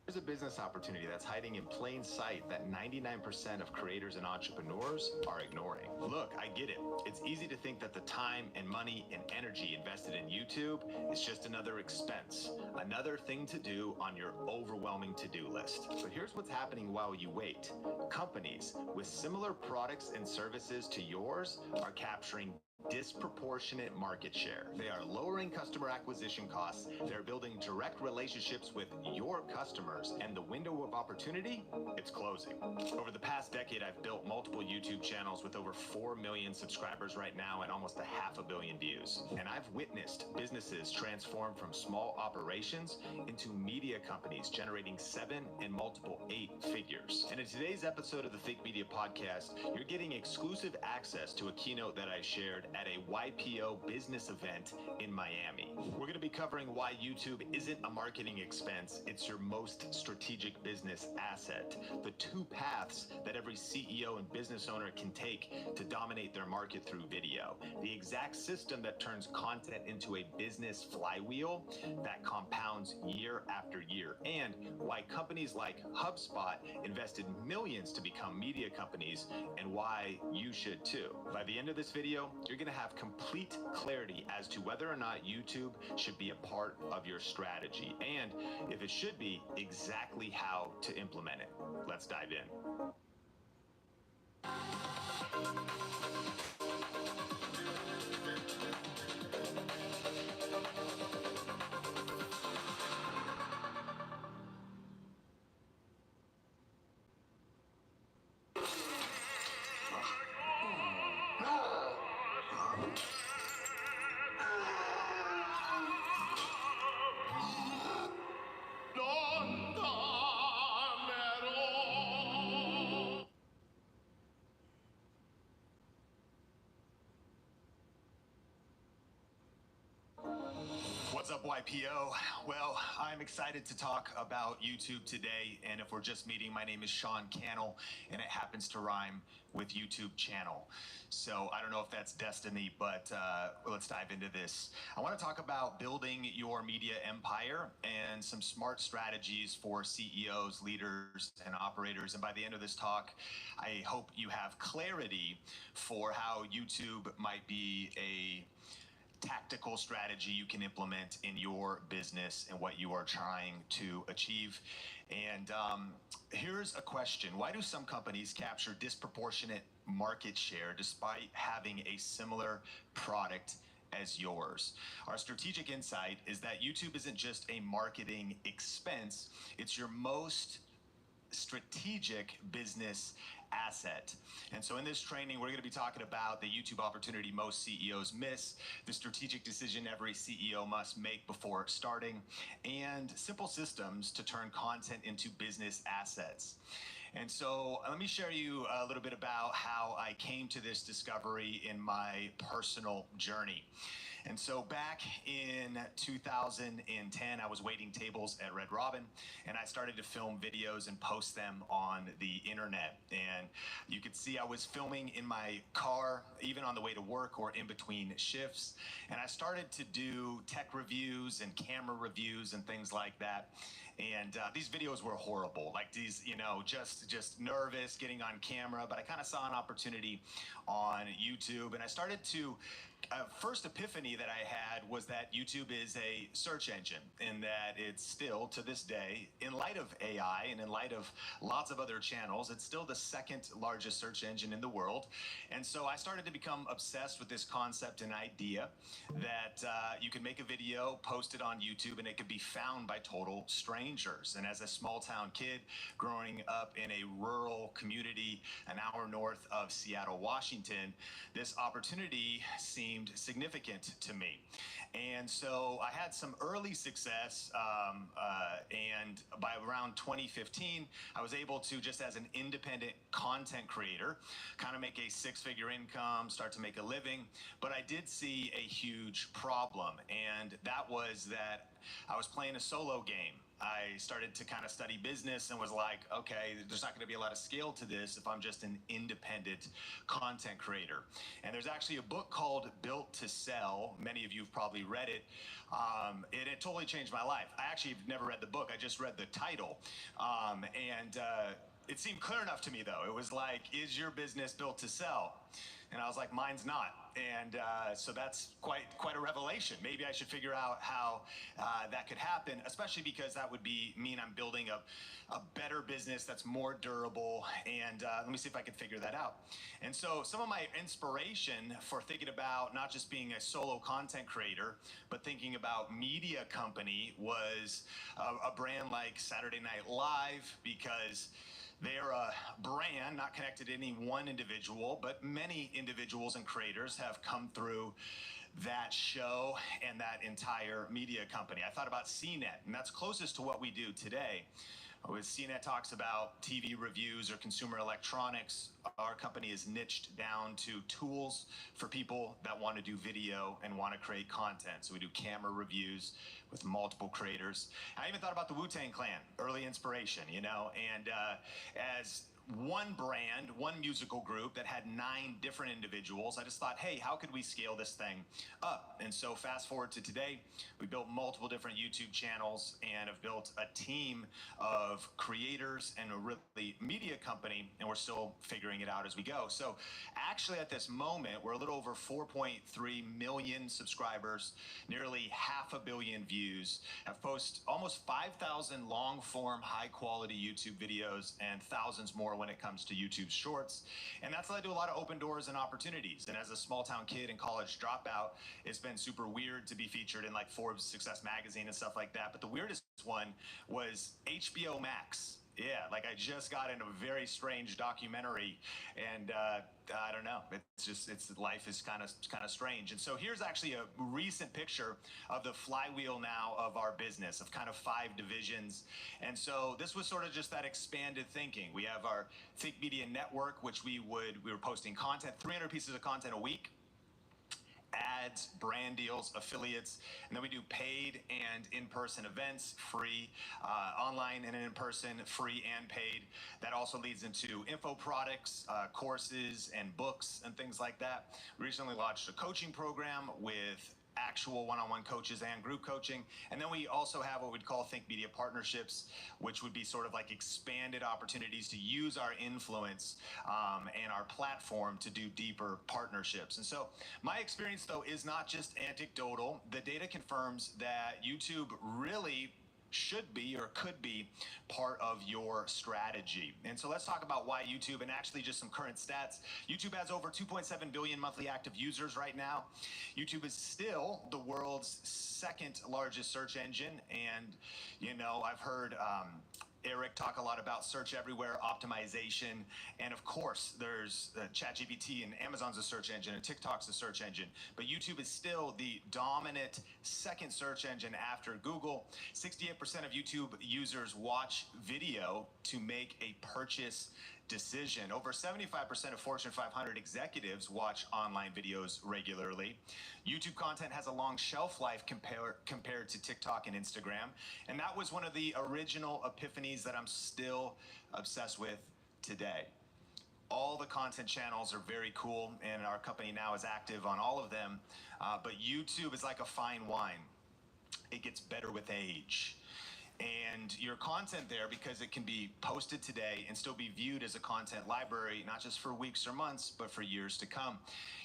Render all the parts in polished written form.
There's a business opportunity that's hiding in plain sight that 99% of creators and entrepreneurs are ignoring. Look, I get it. It's easy to think that the time and money and energy invested in YouTube is just another expense, another thing to do on your overwhelming to-do list. But here's what's happening while you wait. Companies with similar products and services to yours are capturing disproportionate market share. They are lowering customer acquisition costs, they're building direct relationships with your customers, and the window of opportunity, it's closing. Over the past decade, I've built multiple YouTube channels with over 4 million subscribers right now and almost 500 million views. And I've witnessed businesses transform from small operations into media companies generating 7 and multiple 8 figures. And in today's episode of the Think Media Podcast, you're getting exclusive access to a keynote that I shared at a YPO business event in Miami. We're going to be covering why YouTube isn't a marketing expense, it's your most strategic business asset. The 2 paths that every CEO and business owner can take to dominate their market through video. The exact system that turns content into a business flywheel that compounds year after year. And why companies like HubSpot invested millions to become media companies, and why you should too. By the end of this video, you're going to have complete clarity as to whether or not YouTube should be a part of your strategy, and if it should be, exactly how to implement it. Let's dive in. What's up, YPO? Well, I'm excited to talk about YouTube today, and if we're just meeting, my name is Sean Cannell, and it happens to rhyme with YouTube channel. So I don't know if that's destiny, but let's dive into this. I want to talk about building your media empire and some smart strategies for CEOs, leaders, and operators. And by the end of this talk, I hope you have clarity for how YouTube might be a tactical strategy you can implement in your business and what you are trying to achieve. And here's a question. Why do some companies capture disproportionate market share despite having a similar product as yours? Our strategic insight is that YouTube isn't just a marketing expense, it's your most strategic business asset. And so in this training, we're going to be talking about the YouTube opportunity most CEOs miss, the strategic decision every CEO must make before starting, and simple systems to turn content into business assets. And so let me share you a little bit about how I came to this discovery in my personal journey. And so back in 2010, I was waiting tables at Red Robin, and I started to film videos and post them on the internet. And you could see I was filming in my car, even on the way to work or in between shifts. And I started to do tech reviews and camera reviews and things like that. And these videos were horrible, like these, just nervous getting on camera. But I kind of saw an opportunity on YouTube, and I started to first epiphany that I had was that YouTube is a search engine, and that it's still, to this day, in light of AI and in light of lots of other channels, it's still the second largest search engine in the world. And so I started to become obsessed with this concept and idea that you can make a video, post it on YouTube, and it could be found by total strangers. And as a small town kid growing up in a rural community an hour north of Seattle, Washington, this opportunity seemed significant to me. And so I had some early success, and by around 2015, I was able to, just as an independent content creator, kind of make a 6-figure income, start to make a living. But I did see a huge problem, and that was that I was playing a solo game. I started to kind of study business and was like, okay, there's not going to be a lot of scale to this if I'm just an independent content creator. And there's actually a book called Built to Sell. Many of you have probably read it. It totally changed my life. I actually have never read the book. I just read the title. It seemed clear enough to me, though. It was like, is your business built to sell? And I was like, mine's not. And so that's quite a revelation. Maybe I should figure out how that could happen, especially because that would mean I'm building a better business that's more durable. And let me see if I can figure that out. And so some of my inspiration for thinking about not just being a solo content creator, but thinking about media company was a brand like Saturday Night Live, because they're a brand not connected to any one individual, but many individuals and creators have come through that show and that entire media company. I thought about CNET, and that's closest to what we do today. With CNET talks about TV reviews or consumer electronics, our company is niched down to tools for people that want to do video and want to create content. So we do camera reviews with multiple creators. I even thought about the Wu-Tang Clan, early inspiration, and as one brand, one musical group that had 9 different individuals, I just thought, hey, how could we scale this thing up? And so fast forward to today, we built multiple different YouTube channels and have built a team of creators and a really media company, and we're still figuring it out as we go. So actually at this moment, we're a little over 4.3 million subscribers, nearly 500 million views, have posted almost 5,000 long-form, high-quality YouTube videos and thousands more when it comes to YouTube Shorts. And that's led to a lot of open doors and opportunities. And as a small town kid and college dropout, it's been super weird to be featured in like Forbes Success Magazine and stuff like that. But the weirdest one was HBO Max. Yeah, like I just got in a very strange documentary, and I don't know. Life is kind of strange. And so here's actually a recent picture of the flywheel now of our business, of kind of 5 divisions. And so this was sort of just that expanded thinking. We have our Think Media Network, which we were posting content, 300 pieces of content a week. Ads, brand deals, affiliates, and then we do paid and in-person events, free, online and in-person, free and paid. That also leads into info products, courses, and books, and things like that. We recently launched a coaching program with actual one-on-one coaches and group coaching. And then we also have what we'd call Think Media Partnerships, which would be sort of like expanded opportunities to use our influence and our platform to do deeper partnerships. And so my experience, though, is not just anecdotal. The data confirms that YouTube really should be or could be part of your strategy. And so let's talk about why YouTube, and actually just some current stats. YouTube has over 2.7 billion monthly active users right now. YouTube is still the world's 2nd largest search engine. And, I've heard Eric talk a lot about search everywhere optimization, and of course there's ChatGPT, and Amazon's a search engine, and TikTok's a search engine, but YouTube is still the dominant 2nd search engine after Google. 68% of YouTube users watch video to make a purchase decision. Over 75% of Fortune 500 executives watch online videos regularly. YouTube content has a long shelf life compared to TikTok and Instagram. And that was one of the original epiphanies that I'm still obsessed with today. All the content channels are very cool, and our company now is active on all of them. But YouTube is like a fine wine. It gets better with age. And your content there, because it can be posted today and still be viewed as a content library, not just for weeks or months, but for years to come.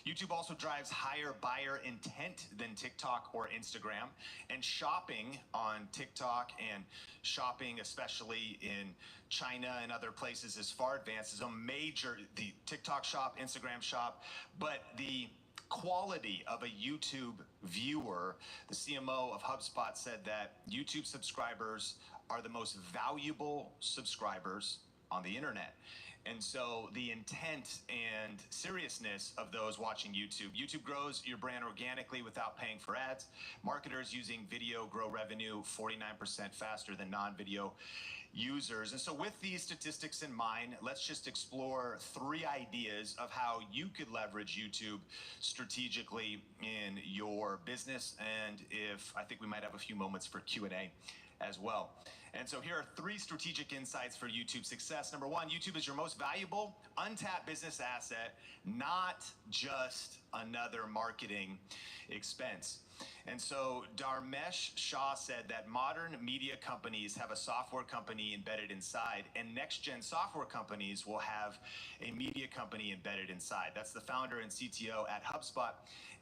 YouTube also drives higher buyer intent than TikTok or Instagram. And shopping on TikTok, and shopping especially in China and other places, is far advanced. Is a major, the TikTok shop, Instagram shop, but the quality of a YouTube viewer, the CMO of HubSpot said that YouTube subscribers are the most valuable subscribers on the internet. And so the intent and seriousness of those watching YouTube grows your brand organically without paying for ads. Marketers using video grow revenue 49% faster than non-video users. And so with these statistics in mind, let's just explore 3 ideas of how you could leverage YouTube strategically in your business. And I think we might have a few moments for Q&A as well. And so here are 3 strategic insights for YouTube success. Number 1, YouTube is your most valuable, untapped business asset, not just another marketing expense. And so Dharmesh Shah said that modern media companies have a software company embedded inside, and next-gen software companies will have a media company embedded inside. That's the founder and CTO at HubSpot.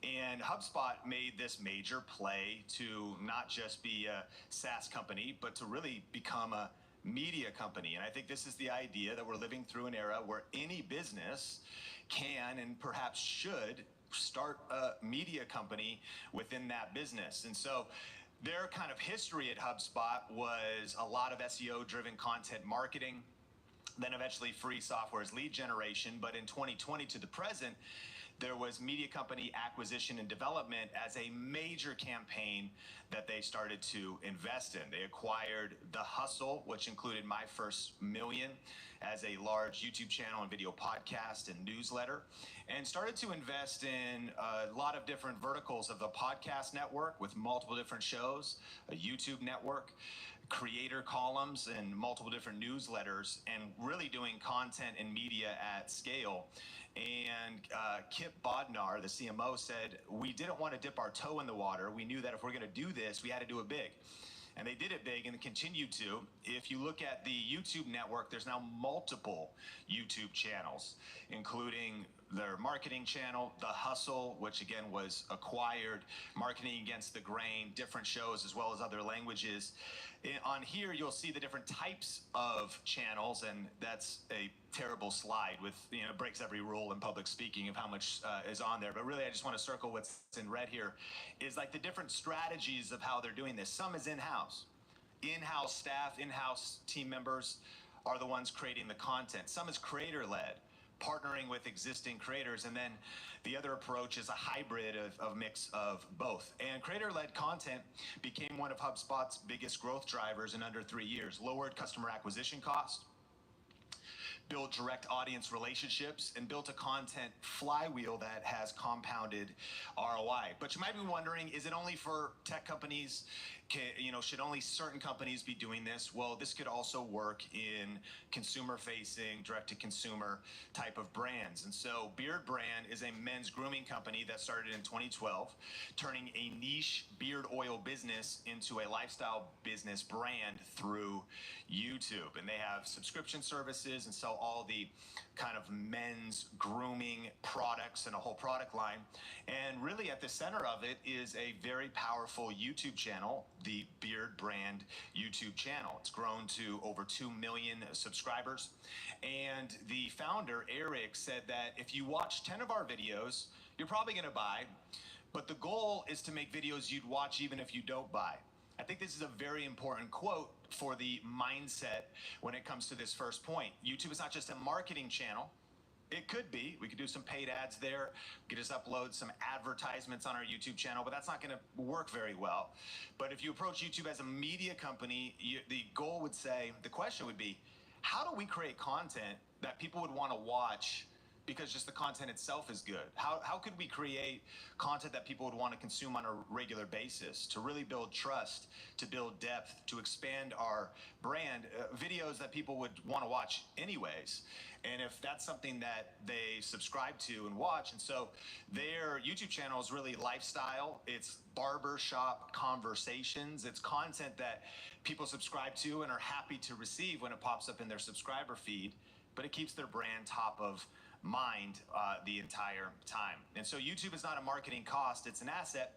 And HubSpot made this major play to not just be a SaaS company, but to really become a media company. And I think this is the idea that we're living through an era where any business can and perhaps should start a media company within that business. And so their kind of history at HubSpot was a lot of SEO driven content marketing, then eventually free software as lead generation. But in 2020 to the present, there was media company acquisition and development as a major campaign that they started to invest in. They acquired The Hustle, which included My First Million as a large YouTube channel and video podcast and newsletter, and started to invest in a lot of different verticals of the podcast network with multiple different shows, a YouTube network, creator columns, and multiple different newsletters, and really doing content and media at scale. And Kip Bodnar, the CMO, said, we didn't want to dip our toe in the water. We knew that if we're going to do this, we had to do it big. And they did it big and continue to. If you look at the YouTube network, there's now multiple YouTube channels, including their marketing channel, The Hustle, which again was acquired, Marketing Against the Grain, different shows as well as other languages. On here, you'll see the different types of channels, and that's a terrible slide with, breaks every rule in public speaking of how much is on there. But really, I just want to circle what's in red here is like the different strategies of how they're doing this. Some is in-house. In-house staff, in-house team members are the ones creating the content. Some is creator-led, partnering with existing creators, and then the other approach is a hybrid of mix of both. And creator-led content became one of HubSpot's biggest growth drivers in under 3 years. Lowered customer acquisition cost, built direct audience relationships, and built a content flywheel that has compounded ROI. But you might be wondering, is it only for tech companies? Should only certain companies be doing this? Well, this could also work in consumer-facing, direct-to-consumer type of brands. And so Beard Brand is a men's grooming company that started in 2012, turning a niche beard oil business into a lifestyle business brand through YouTube. And they have subscription services and sell all the kind of men's grooming products and a whole product line. And really at the center of it is a very powerful YouTube channel, the Beard Brand YouTube channel. It's grown to over 2 million subscribers. And the founder, Eric, said that if you watch 10 of our videos, you're probably going to buy. But the goal is to make videos you'd watch even if you don't buy. I think this is a very important quote for the mindset when it comes to this first point. YouTube is not just a marketing channel. It could be. We could do some paid ads there. We could just upload some advertisements on our YouTube channel, but that's not going to work very well. But if you approach YouTube as a media company, the question would be, how do we create content that people would want to watch because just the content itself is good? How could we create content that people would want to consume on a regular basis to really build trust, to build depth, to expand our brand, videos that people would want to watch anyways? And if that's something that they subscribe to and watch, and so their YouTube channel is really lifestyle, it's barbershop conversations, it's content that people subscribe to and are happy to receive when it pops up in their subscriber feed, but it keeps their brand top of mind the entire time. And so YouTube is not a marketing cost, it's an asset.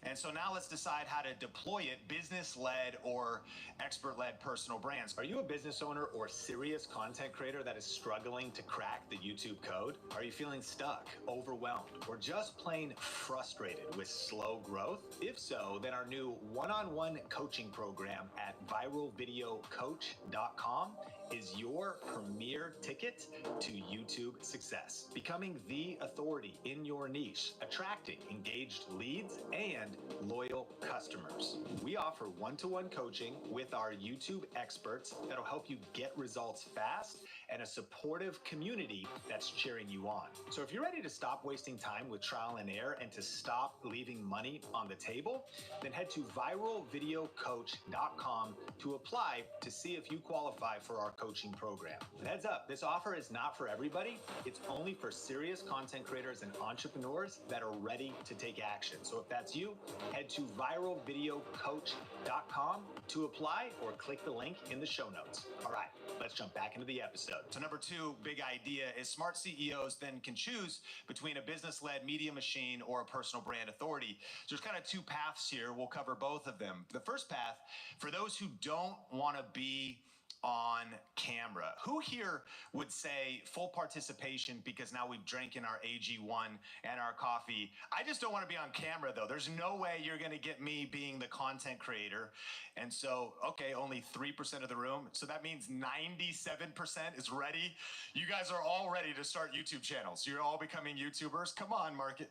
And so now let's decide how to deploy it, business-led or expert-led personal brands. Are you a business owner or serious content creator that is struggling to crack the YouTube code? Are you feeling stuck, overwhelmed, or just plain frustrated with slow growth? If so, then our new one-on-one coaching program at viralvideocoach.com is your premier ticket to YouTube success. Becoming the authority in your niche, attracting engaged leads and loyal customers. We offer one-to-one coaching with our YouTube experts that'll help you get results fast and a supportive community that's cheering you on. So if you're ready to stop wasting time with trial and error and to stop leaving money on the table, then head to viralvideocoach.com to apply to see if you qualify for our coaching program. And heads up, this offer is not for everybody. It's only for serious content creators and entrepreneurs that are ready to take action. So if that's you, head to viralvideocoach.com to apply or click the link in the show notes. All right, let's jump back into the episode. So number two big idea is smart CEOs then can choose between a business-led media machine or a personal brand authority. So there's kind of two paths here. We'll cover both of them. The first path, for those who don't want to be on camera. Who here would say full participation because now we've drinking our AG1 and our coffee? I just don't want to be on camera though. There's no way you're going to get me being the content creator. And so, okay, only 3% of the room. So that means 97% is ready. You guys are all ready to start YouTube channels. You're all becoming YouTubers. Come on, market.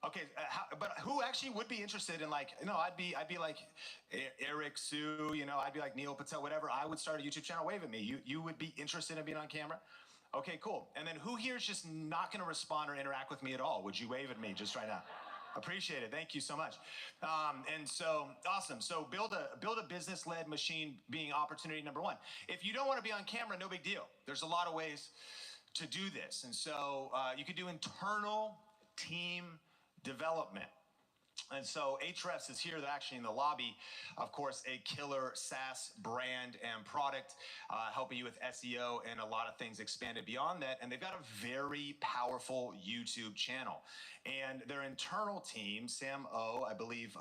Okay, but who actually would be interested in like, I'd be like Eric, Sue, I'd be like Neil Patel, whatever. I would start a YouTube channel. Wave at me. You would be interested in being on camera? Okay, cool. And then who here is just not going to respond or interact with me at all? Would you wave at me just right now? Appreciate it. Thank you so much. And so awesome. So build a business-led machine being opportunity number one. If you don't want to be on camera, no big deal. There's a lot of ways to do this. And so you could do internal team development. And so Ahrefs is here. They're actually in the lobby. Of course, a killer SaaS brand and product, helping you with SEO and a lot of things expanded beyond that. And they've got a very powerful YouTube channel. And their internal team, Sam O, I believe,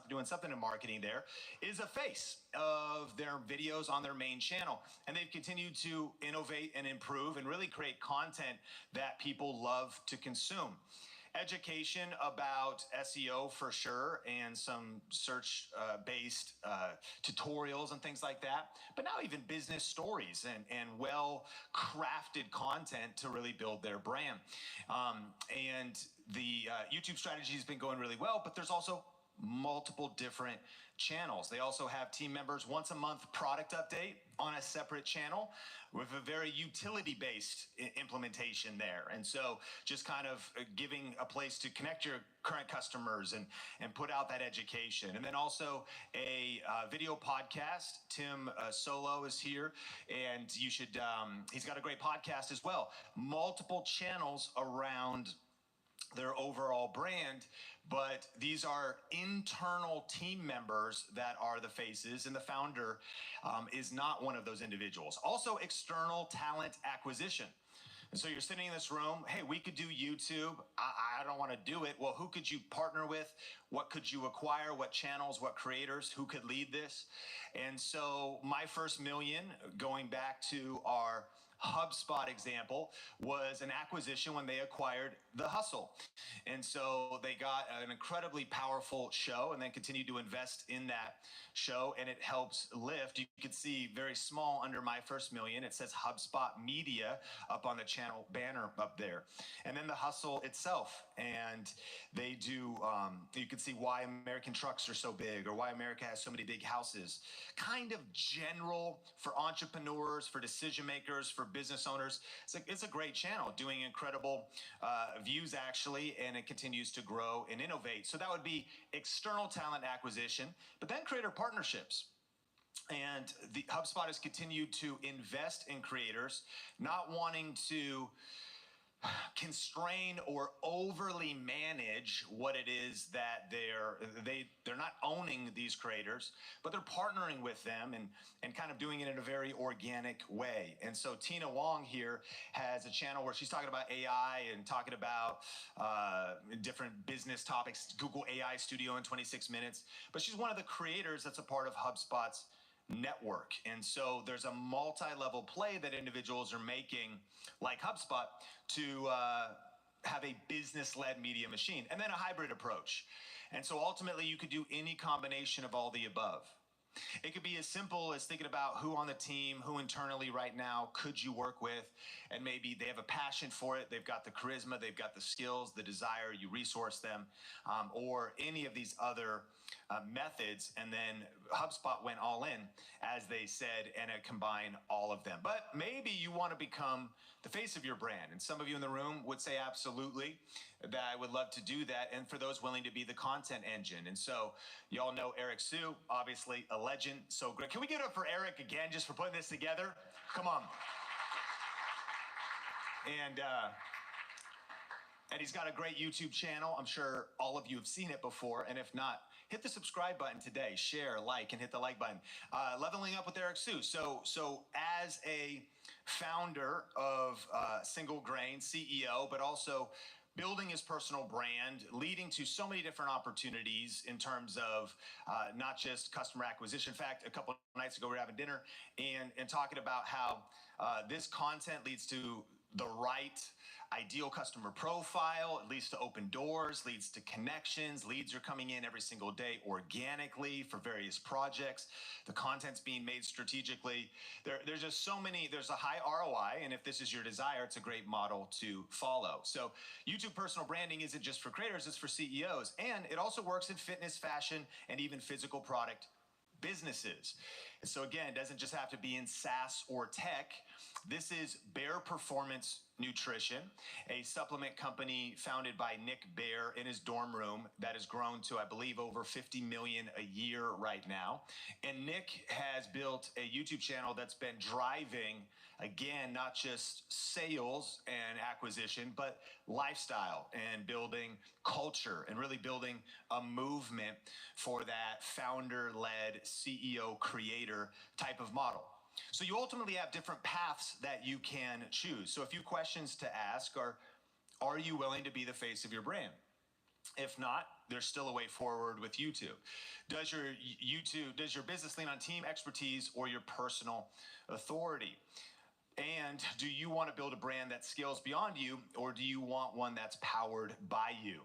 doing something in marketing there, is a face of their videos on their main channel. And they've continued to innovate and improve and really create content that people love to consume. Education about SEO for sure, and some search-based tutorials and things like that, but now even business stories and well-crafted content to really build their brand. And the YouTube strategy has been going really well, but there's also multiple different channels. They also have team members once a month product update on a separate channel with a very utility-based implementation there. And so just kind of giving a place to connect your current customers and put out that education. And then also a video podcast. Tim Solo is here, and you should, he's got a great podcast as well. Multiple channels around their overall brand, but these are internal team members that are the faces, and the founder is not one of those individuals. Also, external talent acquisition. And so you're sitting in this room, hey, we could do YouTube. I don't want to do it. Well, who could you partner with? What could you acquire? What channels, what creators, who could lead this? And so my first million, going back to our HubSpot example, was an acquisition when they acquired The Hustle. And so they got an incredibly powerful show and then continued to invest in that show, and it helps lift. You can see very small under my first million, it says HubSpot Media up on the channel banner up there. And then The Hustle itself, and they do, you can see why American trucks are so big or why America has so many big houses. Kind of general for entrepreneurs, for decision makers, for business owners. It's a great channel, doing incredible views actually, and it continues to grow and innovate. So that would be external talent acquisition, but then creator partnerships. And the HubSpot has continued to invest in creators, not wanting to constrain or overly manage what it is that they're not owning these creators, but they're partnering with them and kind of doing it in a very organic way. And so Tina Wong here has a channel where she's talking about AI and talking about different business topics, Google AI Studio in 26 minutes. But she's one of the creators that's a part of HubSpot's network. And so there's a multi-level play that individuals are making, like HubSpot, to have a business-led media machine, and then a hybrid approach. And so ultimately you could do any combination of all the above. It could be as simple as thinking about who on the team, who internally right now could you work with, and maybe they have a passion for it, they've got the charisma, they've got the skills, the desire, you resource them, or any of these other methods, and then HubSpot went all in, as they said, and it combined all of them. But maybe you want to become the face of your brand, and some of you in the room would say absolutely, that I would love to do that, and for those willing to be the content engine. And so y'all know Eric Sue, obviously a legend, so great. Can we give it up for Eric again, just for putting this together? Come on. And he's got a great YouTube channel. I'm sure all of you have seen it before, and if not, hit the subscribe button today, share, like, and hit the like button. Leveling Up with Eric Sue. So as a founder of Single Grain, CEO, but also building his personal brand, leading to so many different opportunities in terms of not just customer acquisition. In fact, a couple of nights ago, we were having dinner and talking about how this content leads to the right ideal customer profile. It leads to open doors, leads to connections. Leads are coming in every single day organically for various projects. The content's being made strategically. There's just so many, there's a high ROI, and if this is your desire, it's a great model to follow. So YouTube personal branding isn't just for creators, it's for CEOs. And it also works in fitness, fashion, and even physical product businesses. And so again, it doesn't just have to be in SaaS or tech. This is Bear Performance Nutrition, a supplement company founded by Nick Bear in his dorm room that has grown to, I believe, over 50 million a year right now. And Nick has built a YouTube channel that's been driving, again, not just sales and acquisition, but lifestyle and building culture and really building a movement for that founder-led CEO creator type of model. So you ultimately have different paths that you can choose. So a few questions to ask are you willing to be the face of your brand? If not, there's still a way forward with YouTube. Does your business lean on team expertise or your personal authority? And do you want to build a brand that scales beyond you, or do you want one that's powered by you?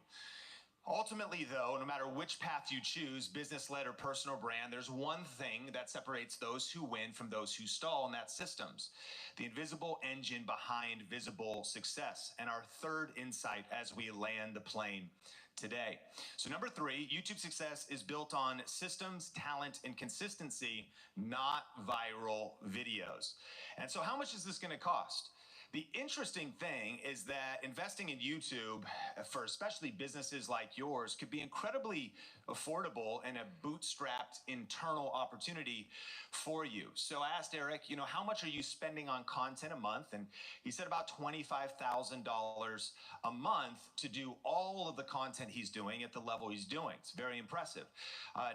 Ultimately, though, no matter which path you choose, business-led or personal brand, there's one thing that separates those who win from those who stall, and that's systems. The invisible engine behind visible success. And our third insight as we land the plane today. So number 3, YouTube success is built on systems, talent, and consistency, not viral videos. And so how much is this going to cost? The interesting thing is that investing in YouTube for especially businesses like yours could be incredibly affordable and a bootstrapped internal opportunity for you. So I asked Eric, how much are you spending on content a month? And he said about $25,000 a month to do all of the content he's doing at the level he's doing. It's very impressive.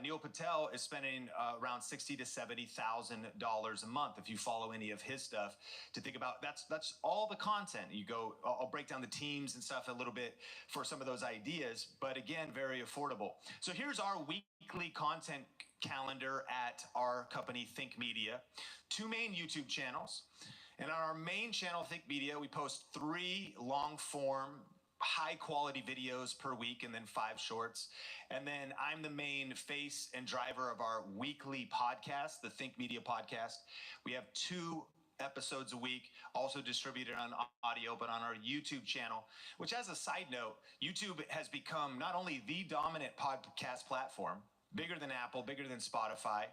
Neil Patel is spending around $60,000 to $70,000 a month if you follow any of his stuff. To think about that's all the content. I'll break down the teams and stuff a little bit for some of those ideas, but again, very affordable. So here's our weekly content calendar at our company, Think Media. 2 main YouTube channels. And on our main channel, Think Media, we post 3 long-form, high-quality videos per week and then 5 shorts. And then I'm the main face and driver of our weekly podcast, the Think Media podcast. We have 2 episodes a week, also distributed on audio, but on our YouTube channel, which, as a side note, YouTube has become not only the dominant podcast platform, bigger than Apple, bigger than Spotify,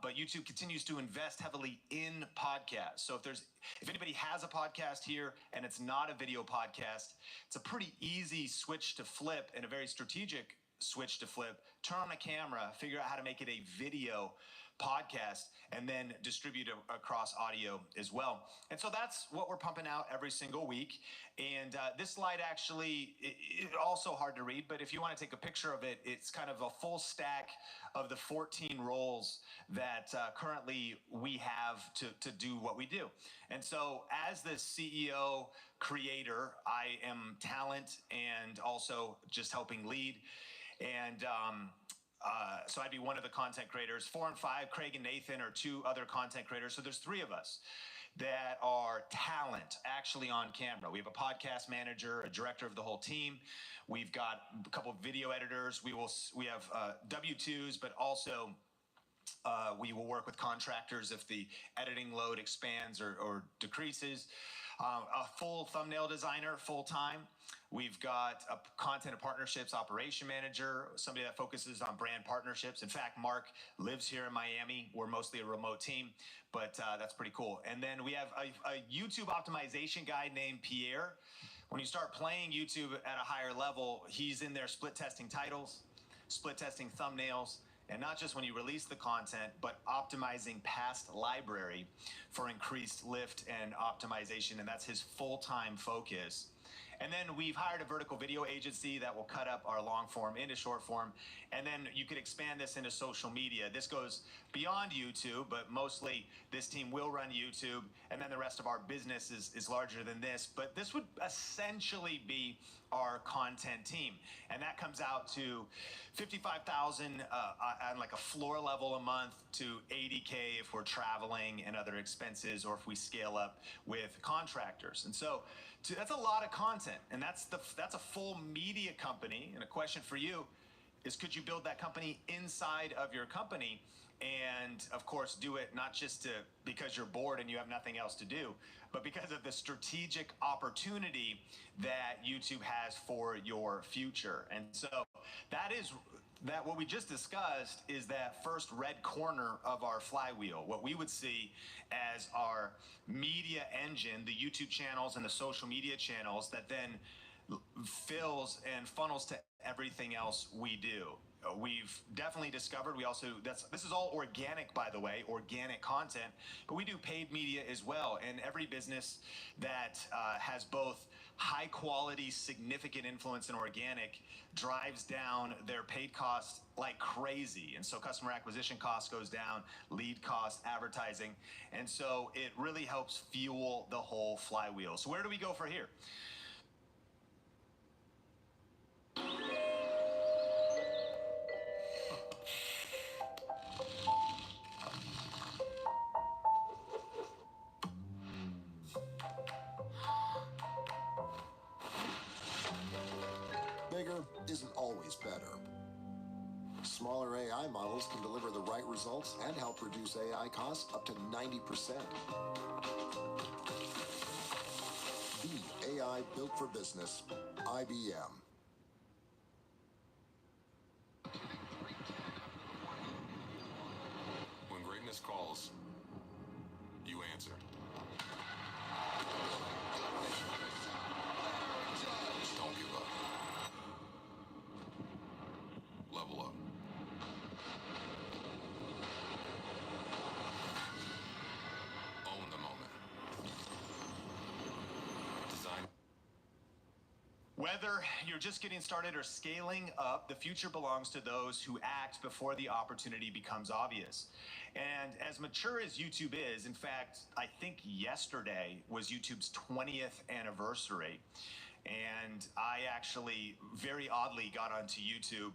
but YouTube continues to invest heavily in podcasts. So if anybody has a podcast here and it's not a video podcast, it's a pretty easy switch to flip and a very strategic switch to flip. Turn on a camera, figure out how to make it a video podcast, and then distribute it across audio as well. And so that's what we're pumping out every single week. And this slide actually, it's also hard to read, but if you want to take a picture of it, it's kind of a full stack of the 14 roles that currently we have to do what we do. And so as the CEO creator, I am talent and also just helping lead. And so I'd be one of the content creators. 4 and 5, Craig and Nathan are 2 other content creators. So there's 3 of us that are talent actually on camera. We have a podcast manager, a director of the whole team. We've got a couple of video editors. We have W-2s, but also We will work with contractors if the editing load expands or decreases. A full thumbnail designer, full-time. We've got a content and partnerships operation manager, somebody that focuses on brand partnerships. In fact, Mark lives here in Miami. We're mostly a remote team, but that's pretty cool. And then we have a YouTube optimization guy named Pierre. When you start playing YouTube at a higher level, he's in there split testing titles, split testing thumbnails, and not just when you release the content, but optimizing past library for increased lift and optimization, and that's his full-time focus. And then we've hired a vertical video agency that will cut up our long form into short form. And then you could expand this into social media. This goes beyond YouTube, but mostly this team will run YouTube. And then the rest of our business is larger than this. But this would essentially be our content team. And that comes out to 55,000 on like a floor level a month to 80K if we're traveling and other expenses, or if we scale up with contractors. And so that's a lot of content, and that's a full media company. And a question for you is, could you build that company inside of your company? And of course, do it not just because you're bored and you have nothing else to do, but because of the strategic opportunity that YouTube has for your future. And so that what we just discussed is that first red corner of our flywheel, what we would see as our media engine, the YouTube channels and the social media channels that then fills and funnels to everything else we do. We've definitely discovered, this is all organic, by the way, organic content, but we do paid media as well. And every business that has both high quality, significant influence in organic drives down their paid costs like crazy. And so customer acquisition cost goes down, lead costs, advertising. And so it really helps fuel the whole flywheel. So where do we go from here? Bigger isn't always better. Smaller AI models can deliver the right results and help reduce AI costs up to 90%. The AI built for business, IBM. When greatness calls, you answer. Don't give up. Level up. Own the moment. Design. Whether you're just getting started or scaling up, the future belongs to those who act before the opportunity becomes obvious. And as mature as YouTube is, in fact, I think yesterday was YouTube's 20th anniversary. And I actually, very oddly, got onto YouTube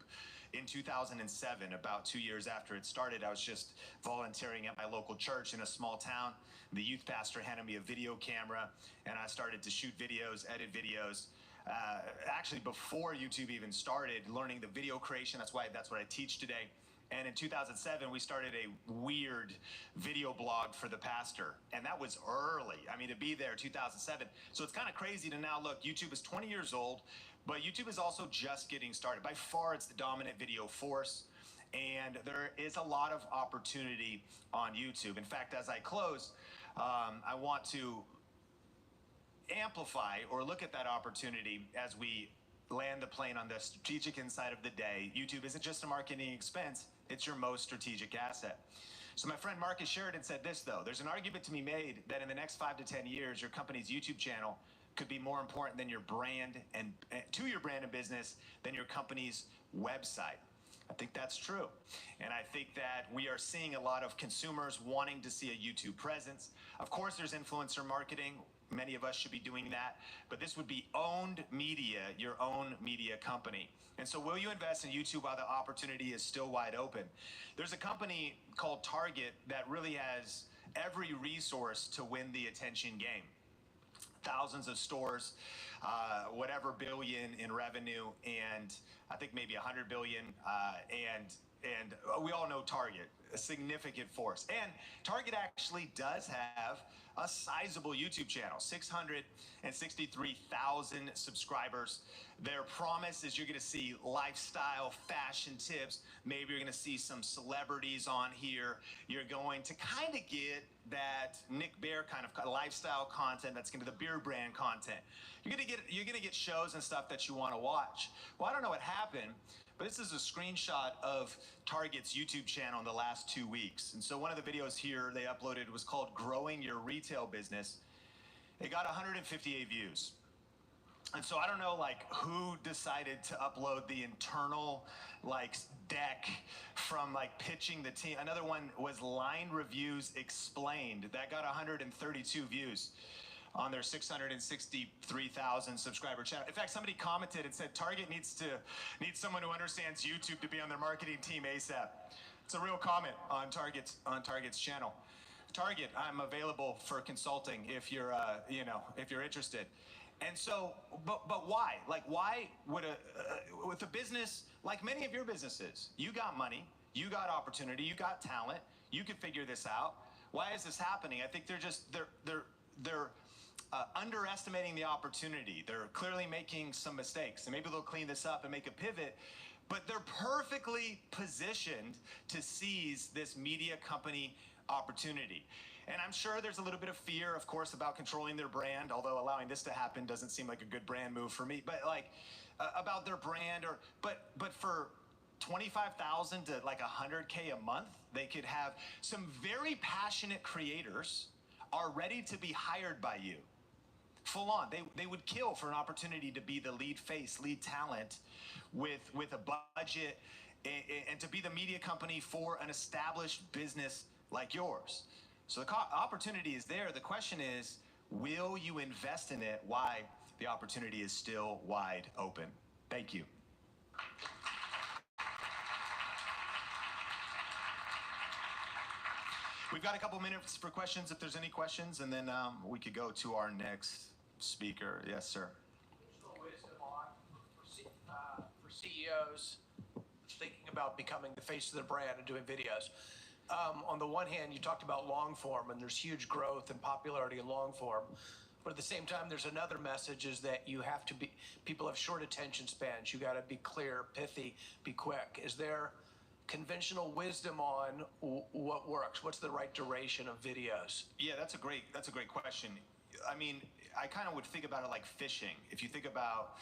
in 2007, about 2 years after it started. I was just volunteering at my local church in a small town. The youth pastor handed me a video camera, and I started to shoot videos, edit videos. Actually, before YouTube even started, learning the video creation. That's what I teach today. And in 2007, we started a weird video blog for the pastor. And that was early. I mean, to be there, 2007. So it's kind of crazy to now look. YouTube is 20 years old, but YouTube is also just getting started. By far, it's the dominant video force. And there is a lot of opportunity on YouTube. In fact, as I close, I want to amplify or look at that opportunity as we land the plane on the strategic insight of the day. YouTube isn't just a marketing expense, it's your most strategic asset. So my friend Marcus Sheridan said this, though: there's an argument to be made that in the next 5 to 10 years, your company's YouTube channel could be more important than your brand and to your brand and business than your company's website. I think that's true. And I think that we are seeing a lot of consumers wanting to see a YouTube presence. Of course, there's influencer marketing. Many of us should be doing that, but this would be owned media, your own media company. And so will you invest in YouTube while the opportunity is still wide open? There's a company called Target that really has every resource to win the attention game. Thousands of stores, whatever billion in revenue, and I think maybe 100 billion, and and we all know Target, a significant force. And Target actually does have a sizable YouTube channel, 663,000 subscribers. Their promise is you're going to see lifestyle, fashion tips. Maybe you're going to see some celebrities on here. You're going to kind of get that Nick Bear kind of lifestyle content that's going to the beer brand content. You're going to get shows and stuff that you want to watch. Well, I don't know what happened, but this is a screenshot of Target's YouTube channel in the last 2 weeks. And so one of the videos here they uploaded was called Growing Your Retail Business. It got 158 views. And so I don't know like who decided to upload the internal like deck from like pitching the team. Another one was Line Reviews Explained. That got 132 views on their 663,000 subscriber channel. In fact, somebody commented and said Target needs someone who understands YouTube to be on their marketing team ASAP. It's a real comment on Target's channel. Target, I'm available for consulting if you're if you're interested. And so, but why? Like, why would with a business like many of your businesses, you got money, you got opportunity, you got talent, you could figure this out. Why is this happening? I think they're underestimating the opportunity. They're clearly making some mistakes, and maybe they'll clean this up and make a pivot. But they're perfectly positioned to seize this media company opportunity. And I'm sure there's a little bit of fear, of course, about controlling their brand, although allowing this to happen doesn't seem like a good brand move for me. But like about their brand, but for 25,000 to like 100K a month, they could have some very passionate creators are ready to be hired by you. Full on, they would kill for an opportunity to be the lead face, lead talent with a budget and to be the media company for an established business like yours. So the opportunity is there. The question is, will you invest in it? Why the opportunity is still wide open. Thank you. We've got a couple minutes for questions if there's any questions, and then we could go to our next speaker. Yes, sir. Wisdom for CEOs thinking about becoming the face of their brand and doing videos. On the one hand, you talked about long form, and there's huge growth and popularity in long form. But at the same time, there's another message is that you have to be, people have short attention spans. You got to be clear, pithy, be quick. Is there conventional wisdom on what works? What's the right duration of videos? Yeah, that's a great question. I mean, I kind of would think about it like fishing. If you think about,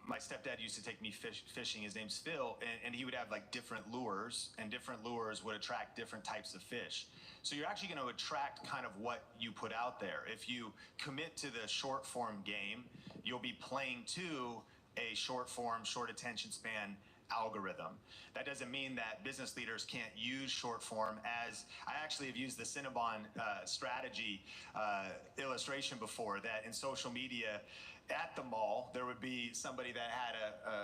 my stepdad used to take me fishing. His name's Phil, and he would have like different lures, and different lures would attract different types of fish. So you're actually going to attract kind of what you put out there. If you commit to the short form game, you'll be playing to a short form, short attention span algorithm. That doesn't mean that business leaders can't use short form. As I actually have used the Cinnabon strategy illustration before, that in social media at the mall, there would be somebody that had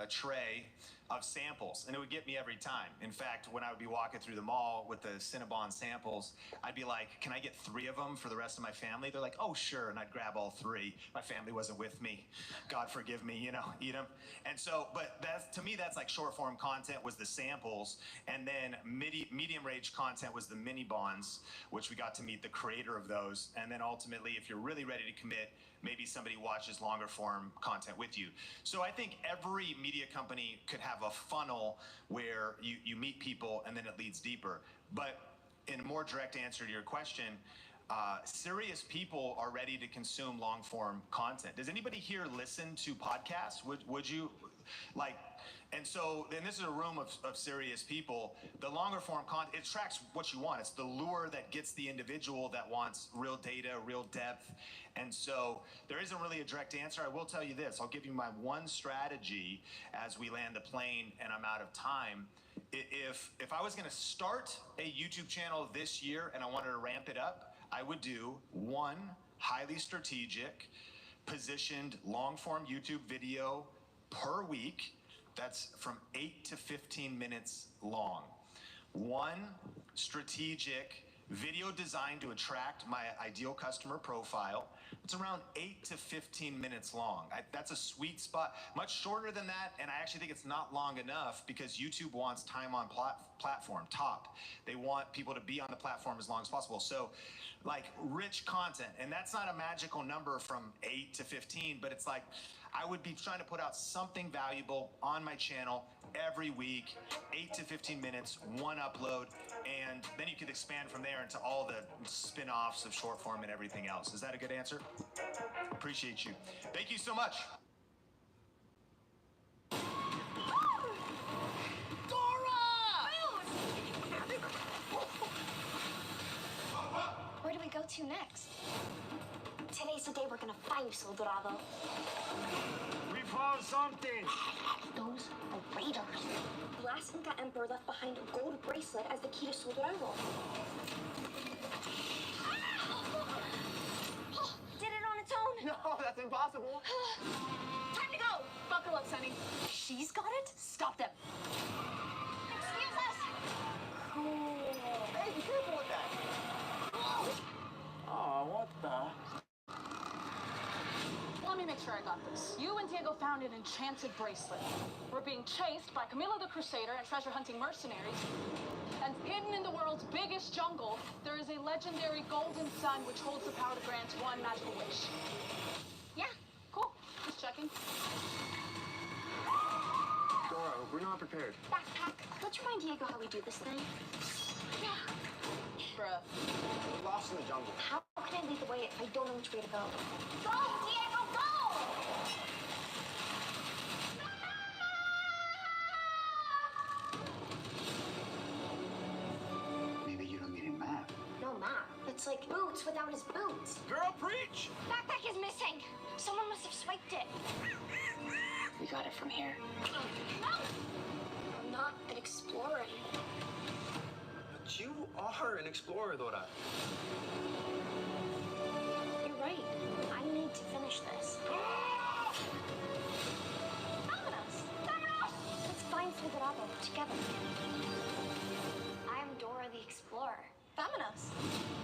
a tray of samples, and it would get me every time. In fact, when I would be walking through the mall with the Cinnabon samples, I'd be like, can I get 3 of them for the rest of my family? They're like, oh, sure, and I'd grab all 3. My family wasn't with me. God forgive me, eat them. And so, but that's, to me, that's like short form content was the samples, and then medium range content was the mini bonds, which we got to meet the creator of those. And then ultimately, if you're really ready to commit, maybe somebody watches longer form content with you. So I think every media company could have a funnel where you meet people and then it leads deeper. But in a more direct answer to your question, serious people are ready to consume long form content. Does anybody here listen to podcasts? Would you like? And so, and this is a room of serious people. The longer form content, it tracks what you want. It's the lure that gets the individual that wants real data, real depth. And so there isn't really a direct answer. I will tell you this. I'll give you my one strategy as we land the plane and I'm out of time. If I was going to start a YouTube channel this year and I wanted to ramp it up, I would do one highly strategic, positioned, long form YouTube video per week. That's from 8 to 15 minutes long. One strategic Video designed to attract my ideal customer profile. It's around 8 to 15 minutes long. That's a sweet spot. Much shorter than that, and I actually think it's not long enough because YouTube wants time on platform, top. They want people to be on the platform as long as possible. So, like, rich content, and that's not a magical number from 8 to 15, but it's like, I would be trying to put out something valuable on my channel every week, 8 to 15 minutes, one upload, and then you could expand from there into all the spin-offs of short form and everything else. Is that a good answer? Appreciate you. Thank you so much. Where do we go to next? Today's the day we're gonna find Soldado. We found something! Those are raiders. The last Inca emperor left behind a gold bracelet as the key to Soldado. Did it on its own? No, that's impossible. Time to go! Buckle up, Sonny. She's got it? Stop them. Excuse us! Hey, be careful with that! Oh, what the? Let me make sure I got this. You and Diego found an enchanted bracelet. We're being chased by Camilo the Crusader and treasure-hunting mercenaries. And hidden in the world's biggest jungle, there is a legendary golden sun which holds the power to grant one magical wish. Yeah. Cool. Just checking. Dora, we're not prepared. Backpack. Let's remind Diego how we do this thing. Yeah. Bruh. We're lost in the jungle. How can I lead the way if I don't know which way to go? Go, Diego, go! Maybe you don't need a map. No map. It's like Boots without his boots. Girl, preach! Backpack is missing. Someone must have swiped it. We got it from here. No! I'm not an explorer anymore. But you are an explorer, Dora. You're right. I need to finish this. Vámonos! Vámonos! Let's find Soldado together. I'm Dora the Explorer. Vámonos!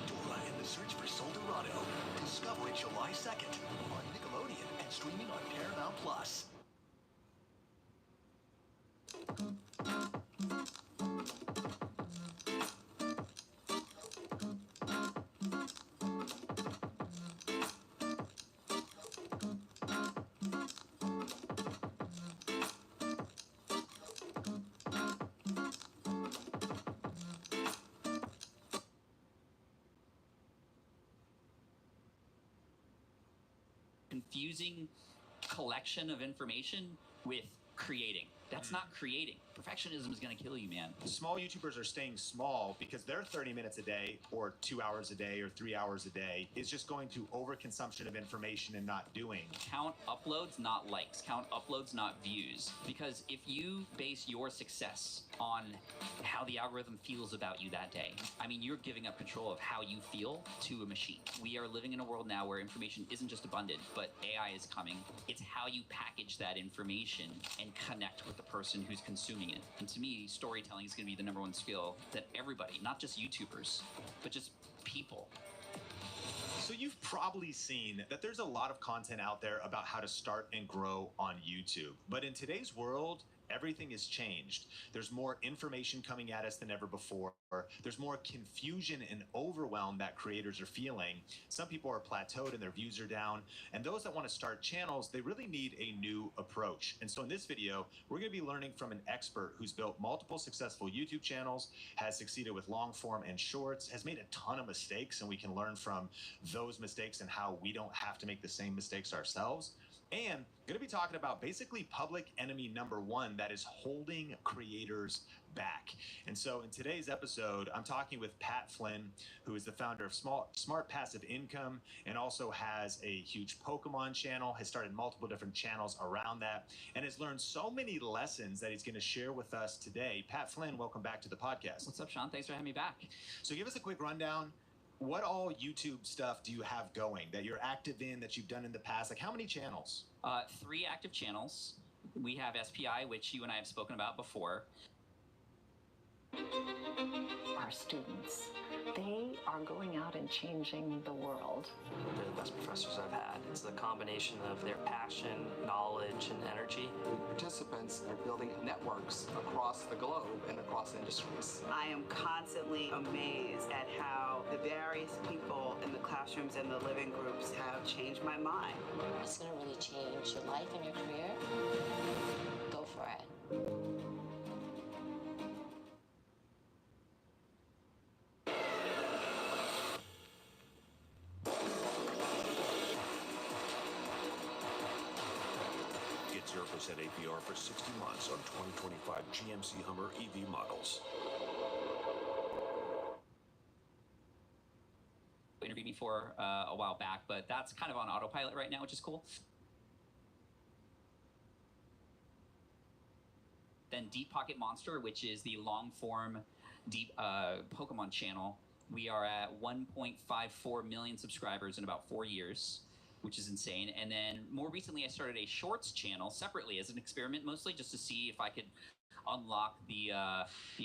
Dora and the Search for Soldado. Discover it July 2nd on Nickelodeon and streaming on Paramount Plus. Confusing collection of information with creating. That's not creating. Perfectionism is going to kill you, man. Small YouTubers are staying small because their 30 minutes a day or 2 hours a day or 3 hours a day is just going to overconsumption of information and not doing. Count uploads, not likes. Count uploads, not views. Because if you base your success on how the algorithm feels about you that day, I mean, you're giving up control of how you feel to a machine. We are living in a world now where information isn't just abundant, but AI is coming. It's how you package that information and connect with the person who's consuming it. And to me, storytelling is going to be the #1 skill that everybody, not just YouTubers, but just people. So you've probably seen that there's a lot of content out there about how to start and grow on YouTube. But in today's world, everything has changed. There's more information coming at us than ever before. There's more confusion and overwhelm that creators are feeling. Some people are plateaued and their views are down. And those that want to start channels, they really need a new approach. And so in this video, we're going to be learning from an expert who's built multiple successful YouTube channels, has succeeded with long form and shorts, has made a ton of mistakes, and we can learn from those mistakes and how we don't have to make the same mistakes ourselves. And going to be talking about basically public enemy #1 that is holding creators back. And so in today's episode, I'm talking with Pat Flynn, who is the founder of Smart Passive Income and also has a huge Pokemon channel, has started multiple different channels around that, and has learned so many lessons that he's going to share with us today. Pat Flynn, welcome back to the podcast. What's up, Sean? Thanks for having me back. So give us a quick rundown. What all YouTube stuff do you have going that you're active in, that you've done in the past? Like how many channels? 3 active channels. We have SPI, which you and I have spoken about before. Our students, they are going out and changing the world. They're the best professors I've had. It's the combination of their passion, knowledge, and energy. Participants are building networks across the globe and across industries. I am constantly amazed at how the various people in the classrooms and the living groups have changed my mind. It's going to really change your life and your career. Go for it. Get 0% APR for 60 months on 2025 GMC Hummer EV models. Interviewed me for a while back, but that's kind of on autopilot right now, which is cool. Then Deep Pocket Monster, which is the long-form deep Pokemon channel. We are at 1.54 million subscribers in about 4 years, which is insane. And then more recently, I started a Shorts channel separately as an experiment, mostly just to see if I could unlock the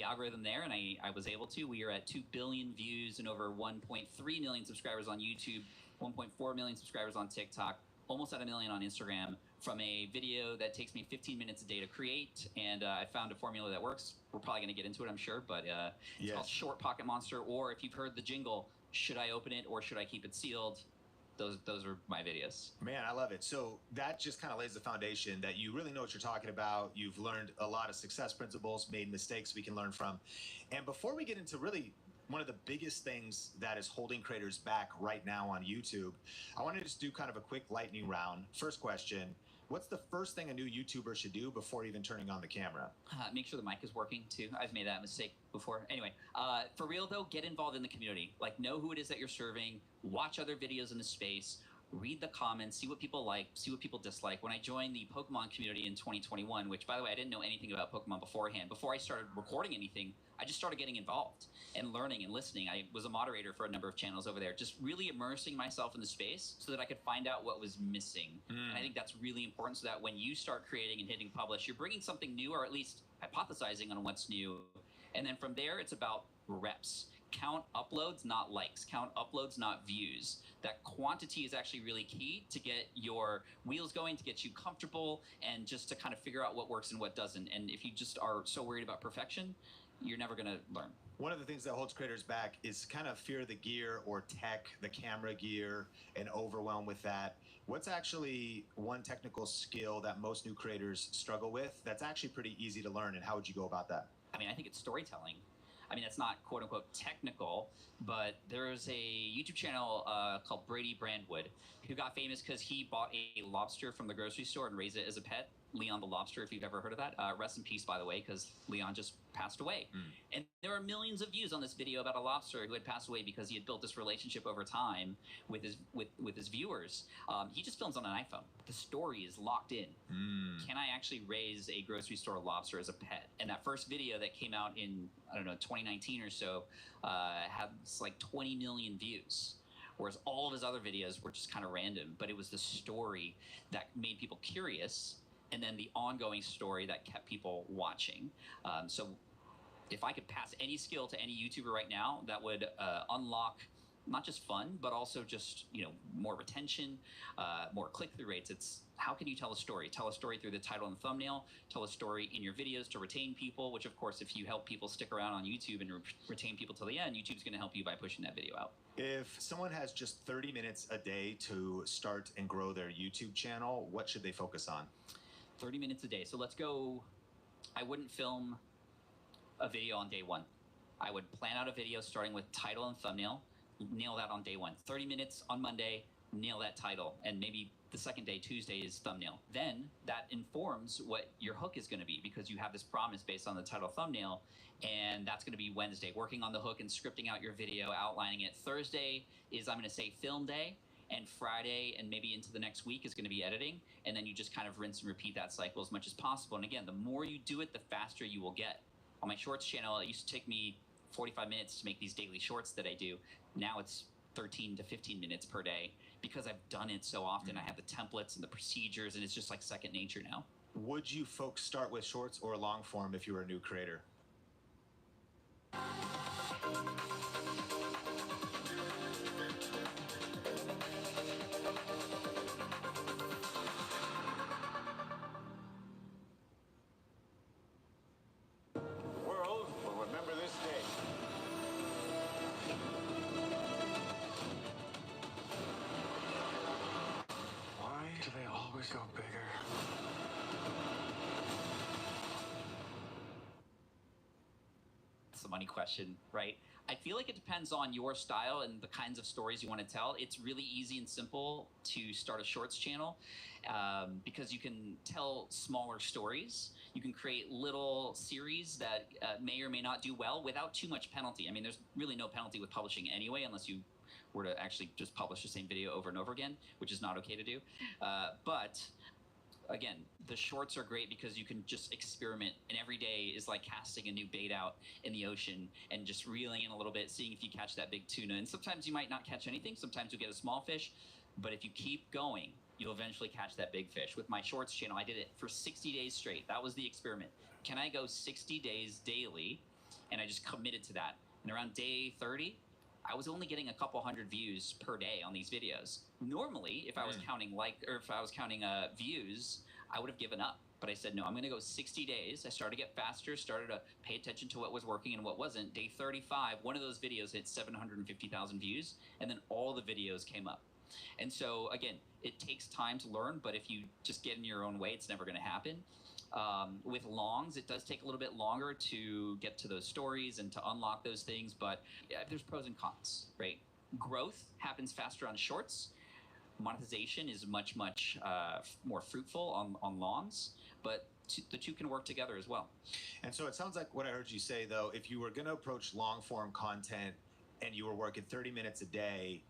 algorithm there, and I was able to. We are at 2 billion views and over 1.3 million subscribers on YouTube, 1.4 million subscribers on TikTok, almost at 1 million on Instagram, from a video that takes me 15 minutes a day to create, and I found a formula that works. We're probably going to get into it, I'm sure, but it's called Short Pocket Monster, or if you've heard the jingle, should I open it or should I keep it sealed? Those are my videos. Man, I love it. So that just kind of lays the foundation that you really know what you're talking about. You've learned a lot of success principles, made mistakes we can learn from. And before we get into really one of the biggest things that is holding creators back right now on YouTube, I want to just do kind of a quick lightning round. First question, what's the first thing a new YouTuber should do before even turning on the camera? Make sure the mic is working too. I've made that mistake before. Anyway, for real though, get involved in the community. Like, know who it is that you're serving, watch other videos in the space, read the comments, see what people like, see what people dislike. When I joined the Pokemon community in 2021, which by the way, I didn't know anything about Pokemon beforehand. Before I started recording anything, I just started getting involved and learning and listening. I was a moderator for a number of channels over there, just really immersing myself in the space so that I could find out what was missing. And I think that's really important, so that when you start creating and hitting publish, you're bringing something new, or at least hypothesizing on what's new. And then from there, it's about reps. Count uploads, not likes. Count uploads, not views. That quantity is actually really key to get your wheels going, to get you comfortable, and just to kind of figure out what works and what doesn't. And if you just are so worried about perfection, you're never going to learn. One of the things that holds creators back is kind of fear of the gear or tech, the camera gear, and overwhelm with that. What's actually one technical skill that most new creators struggle with that's actually pretty easy to learn, and how would you go about that? I mean, I think it's storytelling. I mean, it's not quote unquote technical, but there's a YouTube channel called Brady Brandwood, who got famous because he bought a lobster from the grocery store and raised it as a pet. Leon the Lobster, if you've ever heard of that. Rest in peace, by the way, because Leon just passed away. And there are millions of views on this video about a lobster who had passed away because he had built this relationship over time with his viewers. He just films on an iPhone. The story is locked in. Can I actually raise a grocery store lobster as a pet? And that first video that came out in, I don't know, 2019 or so, had like 20 million views. Whereas all of his other videos were just kind of random, but it was the story that made people curious, and then the ongoing story that kept people watching. So if I could pass any skill to any YouTuber right now, that would unlock not just fun, but also just, you know, more retention, more click-through rates. It's how can you tell a story? Tell a story through the title and thumbnail, tell a story in your videos to retain people, which of course, if you help people stick around on YouTube and retain people till the end, YouTube's gonna help you by pushing that video out. If someone has just 30 minutes a day to start and grow their YouTube channel, what should they focus on? 30 minutes a day. So let's go, I wouldn't film a video on day one. I would plan out a video starting with title and thumbnail, nail that on day one. 30 minutes on Monday, nail that title, and maybe the second day, Tuesday, is thumbnail. Then that informs what your hook is gonna be, because you have this promise based on the title thumbnail, and that's gonna be Wednesday, working on the hook and scripting out your video, outlining it. Thursday is, I'm gonna say, film day, and Friday and maybe into the next week is going to be editing, and then you just kind of rinse and repeat that cycle as much as possible. And again, the more you do it, the faster you will get. On my Shorts channel, it used to take me 45 minutes to make these daily shorts that I do. Now it's 13 to 15 minutes per day, because I've done it so often. I have the templates and the procedures, and it's just like second nature now. Would you folks start with shorts or long form if you were a new creator? always go bigger. It's the money question, right? I feel like it depends on your style and the kinds of stories you want to tell. It's really easy and simple to start a shorts channel because you can tell smaller stories. You can create little series that may or may not do well without too much penalty. I mean, there's really no penalty with publishing anyway, unless you were to actually just publish the same video over and over again, which is not okay to do. But again, the shorts are great because you can just experiment, and every day is like casting a new bait out in the ocean and just reeling in a little bit, seeing if you catch that big tuna. And sometimes you might not catch anything. Sometimes you'll get a small fish. But if you keep going, you'll eventually catch that big fish. With my shorts channel, I did it for 60 days straight. That was the experiment. Can I go 60 days daily? And I just committed to that. And around day 30, I was only getting a couple hundred views per day on these videos. Normally, if I was counting views, I would have given up. But I said, no, I'm going to go 60 days. I started to get faster, started to pay attention to what was working and what wasn't. Day 35, one of those videos hit 750,000 views, and then all the videos came up. And so, again, it takes time to learn, but if you just get in your own way, it's never going to happen. With longs, it does take a little bit longer to get to those stories and to unlock those things, but yeah, there's pros and cons, right? Growth happens faster on shorts. Monetization is much more fruitful on longs, but the two can work together as well. And so it sounds like what I heard you say, though, if you were going to approach long-form content and you were working 30 minutes a day,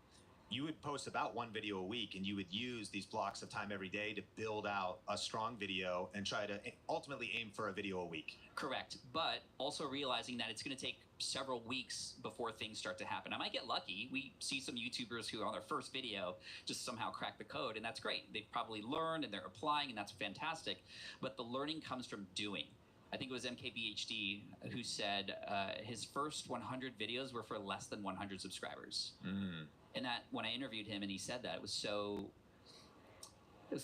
you would post about one video a week, and you would use these blocks of time every day to build out a strong video and try to ultimately aim for a video a week. Correct, but also realizing that it's going to take several weeks before things start to happen. I might get lucky. We see some YouTubers who on their first video just somehow crack the code, and that's great. They've probably learned and they're applying, and that's fantastic. But the learning comes from doing. I think it was MKBHD who said his first 100 videos were for less than 100 subscribers. And that when I interviewed him and he said that, it was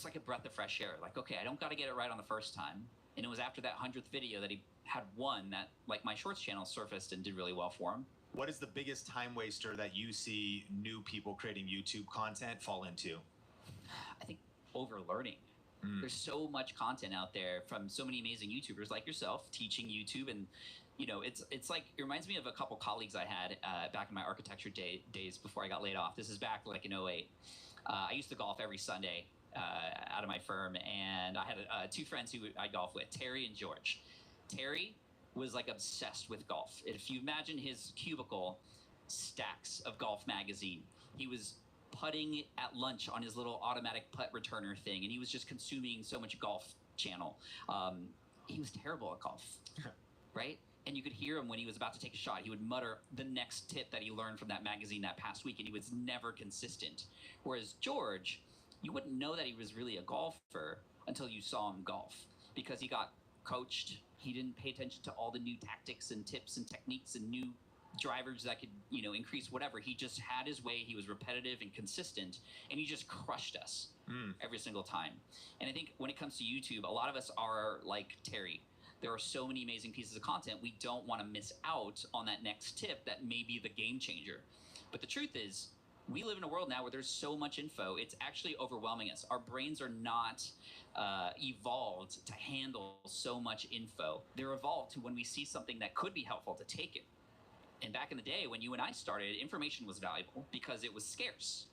like a breath of fresh air. Like, okay, I don't got to get it right on the first time. And it was after that 100th video that he had one that, like, my shorts channel surfaced and did really well for him. What is the biggest time waster that you see new people creating YouTube content fall into? I think overlearning. There's so much content out there from so many amazing YouTubers like yourself teaching YouTube, and you know, it's like, it reminds me of a couple colleagues I had back in my architecture days before I got laid off. This is back like in 08. I used to golf every Sunday out of my firm, and I had two friends who I golf with, Terry and George. Terry was like obsessed with golf. If you imagine his cubicle, stacks of golf magazine. He was putting at lunch on his little automatic putt returner thing, and he was just consuming so much golf channel. He was terrible at golf, right? And you could hear him when he was about to take a shot. He would mutter the next tip that he learned from that magazine that past week, and he was never consistent. Whereas George, you wouldn't know that he was really a golfer until you saw him golf, because he got coached. He didn't pay attention to all the new tactics and tips and techniques and new drivers that could, you know, increase whatever. He just had his way. He was repetitive and consistent, and he just crushed us every single time. And I think when it comes to YouTube, a lot of us are like Terry. There are so many amazing pieces of content. We don't want to miss out on that next tip that may be the game changer. But the truth is, we live in a world now where there's so much info, it's actually overwhelming us. Our brains are not evolved to handle so much info. They're evolved to, when we see something that could be helpful, to take it. And back in the day when you and I started, information was valuable because it was scarce.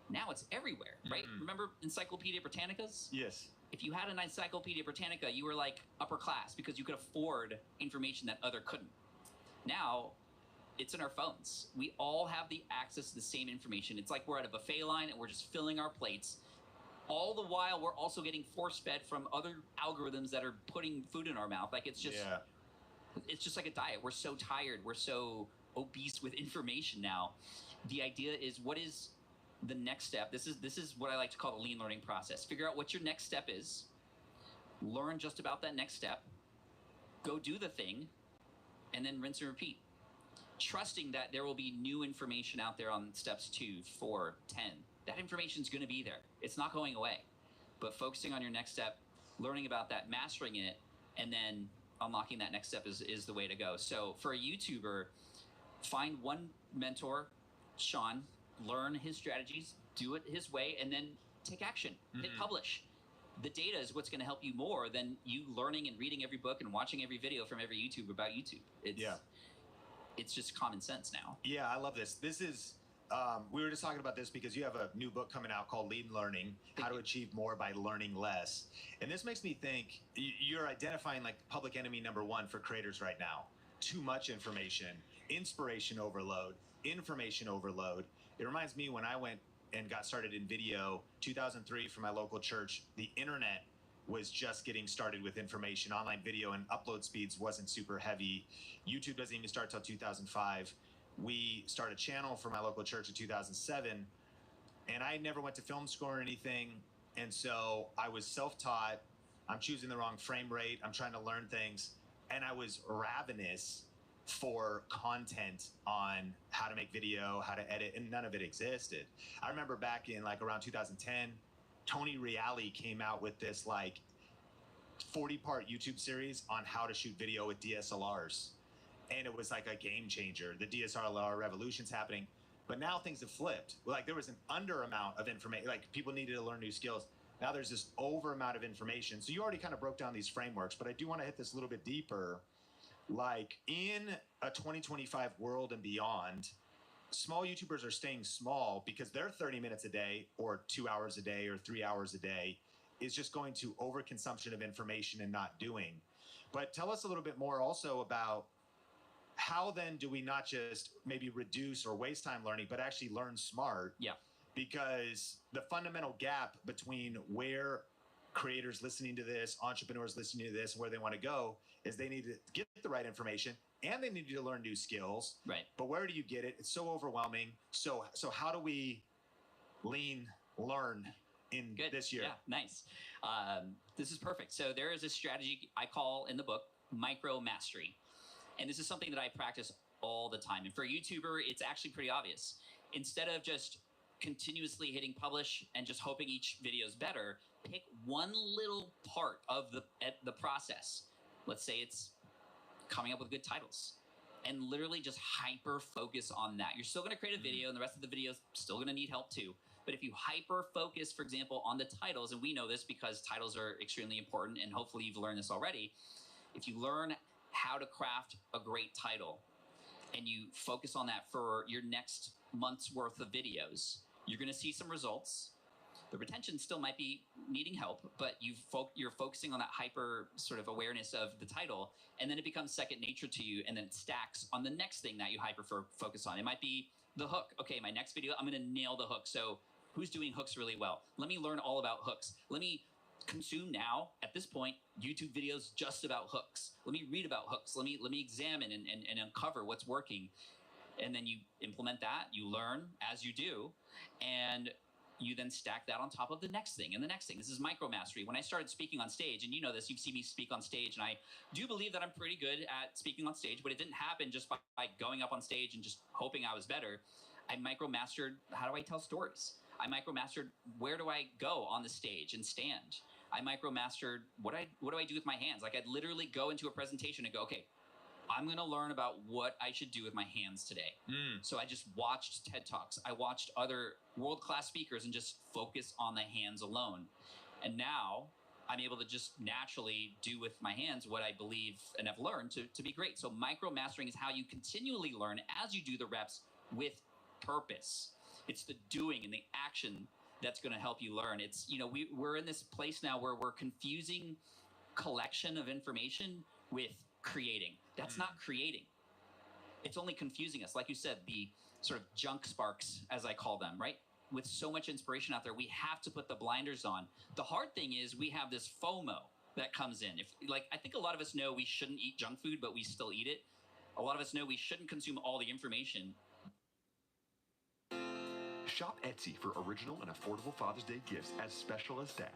Now it's everywhere, right? Remember Encyclopedia Britannicas? Yes. If you had an Encyclopedia Britannica, you were like upper class because you could afford information that other couldn't. Now, it's in our phones. We all have the access to the same information. It's like we're at a buffet line and we're just filling our plates. All the while, we're also getting force-fed from other algorithms that are putting food in our mouth. Like, it's just, it's just like a diet. We're so tired. We're so obese with information now. The idea is, what is the next step? This is what I like to call the lean learning process. Figure out what your next step is. Learn just about that next step. Go do the thing, and then rinse and repeat. Trusting that there will be new information out there on steps 2, 4, 10. That information is going to be there. It's not going away. But focusing on your next step, learning about that, mastering it, and then unlocking that next step is the way to go. So for a YouTuber, find one mentor, Sean, learn his strategies, do it his way, and then take action. Hit publish. the data is what's going to help you more than you learning and reading every book and watching every video from every YouTuber about YouTube. It's just common sense now. Yeah, I love this. This is, we were just talking about this because you have a new book coming out called Lead and Learning, How to Achieve More by Learning Less. And this makes me think you're identifying like public enemy number one for creators right now. Too much information, inspiration overload, information overload. It reminds me when I went and got started in video, 2003 for my local church, the internet was just getting started with information. Online video and upload speeds wasn't super heavy. YouTube doesn't even start till 2005. We started a channel for my local church in 2007, and I never went to film school or anything. And so I was self-taught. I'm choosing the wrong frame rate. I'm trying to learn things. And I was ravenous for content on how to make video, how to edit, and none of it existed. I remember back in like around 2010, Tony Reali came out with this like 40-part YouTube series on how to shoot video with DSLRs. And it was like a game changer. The DSLR revolution's happening. But now things have flipped. Like there was an under amount of information, like people needed to learn new skills. Now there's this over amount of information. So you already kind of broke down these frameworks, but I do want to hit this a little bit deeper. Like in a 2025 world and beyond, small YouTubers are staying small because their 30 minutes a day or 2 hours a day or 3 hours a day is just going to overconsumption of information and not doing. But tell us a little bit more also about how then do we not just maybe reduce or waste time learning, but actually learn smart? Yeah. Because the fundamental gap between where creators listening to this, entrepreneurs listening to this, and where they want to go is they need to get the right information and they need to learn new skills. Right. But where do you get it? It's so overwhelming. So how do we learn in this year? Yeah, nice. This is perfect. So there is a strategy I call in the book micro mastery. And this is something that I practice all the time. And for a YouTuber, it's actually pretty obvious. Instead of just continuously hitting publish and just hoping each video is better, pick one little part of the process. Let's say it's coming up with good titles. And literally just hyper focus on that. You're still going to create a video, and the rest of the video is still going to need help too. But if you hyper focus, for example, on the titles, and we know this because titles are extremely important, and hopefully you've learned this already. If you learn how to craft a great title and you focus on that for your next month's worth of videos, you're going to see some results. The retention still might be needing help, but you're focusing on that hyper sort of awareness of the title, and then it becomes second nature to you, and then it stacks on the next thing that you hyper focus on. It might be the hook. Okay, my next video, I'm going to nail the hook. So who's doing hooks really well? Let me learn all about hooks. Let me consume now, at this point, YouTube videos just about hooks. Let me read about hooks. Let me examine and uncover what's working. And then you implement that, you learn as you do, and you then stack that on top of the next thing and the next thing. This is micro mastery. When I started speaking on stage, and you know this, you've seen me speak on stage, and I do believe that I'm pretty good at speaking on stage, but it didn't happen just by going up on stage and just hoping I was better. I micro mastered how do I tell stories. I micro mastered where do I go on the stage and stand. I micro mastered what do I do with my hands. Like I'd literally go into a presentation and go, okay, I'm going to learn about what I should do with my hands today. So I just watched TED Talks. I watched other world-class speakers and just focus on the hands alone. And now I'm able to just naturally do with my hands what I believe and have learned to be great. So micro mastering is how you continually learn as you do the reps with purpose. It's the doing and the action that's going to help you learn. It's, you know, we're in this place now where we're confusing collection of information with creating. That's not creating. It's only confusing us. Like you said, the sort of junk sparks, as I call them, right? With so much inspiration out there, we have to put the blinders on. The hard thing is we have this FOMO that comes in. I think a lot of us know we shouldn't eat junk food, but we still eat it. A lot of us know we shouldn't consume all the information. Shop Etsy for original and affordable Father's Day gifts as special as that.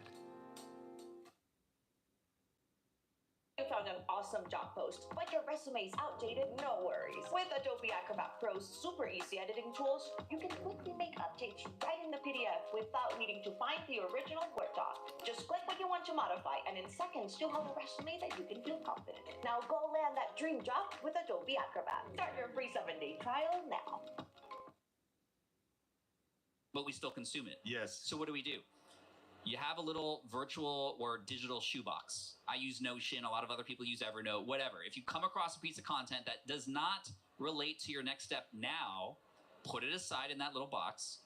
You found an awesome job post, but your resume is outdated? No worries. With Adobe Acrobat Pro's super easy editing tools, you can quickly make updates right in the PDF without needing to find the original Word doc. Just click what you want to modify, and in seconds, you'll have a resume that you can feel confident in. Now go land that dream job with Adobe Acrobat. Start your free 7-day trial now. But we still consume it. Yes. So what do we do? You have a little virtual or digital shoebox. I use Notion. A lot of other people use Evernote, whatever. If you come across a piece of content that does not relate to your next step now, put it aside in that little box,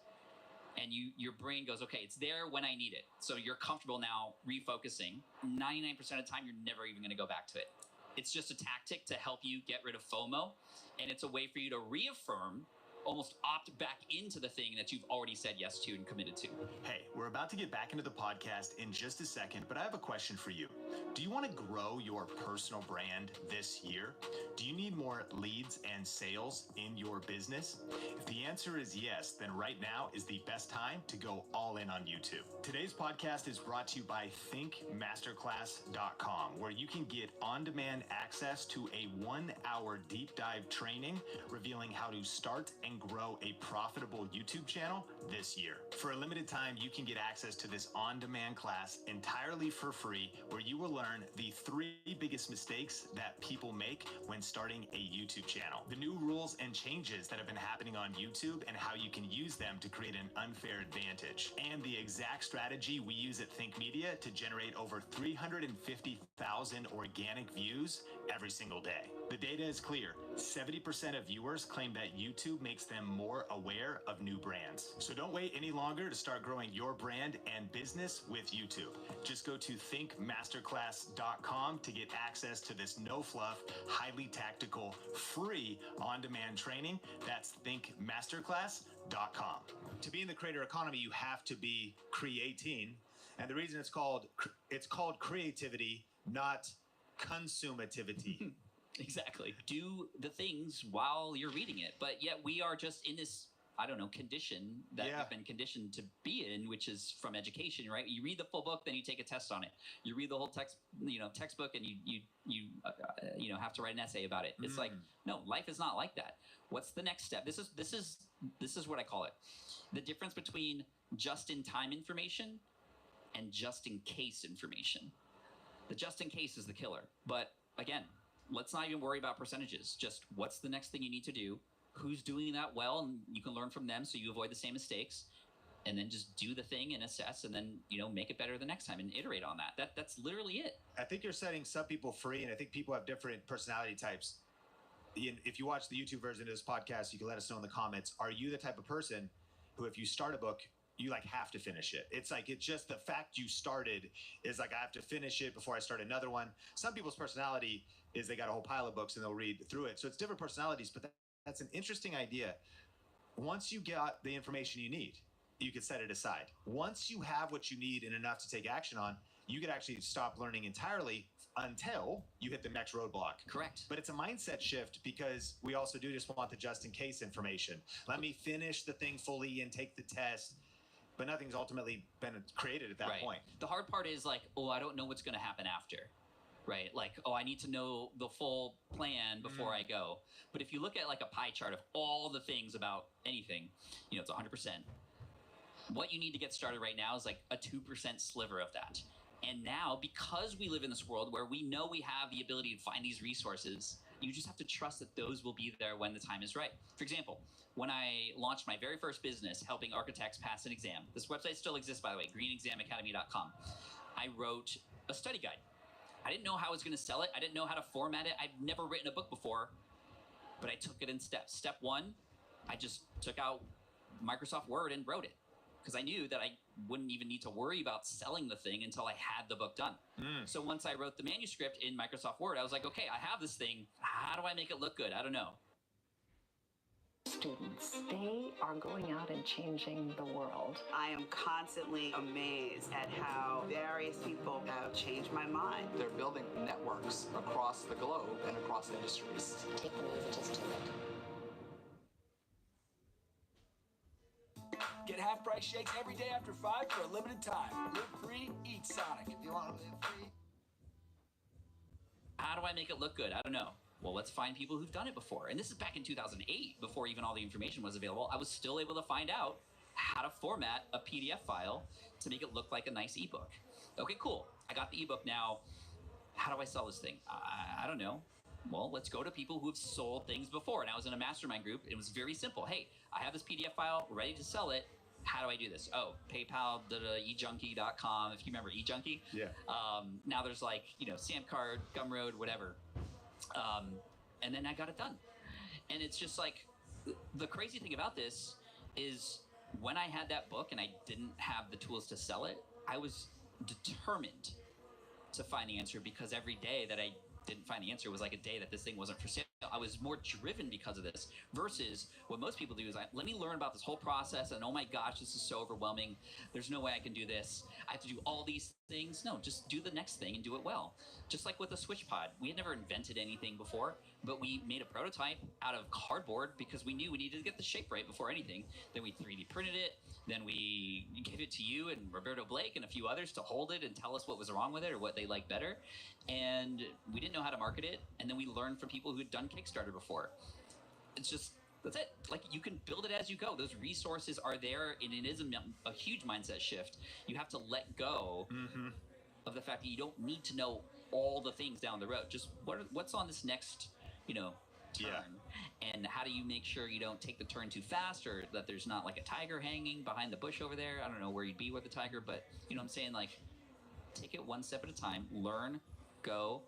and your brain goes, okay, it's there when I need it. So you're comfortable now refocusing. 99% of the time, you're never even going to go back to it. It's just a tactic to help you get rid of FOMO, and it's a way for you to reaffirm, almost opt back into the thing that you've already said yes to and committed to. Hey, we're about to get back into the podcast in just a second, but I have a question for you. Do you want to grow your personal brand this year? Do you need more leads and sales in your business? If the answer is yes, then right now is the best time to go all in on YouTube. Today's podcast is brought to you by thinkmasterclass.com, where you can get on-demand access to a 1-hour deep dive training revealing how to start and grow a profitable YouTube channel this year. For a limited time, you can get access to this on-demand class entirely for free, where you will learn the 3 biggest mistakes that people make when starting a YouTube channel, the new rules and changes that have been happening on YouTube and how you can use them to create an unfair advantage, and the exact strategy we use at Think Media to generate over 350,000 organic views every single day. The data is clear. 70% of viewers claim that YouTube makes them more aware of new brands. So don't wait any longer to start growing your brand and business with YouTube. Just go to thinkmasterclass.com to get access to this no-fluff, highly tactical, free on-demand training. That's thinkmasterclass.com. To be in the creator economy, you have to be creating. And the reason it's called creativity, not consumativity. Exactly. Do the things while you're reading it. But yet we are just in this, I don't know, condition that we've been conditioned to be in, which is from education, right? You read the full book, then you take a test on it. You read the whole textbook, and you have to write an essay about it. It's like, no, life is not like that. What's the next step? This is what I call it. The difference between just-in-time information and just-in-case information. The just-in-case is the killer. But again, let's not even worry about percentages. Just what's the next thing you need to do? Who's doing that well? And you can learn from them so you avoid the same mistakes. And then just do the thing and assess, and then, make it better the next time and iterate on that. That's literally it. I think you're setting some people free, and I think people have different personality types. If you watch the YouTube version of this podcast, you can let us know in the comments. Are you the type of person who, if you start a book, you have to finish it? It's just the fact you started is I have to finish it before I start another one. Some people's personality is they got a whole pile of books and they'll read through it. So it's different personalities, but that's an interesting idea. Once you got the information you need, you can set it aside. Once you have what you need and enough to take action on, you could actually stop learning entirely until you hit the next roadblock. Correct. But it's a mindset shift, because we also do just want the just-in-case information. Let me finish the thing fully and take the test. But nothing's ultimately been created at that point. The hard part is I don't know what's going to happen after, right? I need to know the full plan before I go. But if you look at a pie chart of all the things about anything, it's 100%. What you need to get started right now is a 2% sliver of that. And now, because we live in this world where we know we have the ability to find these resources, you just have to trust that those will be there when the time is right. For example, when I launched my very first business, helping architects pass an exam, this website still exists, by the way, greenexamacademy.com, I wrote a study guide. I didn't know how I was going to sell it. I didn't know how to format it. I've never written a book before, but I took it in steps. Step 1, I just took out Microsoft Word and wrote it, because I knew that I wouldn't even need to worry about selling the thing until I had the book done. So once I wrote the manuscript in Microsoft Word, I was like, okay, I have this thing. How do I make it look good? I don't know. Students, they are going out and changing the world. I am constantly amazed at how various people have changed my mind. They're building networks across the globe and across industries. Take the move and just do it. Get half-price shakes every day after 5 for a limited time. Live free, eat Sonic. You want to live free? How do I make it look good? I don't know. Well, let's find people who've done it before. And this is back in 2008, before even all the information was available. I was still able to find out how to format a PDF file to make it look like a nice ebook. Okay, cool. I got the ebook now. How do I sell this thing? I don't know. Well, let's go to people who have sold things before. And I was in a mastermind group. It was very simple. Hey, I have this PDF file ready to sell it. how do I do this? Oh, PayPal, ejunkie.com. If you remember eJunkie. Yeah. Now there's like, Samcard, Gumroad, whatever. And then I got it done. And it's just like, the crazy thing about this is when I had that book and I didn't have the tools to sell it, I was determined to find the answer, because every day that I didn't find the answer was like a day that this thing wasn't for sale. I was more driven because of this, versus what most people do is let me learn about this whole process, and oh my gosh, this is so overwhelming. There's no way I can do this. I have to do all these things. No, just do the next thing and do it well. Just like with the Switch Pod. We had never invented anything before, but we made a prototype out of cardboard because we knew we needed to get the shape right before anything. Then we 3D printed it. Then we gave it to you and Roberto Blake and a few others to hold it and tell us what was wrong with it or what they liked better. And we didn't know how to market it. And then we learned from people who had done Kickstarter before. It's just, that's it. Like, you can build it as you go. Those resources are there, and it is a huge mindset shift. You have to let go of the fact that you don't need to know all the things down the road. Just what's on this next, turn, and how do you make sure you don't take the turn too fast, or that there's not like a tiger hanging behind the bush over there. I don't know where you'd be with the tiger, but you know what I'm saying? Like, take it one step at a time, learn, go,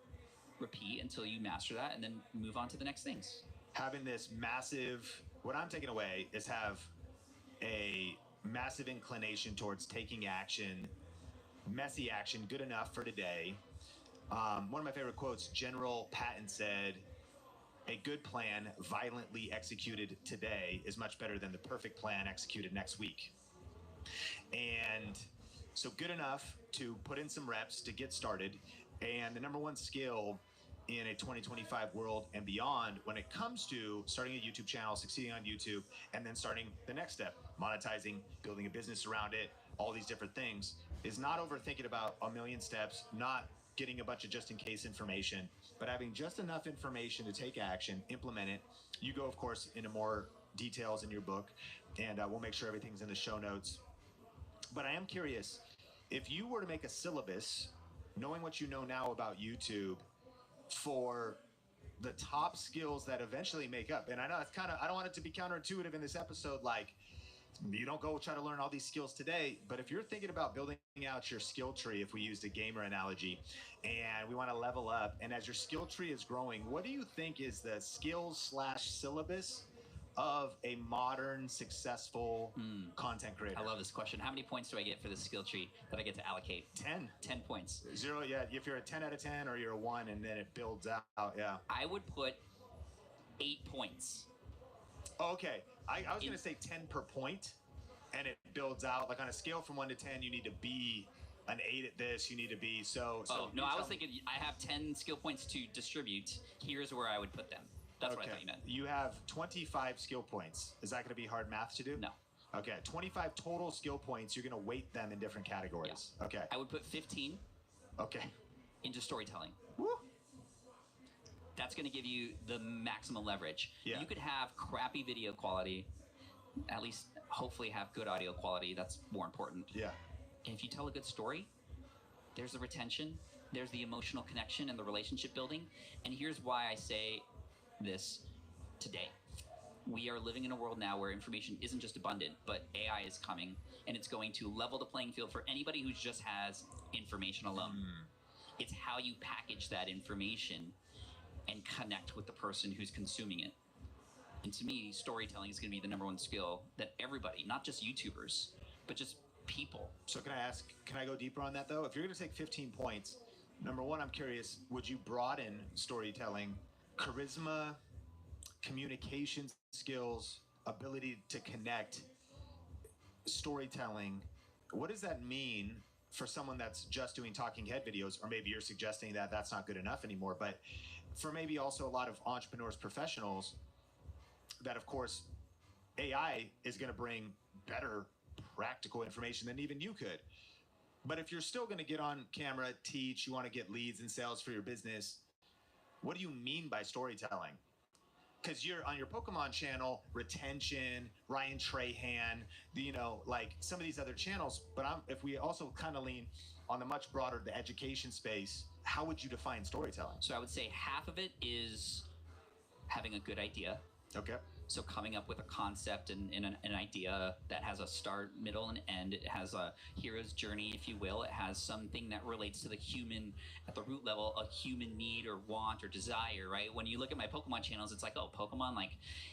repeat until you master that, and then move on to the next things. Having this massive, what I'm taking away is have a massive inclination towards taking action, messy action, good enough for today. One of my favorite quotes, General Patton said, "A good plan violently executed today is much better than the perfect plan executed next week." And so good enough to put in some reps to get started. And the number one skill in a 2025 world and beyond, when it comes to starting a YouTube channel, succeeding on YouTube, and then starting the next step, monetizing, building a business around it, all these different things, is not overthinking about a million steps, not getting a bunch of just-in-case information, but having just enough information to take action, implement it. You go, of course, into more details in your book, and we'll make sure everything's in the show notes. But I am curious, if you were to make a syllabus, knowing what you know now about YouTube, for the top skills that eventually make up, and I know it's kind of, I don't want it to be counterintuitive in this episode, like, you don't go try to learn all these skills today, but if you're thinking about building out your skill tree, if we used a gamer analogy, and we want to level up, and as your skill tree is growing, what do you think is the skills/syllabus of a modern, successful content creator? I love this question. How many points do I get for this skill tree that I get to allocate? 10. 10 points. 0, yeah. If you're a 10 out of 10 or you're a 1 and then it builds out, yeah. I would put 8 points. Okay. I was going to say 10 per point, and it builds out. Like on a scale from 1 to 10, you need to be an 8 at this. You need to be so. No, I was thinking I have 10 skill points to distribute. Here's where I would put them. That's what I thought you meant. You have 25 skill points. Is that going to be hard math to do? No. Okay, 25 total skill points. You're going to weight them in different categories. Yeah. Okay. I would put 15. Okay. Into storytelling. Woo. That's going to give you the maximum leverage. Yeah. You could have crappy video quality, at least hopefully have good audio quality. That's more important. Yeah. And if you tell a good story, there's the retention, there's the emotional connection and the relationship building. And here's why I say this today. We are living in a world now where information isn't just abundant, but AI is coming, and it's going to level the playing field for anybody who just has information alone. It's how you package that information and connect with the person who's consuming it. And to me, storytelling is going to be the number one skill that everybody, not just YouTubers, but just people. So can I go deeper on that though? If you're going to take 15 points, number one, I'm curious, would you broaden storytelling, charisma, communication skills, ability to connect, storytelling? What does that mean for someone that's just doing talking head videos? Or maybe you're suggesting that that's not good enough anymore, but for maybe also a lot of entrepreneurs, professionals, that of course AI is going to bring better practical information than even you could. But if you're still going to get on camera, teach, you want to get leads and sales for your business, what do you mean by storytelling? Because you're on your Pokemon channel, retention, Ryan Trahan, like some of these other channels. But if we also kind of lean on the much broader, the education space, how would you define storytelling? So I would say half of it is having a good idea. Okay. So coming up with a concept and an idea that has a start, middle, and end. It has a hero's journey, if you will. It has something that relates to the human, at the root level, a human need or want or desire, right? When you look at my Pokemon channels, it's like, oh, Pokemon, like,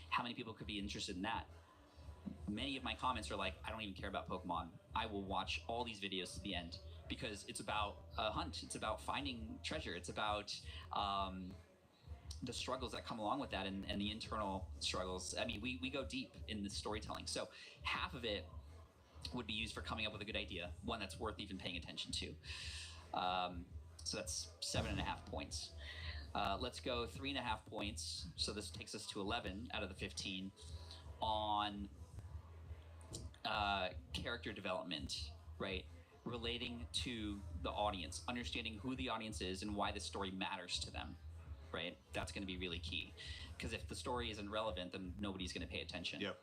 how many people could be interested in that? Many of my comments are like, I don't even care about Pokemon. I will watch all these videos to the end because it's about a hunt. It's about finding treasure. It's about the struggles that come along with that and the internal struggles. I mean, we go deep in the storytelling. So half of it would be used for coming up with a good idea, one that's worth even paying attention to. So that's 7.5 points. Let's go 3.5 points. So this takes us to 11 out of the 15 on character development, right? Relating to the audience, understanding who the audience is and why the story matters to them, right? That's going to be really key. Because if the story isn't relevant, then nobody's going to pay attention. Yep.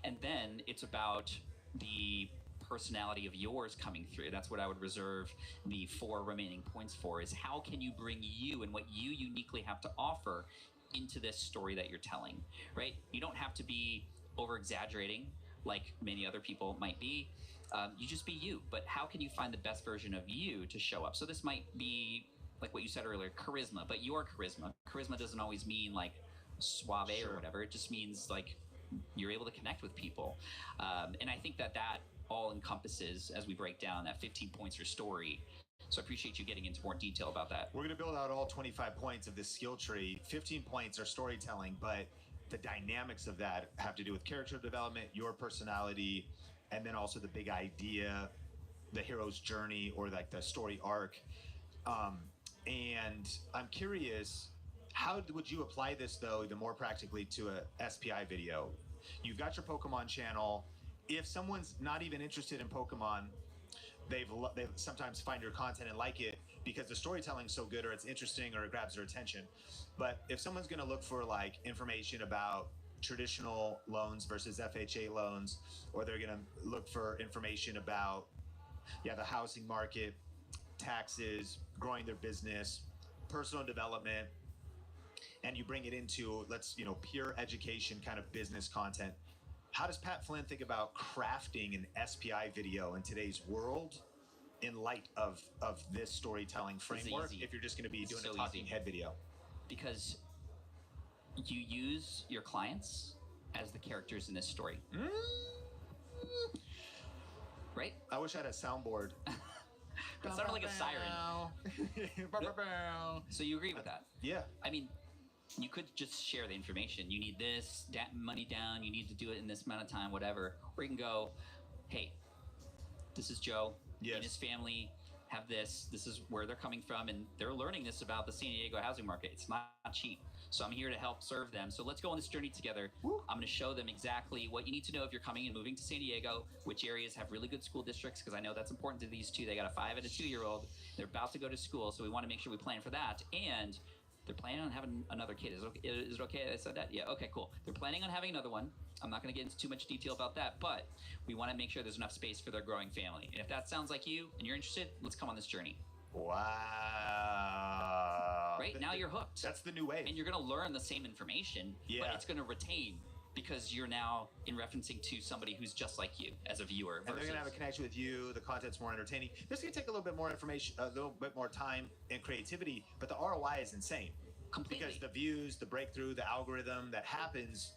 And then it's about the personality of yours coming through. That's what I would reserve the 4 remaining points for, is how can you bring you and what you uniquely have to offer into this story that you're telling, right? You don't have to be over-exaggerating like many other people might be. You just be you, but how can you find the best version of you to show up? So this might be, like what you said earlier, charisma, but your charisma. Charisma doesn't always mean like suave or whatever. It just means like you're able to connect with people. And I think that all encompasses, as we break down that 15 points for story. So I appreciate you getting into more detail about that. We're going to build out all 25 points of this skill tree. 15 points are storytelling, but the dynamics of that have to do with character development, your personality, and then also the big idea, the hero's journey, or like the story arc. And I'm curious, how would you apply this, though, even more practically to a SPI video? You've got your Pokemon channel. If someone's not even interested in Pokemon, they sometimes find your content and like it because the storytelling's so good, or it's interesting, or it grabs their attention. But if someone's going to look for like information about traditional loans versus FHA loans, or they're going to look for information about the housing market, taxes, growing their business, personal development, and you bring it into, pure education kind of business content. How does Pat Flynn think about crafting an SPI video in today's world in light of this storytelling framework, if you're just going to be doing a talking head video? Because you use your clients as the characters in this story. Right? I wish I had a soundboard. That sounded like a siren. So you agree with that? Yeah. I mean, you could just share the information. You need this money down. You need to do it in this amount of time, whatever. Or you can go, hey, this is Joe. Yes. And his family have this. This is where they're coming from. And they're learning this about the San Diego housing market. It's not cheap. So I'm here to help serve them. So let's go on this journey together. Woo. I'm going to show them exactly what you need to know if you're coming and moving to San Diego, which areas have really good school districts, because I know that's important to these two. They got a 5 and a 2-year-old. They're about to go to school. So we want to make sure we plan for that. And they're planning on having another kid. Is it okay I said that? Yeah, okay, cool. They're planning on having another one. I'm not going to get into too much detail about that, but we want to make sure there's enough space for their growing family. And if that sounds like you and you're interested, let's come on this journey. Wow. Right? Now you're hooked. That's the new wave. And you're going to learn the same information, but it's going to retain because you're now in referencing to somebody who's just like you as a viewer. And they're going to have a connection with you. The content's more entertaining. This is going to take a little bit more information, a little bit more time and creativity, but the ROI is insane. Completely. Because the views, the breakthrough, the algorithm that happens,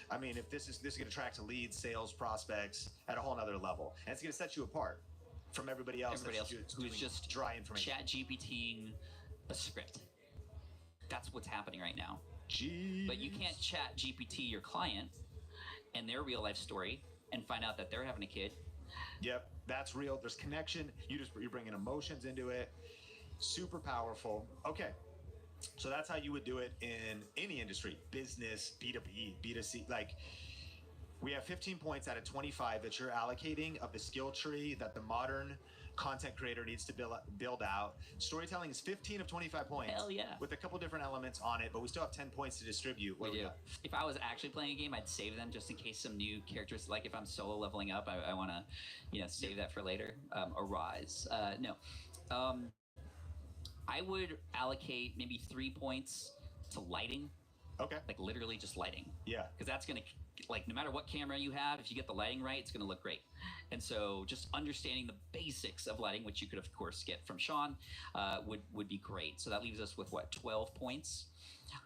I mean, if this is going to attract leads, sales, prospects at a whole nother level. And it's going to set you apart from everybody else who's just dry information. Chat GPTing a script. That's what's happening right now. Jeez. But you can't chat GPT your client and their real life story and find out that they're having a kid. Yep, that's real. There's connection. You're bringing emotions into it. Super powerful. Okay. So that's how you would do it in any industry, business, B2B, B2C. Like, we have 15 points out of 25 that you're allocating of the skill tree that the modern content creator needs to build out. Storytelling is 15 of 25 points. Hell yeah. With a couple different elements on it, but we still have 10 points to distribute. We do. If I was actually playing a game, I'd save them just in case some new characters, like if I'm solo leveling up, I want to, save that for later. Arise. I would allocate maybe 3 points to lighting Okay. Like literally just lighting. Yeah. Because that's going to, like, no matter what camera you have, if you get the lighting right, it's going to look great. And so just understanding the basics of lighting, which you could of course get from Sean, would be great. So that leaves us with what, 12 points?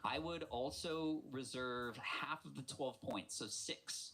I would also reserve half of the 12 points, so 6,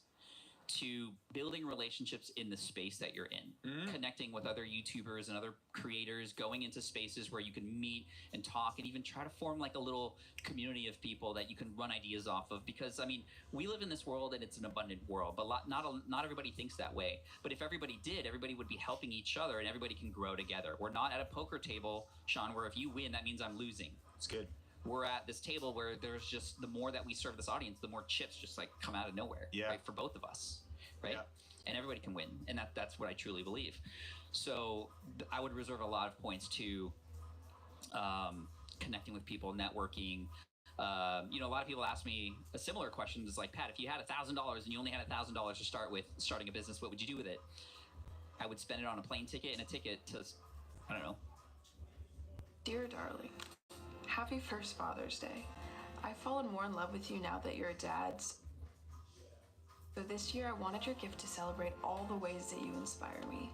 to building relationships in the space that you're in, connecting with other YouTubers and other creators, going into spaces where you can meet and talk and even try to form like a little community of people that you can run ideas off of. Because I mean, we live in this world and it's an abundant world, but not everybody thinks that way. But if everybody did, everybody would be helping each other and everybody can grow together. We're not at a poker table, Sean, where if you win, that means I'm losing. It's good. We're at this table where there's just, the more that we serve this audience, the more chips just like come out of nowhere, right? For both of us, right? Yeah. And everybody can win. And that's what I truly believe. So I would reserve a lot of points to connecting with people, networking. You know, a lot of people ask me a similar question. It's like, Pat, if you had $1,000 and you only had $1,000 to start with starting a business, what would you do with it? I would spend it on a plane ticket and a ticket to, I don't know. Dear darling, happy first Father's Day. I've fallen more in love with you now that you're a dad. So this year I wanted your gift to celebrate all the ways that you inspire me.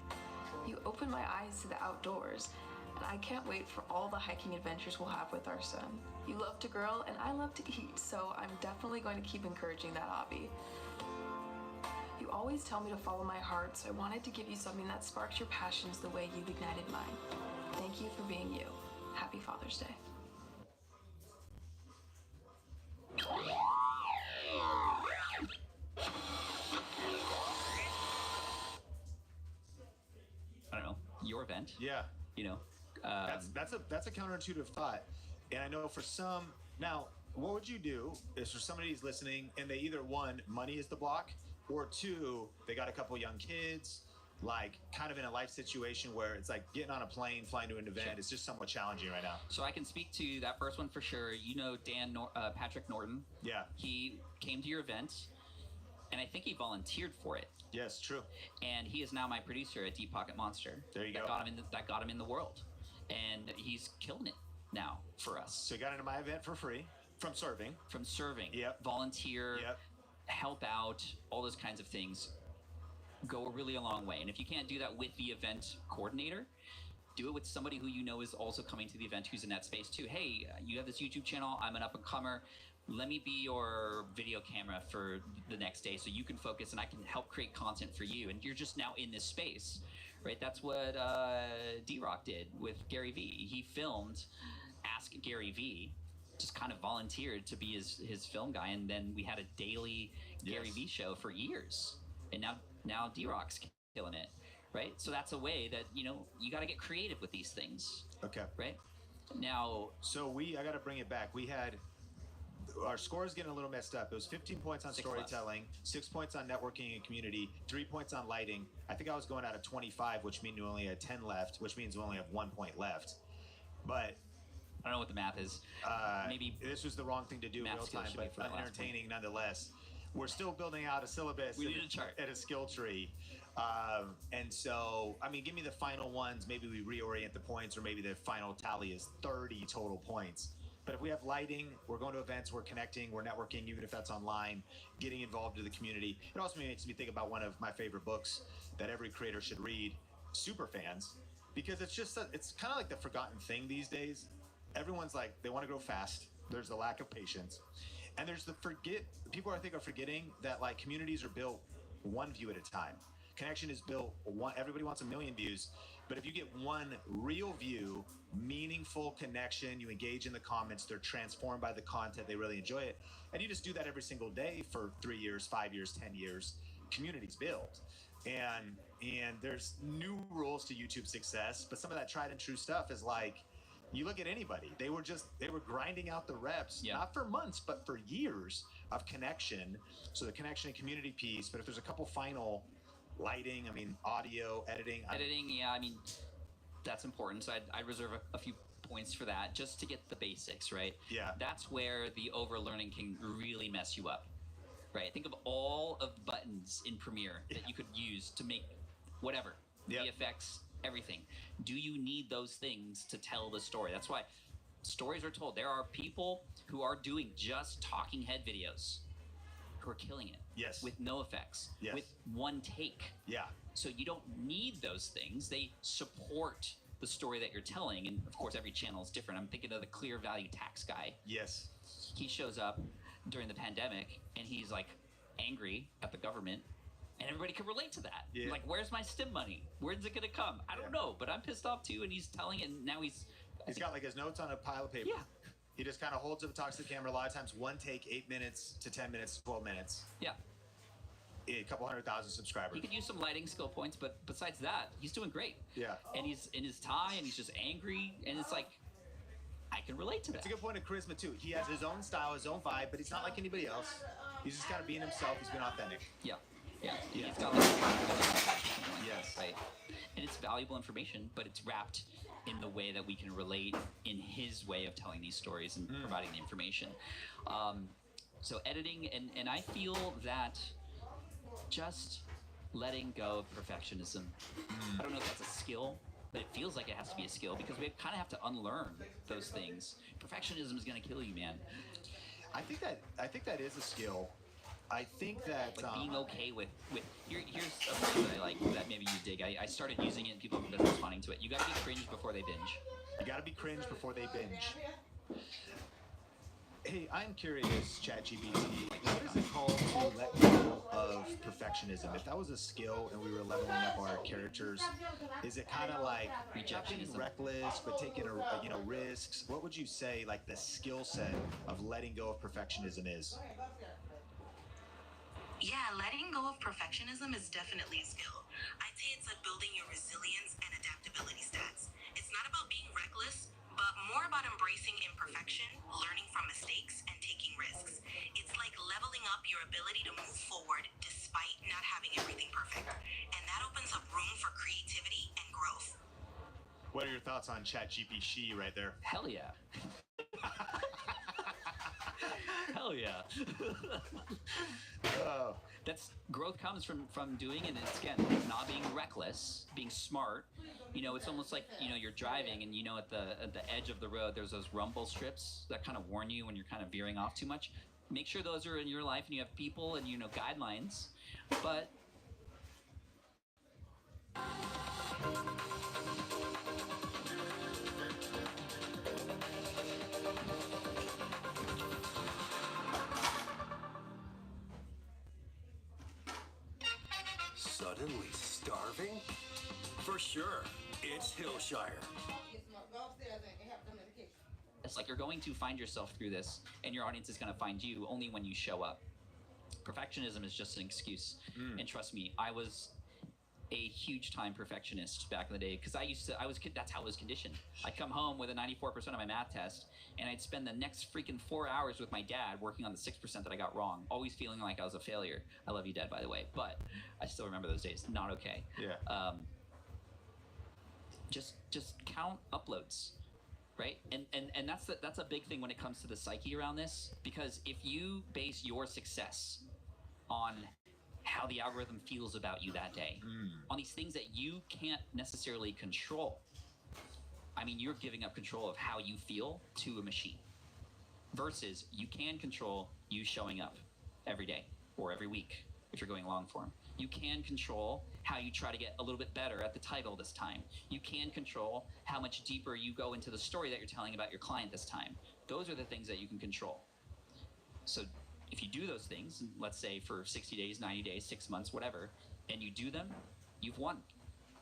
You open my eyes to the outdoors, and I can't wait for all the hiking adventures we'll have with our son. You love to grill, and I love to eat, so I'm definitely going to keep encouraging that hobby. You always tell me to follow my heart, so I wanted to give you something that sparks your passions the way you've ignited mine. Thank you for being you. Happy Father's Day. I don't know, your event. Yeah. You know, that's a counterintuitive thought. And I know for some, now, what would you do is for somebody who's listening and they either, one, money is the block, or two, they got a couple young kids, like kind of in a life situation where it's like getting on a plane, flying to an event. Sure. It's just somewhat challenging right now. So I can speak to that first one for sure. You know, Patrick Norton. Yeah. He came to your event and I think he volunteered for it. Yes, true. And he is now my producer at Deep Pocket Monster. There you go. That got him in the world. And he's killing it now for us. So he got into my event for free from serving. From serving. Yep. Volunteer. Yep. Help out, all those kinds of things go really a long way. And if you can't do that with the event coordinator, do it with somebody who you know is also coming to the event who's in that space too. Hey, you have this YouTube channel, I'm an up-and-comer, let me be your video camera for the next day so you can focus and I can help create content for you. And you're just now in this space, right? That's what D-Rock did with Gary Vee. He filmed Ask Gary Vee, just kind of volunteered to be his film guy, and then we had a daily Gary Vee show for years. And now D-Rock's killing it, right? So that's a way that, you know, you got to get creative with these things. Okay. Right? Now... So I got to bring it back. We had... Our score is getting a little messed up. It was 15 points on storytelling, 6 points on networking and community, 3 points on lighting. I think I was going out of 25, which means we only had 10 left, which means we only have 1 point left. But... I don't know what the math is. Maybe this was the wrong thing to do real time, but entertaining nonetheless. We're still building out a syllabus. We need a chart and a skill tree. And so, I mean, give me the final ones. Maybe we reorient the points, or maybe the final tally is 30 total points. But if we have lighting, we're going to events, we're connecting, we're networking, even if that's online, getting involved in the community. It also makes me think about one of my favorite books that every creator should read, Superfans, because it's just, it's kind of like the forgotten thing these days. Everyone's like, they want to grow fast. There's a lack of patience. And there's people I think are forgetting that like communities are built one view at a time. Connection is built everybody wants 1 million views, but if you get one real view, meaningful connection, you engage in the comments, they're transformed by the content, they really enjoy it, and you just do that every single day for 3 years, 5 years, 10 years, communities build. And there's new rules to YouTube success, but some of that tried and true stuff is like, you look at anybody, they were grinding out the reps, not for months, but for years of connection. So the connection and community piece, but if there's a couple final lighting, I mean, audio, editing. Yeah, I mean, that's important. So I'd reserve a few points for that just to get the basics, right? Yeah. That's where the overlearning can really mess you up, right? Think of all of the buttons in Premiere that you could use to make whatever, VFX, everything. Do you need those things to tell the story? That's why stories are told. There are people who are doing just talking head videos who are killing it. Yes. With no effects. Yes. With one take. Yeah. So you don't need those things. They support the story that you're telling. And of course, every channel is different. I'm thinking of the clear value tax guy. Yes. He shows up during the pandemic and he's like angry at the government. And everybody can relate to that. Yeah. Like, where's my stim money? Where's it going to come? I don't know, but I'm pissed off too. And he's telling it, and now he's got like his notes on a pile of paper. Yeah. He just kind of holds up, talks to the camera. A lot of times, one take, 8 minutes to 10 minutes, 12 minutes. Yeah. A couple 100,000 subscribers. He could use some lighting skill points, but besides that, he's doing great. Yeah. And he's in his tie, and he's just angry, and it's like, I can relate to that. It's a good point of charisma too. He has his own style, his own vibe, but he's not like anybody else. He's just kind of being himself. He's being authentic. Yeah. Yeah. Yeah. He's got like, yes. Right. And it's valuable information, but it's wrapped in the way that we can relate in his way of telling these stories and providing the information. So editing, and I feel that just letting go of perfectionism. I don't know if that's a skill, but it feels like it has to be a skill because we kind of have to unlearn those things. Perfectionism is going to kill you, man. I think that is a skill. I think that like being okay with here's a phrase that I like that maybe you dig. I started using it and people have been responding to it. You gotta be cringe before they binge. You gotta be cringe before they binge. Hey, I'm curious, ChatGPT, what is it called to let go of perfectionism? If that was a skill and we were leveling up our characters, is it kind of like not being reckless but taking risks? What would you say like the skill set of letting go of perfectionism is? Yeah, letting go of perfectionism is definitely a skill. I'd say it's like building your resilience and adaptability stats. It's not about being reckless, but more about embracing imperfection, learning from mistakes, and taking risks. It's like leveling up your ability to move forward despite not having everything perfect. And that opens up room for creativity and growth. What are your thoughts on ChatGPT right there? Hell yeah. Hell yeah. Oh. That's growth comes from doing, and it's again not being reckless, being smart. You know, it's almost like you're driving, and at the edge of the road there's those rumble strips that kind of warn you when you're kind of veering off too much. Make sure those are in your life, and you have people and guidelines, but. Suddenly starving? For sure, it's Hillshire. It's like you're going to find yourself through this, and your audience is going to find you only when you show up. Perfectionism is just an excuse. And trust me, I was a huge time perfectionist back in the day because that's how I was conditioned. I'd come home with a 94% on my math test, and I'd spend the next freaking 4 hours with my dad working on the 6% that I got wrong, always feeling like I was a failure. I love you, Dad, by the way, but I still remember those days. Not okay. Yeah. Just count uploads. Right? And that's a big thing when it comes to the psyche around this, because if you base your success on how the algorithm feels about you that day, on these things that you can't necessarily control, I mean, you're giving up control of how you feel to a machine, versus you can control you showing up every day or every week if you're going long form. You can control how you try to get a little bit better at the title this time. You can control how much deeper you go into the story that you're telling about your client this time. Those are the things that you can control. So if you do those things, let's say for 60 days, 90 days, 6 months, whatever, and you do them, you've won,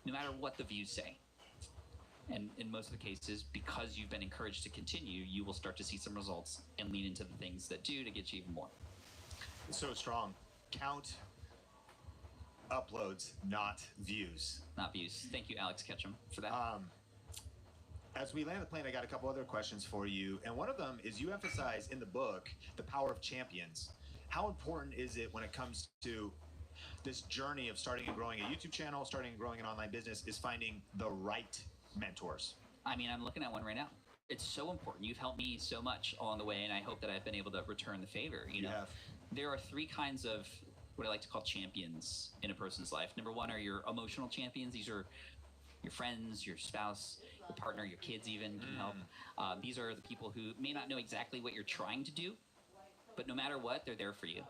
no matter what the views say. And in most of the cases, because you've been encouraged to continue, you will start to see some results and lean into the things that do to get you even more. It's so strong. Count uploads, not views. Not views. Thank you, Alex Ketchum, for that. As we land the plane, I got a couple other questions for you. And one of them is you emphasize in the book the power of champions. How important is it when it comes to this journey of starting and growing a YouTube channel, starting and growing an online business, is finding the right mentors? I mean, I'm looking at one right now. It's so important. You've helped me so much along the way, and I hope that I've been able to return the favor. There are 3 kinds of what I like to call champions in a person's life. Number 1 are your emotional champions. These are your friends, your spouse, your partner, your kids even can help. These are the people who may not know exactly what you're trying to do, but no matter what, they're there for you.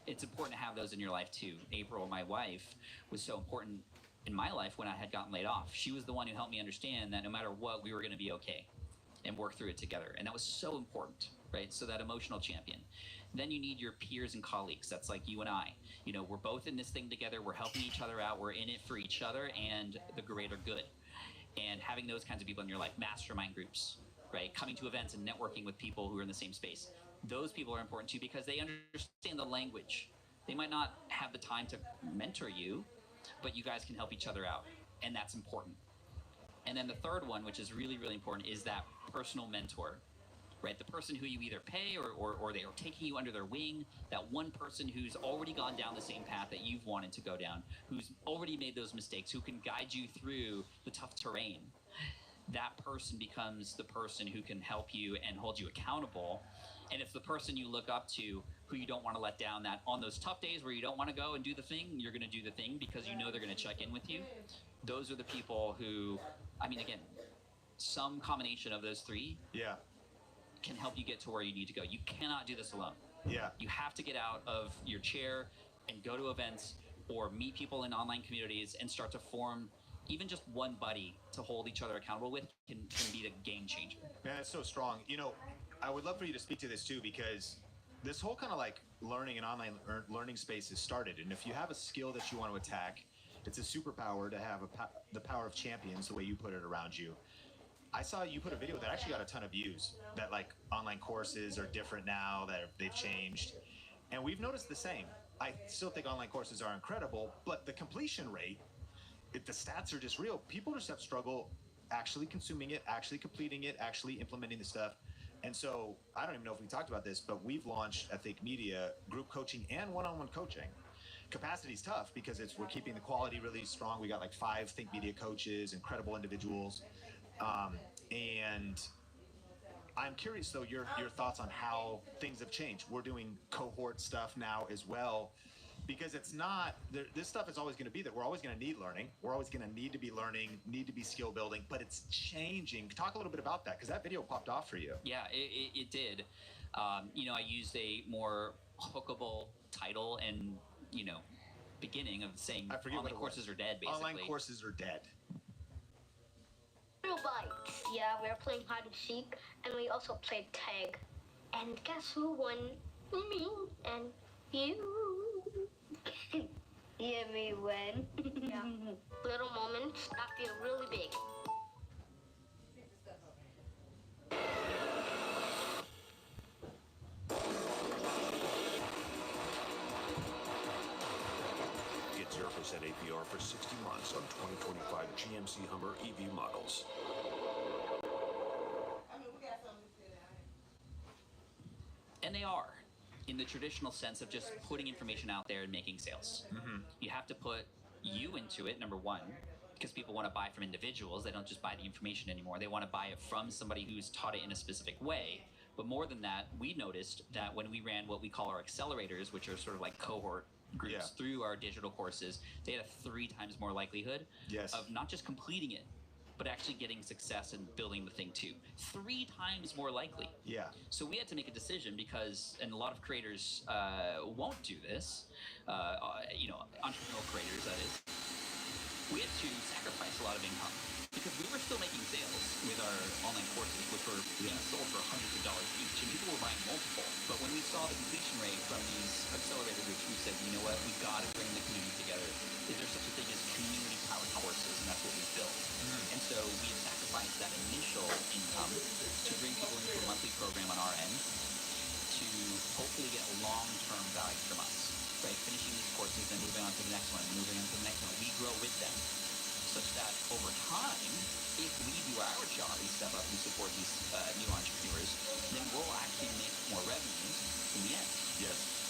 It's important to have those in your life too. April, my wife, was so important in my life when I had gotten laid off. She was the one who helped me understand that no matter what, we were going to be okay and work through it together. And that was so important, right? So that emotional champion. Then you need your peers and colleagues. That's like you and I. You know, we're both in this thing together. We're helping each other out. We're in it for each other and the greater good. And having those kinds of people in your life, mastermind groups, right? Coming to events and networking with people who are in the same space. Those people are important too because they understand the language. They might not have the time to mentor you, but you guys can help each other out. And that's important. And then the third one, which is really, really important, is that personal mentor, right? The person who you either pay or they are taking you under their wing, that one person who's already gone down the same path that you've wanted to go down, who's already made those mistakes, who can guide you through the tough terrain. That person becomes the person who can help you and hold you accountable. And it's the person you look up to who you don't want to let down, that on those tough days where you don't want to go and do the thing, you're going to do the thing because you know they're going to check in with you. Those are the people who, I mean, again, some combination of those three can help you get to where you need to go. You cannot do this alone. You have to get out of your chair and go to events or meet people in online communities and start to form even just one buddy to hold each other accountable with can be the game changer. Man, that's so strong. You know, I would love for you to speak to this too, because this whole kind of like learning and online learning space has started. And if you have a skill that you want to attack, it's a superpower to have the power of champions, the way you put it, around you. I saw you put a video that actually got a ton of views, that like online courses are different now, that they've changed. And we've noticed the same. I still think online courses are incredible, but the completion rate, the stats are just real. People just have struggle actually consuming it, actually completing it, actually implementing the stuff. And so I don't even know if we talked about this, but we've launched at Think Media group coaching and one-on-one coaching. Capacity's tough because we're keeping the quality really strong. We got like 5 Think Media coaches, incredible individuals. And I'm curious though, your thoughts on how things have changed. We're doing cohort stuff now as well, because it's not, this stuff is always going to be there. We're always going to need learning. We're always going to need to be learning, need to be skill building, but it's changing. Talk a little bit about that, because that video popped off for you. Yeah, it did. You know, I used a more hookable title and, you know, beginning of saying online courses are dead, basically. Online courses are dead. Real bites. Yeah, we were playing hide and seek, and we also played tag. And guess who won? Me and you. Yeah, me win. Yeah. Little moments that feel really big. Get 0% APR for 60 months on 2025 GMC Hummer EV models. And they are, in the traditional sense of just putting information out there and making sales. You have to put you into it, number one, because people want to buy from individuals. They don't just buy the information anymore. They want to buy it from somebody who's taught it in a specific way. But more than that, we noticed that when we ran what we call our accelerators, which are sort of like cohort groups through our digital courses, they had a 3 times more likelihood of not just completing it, but actually getting success and building the thing too. 3 times more likely. So we had to make a decision because, and a lot of creators won't do this, you know, entrepreneurial creators, that is. We had to sacrifice a lot of income because we were still making sales with our online courses, which were being sold for hundreds of dollars each, and people were buying multiple. But when we saw the completion rate from these accelerator groups, we said, you know what, we've got to bring the community together. Is there such a thing as community-powered courses? And that's what we built. And so we had sacrificed that initial income to bring people into a monthly program on our end to hopefully get a long-term value from us, right? Finishing these courses, then moving on to the next one, moving on to the next one. We grow with them such that over time, if we do our job, we step up and support these new entrepreneurs, then we'll actually make more revenues in the end.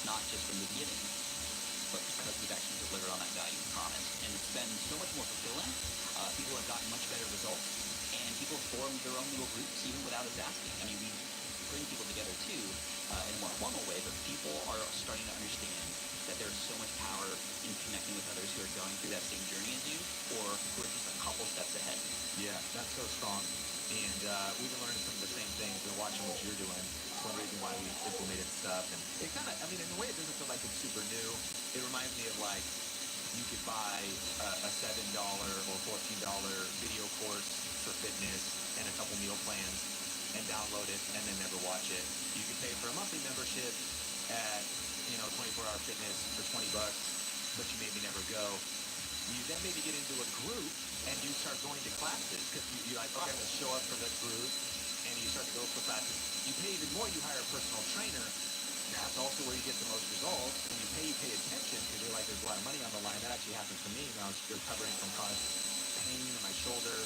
Not just from the beginning, but because we've actually delivered on that value we promised. And it's been so much more fulfilling. People have gotten much better results, and people form their own little groups even without us asking. I mean, we bring people together too in a more formal way, but people are starting to understand that there's so much power in connecting with others who are going through that same journey as you, or who are just a couple steps ahead. Yeah, that's so strong. And we've been learning some of the same things and watching what you're doing. It's one reason why we implemented stuff. And it kind of, I mean, in a way, it doesn't feel like it's super new. It reminds me of like you could buy a $7 or $14 video course for fitness and a couple meal plans and download it and then never watch it. You could pay for a monthly membership at, 24-hour fitness for $20, but you maybe never go. You then maybe get into a group and you start going to classes because you're like, okay, I'm going to show up for the group, and you start to go for classes. You pay even more, you hire a personal trainer. That's also where you get the most results. And you pay attention because you're like, there's a lot of money on the line. That actually happened to me when I was recovering from chronic pain in my shoulder.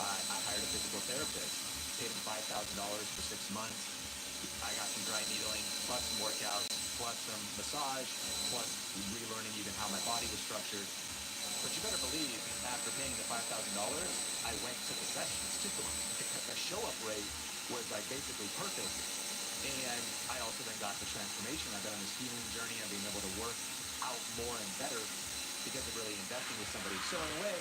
I hired a physical therapist, paid him $5,000 for 6 months. I got some dry needling, plus some workouts, plus some massage, plus relearning even how my body was structured. But you better believe, after paying the $5,000, I went to the sessions too. The show-up rate was like basically perfect. And I also then got the transformation. I've been on this healing journey of being able to work out more and better because of really investing with somebody. So in a way,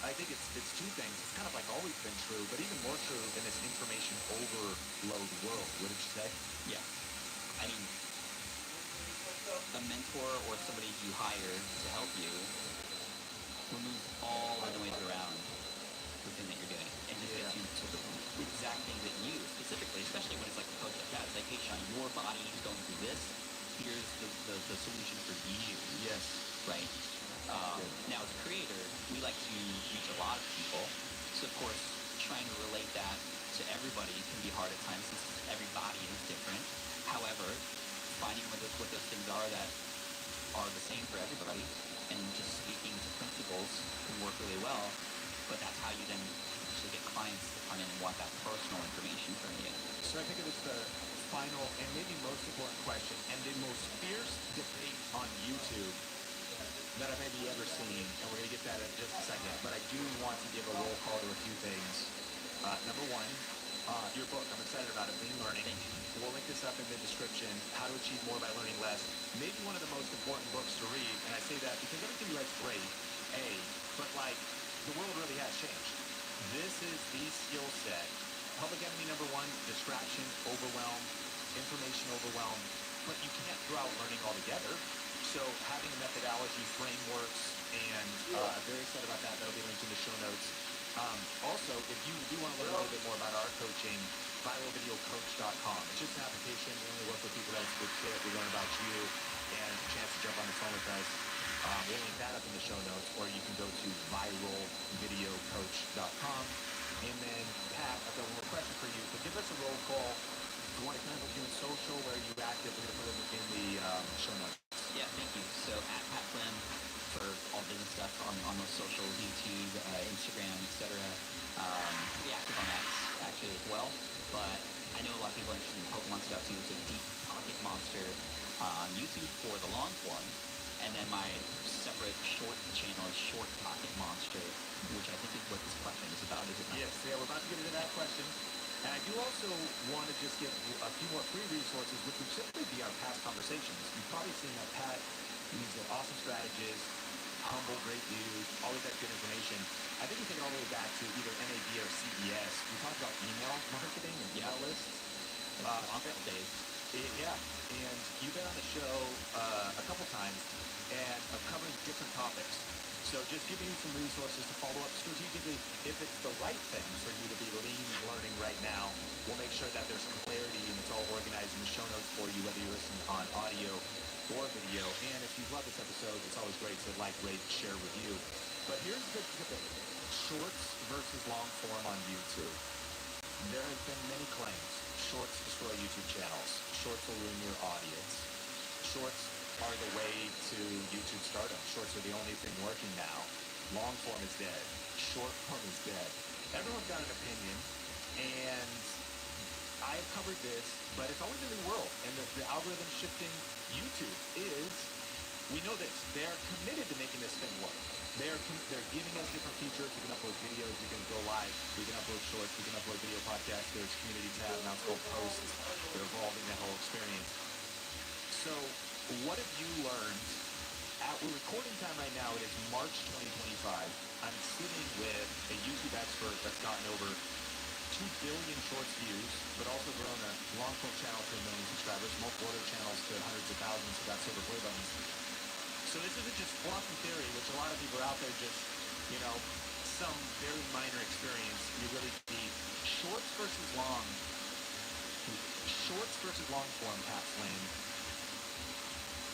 I think it's two things. It's kind of like always been true, but even more true in this information overload world. What did you say? Yeah. I mean, a mentor or somebody you hire to help you removes all the noise around the thing that you're doing and just gets you to the exact thing that you specifically, especially when it's like a coach like that. It's like, hey, Sean, your body is going through this. Here's the solution for you. Yes. Right? Now, as a creator, we like to reach a lot of people. So, of course, trying to relate that to everybody can be hard at times since every body is different. However, finding what those things are that are the same for everybody and just speaking to principles can work really well. But that's how you then actually get clients to come in and want that personal information from you. So I think it was the final and maybe most important question and the most fierce debate on YouTube that I've maybe ever seen, and we're going to get that in just a second, but I do want to give a roll call to a few things. Number one, your book, I'm excited about it, Lean Learning. We'll link this up in the description, How to Achieve More by Learning Less. Maybe one of the most important books to read, and I say that because everything you write's great, but like, the world really has changed. This is the skill set. Public enemy number one, distraction, overwhelm, information overwhelm, but you can't throw out learning altogether. So having a methodology, frameworks, and very excited about that. That'll be linked in the show notes. Also, if you do want to learn a little bit more about our coaching, viralvideocoach.com. It's just an application. We only work with people that's a good fit. We learn about you and a chance to jump on the phone with us. We'll link that up in the show notes, or you can go to viralvideocoach.com. And then, Pat, I've got one more question for you. So give us a roll call. If you want to connect with you in social, where are you active? We're going to put it in the show notes. Yeah, thank you. So at Pat Flynn for all business stuff on those socials, YouTube, Instagram, etc. Pretty active on X actually as well. But I know a lot of people are interested in Pokemon stuff too. So Deep Pocket Monster on YouTube for the long form. And then my separate short channel is Short Pocket Monster, which I think is what this question is about, is it not? Yes, yeah, we're about to get into that question. And I do also want to just give a few more free resources, which would simply be our past conversations. You've probably seen that Pat is an awesome strategist, humble, great dude, always has good information. I think we take it all the way back to either NAB or CES. We talked about email marketing and email lists. On that days. Yeah, and you've been on the show a couple times and covering different topics. So just giving you some resources to follow up strategically. If it's the right thing for you to be learning right now, we'll make sure that there's some clarity and it's all organized in the show notes for you, whether you listen on audio or video. And if you love this episode, it's always great to like, rate, share, review. But here's the debate. Shorts versus long form on YouTube. There have been many claims. Shorts destroy YouTube channels. Shorts will ruin your audience. Shorts are the way to YouTube stardom. Shorts are the only thing working now. Long form is dead. Short form is dead. Everyone's got an opinion, and I've covered this, but it's always a new world. And the algorithm shifting YouTube is, we know this, they're committed to making this thing work. They're giving us different features. We can upload videos, we can go live, we can upload shorts, we can upload video podcasts. There's community tab, now it's called posts. They're evolving that whole experience. So what have you learned? We're recording time right now. It is March 2025. I'm sitting with a expert that's gotten over 2 billion shorts views, but also grown a long-form channel to 1 million subscribers, multiple other channels to hundreds of thousands who got silver play buttons. So this isn't just fluffy theory, which a lot of people are out there just, some very minor experience. You really see shorts versus long form Pat's Lane.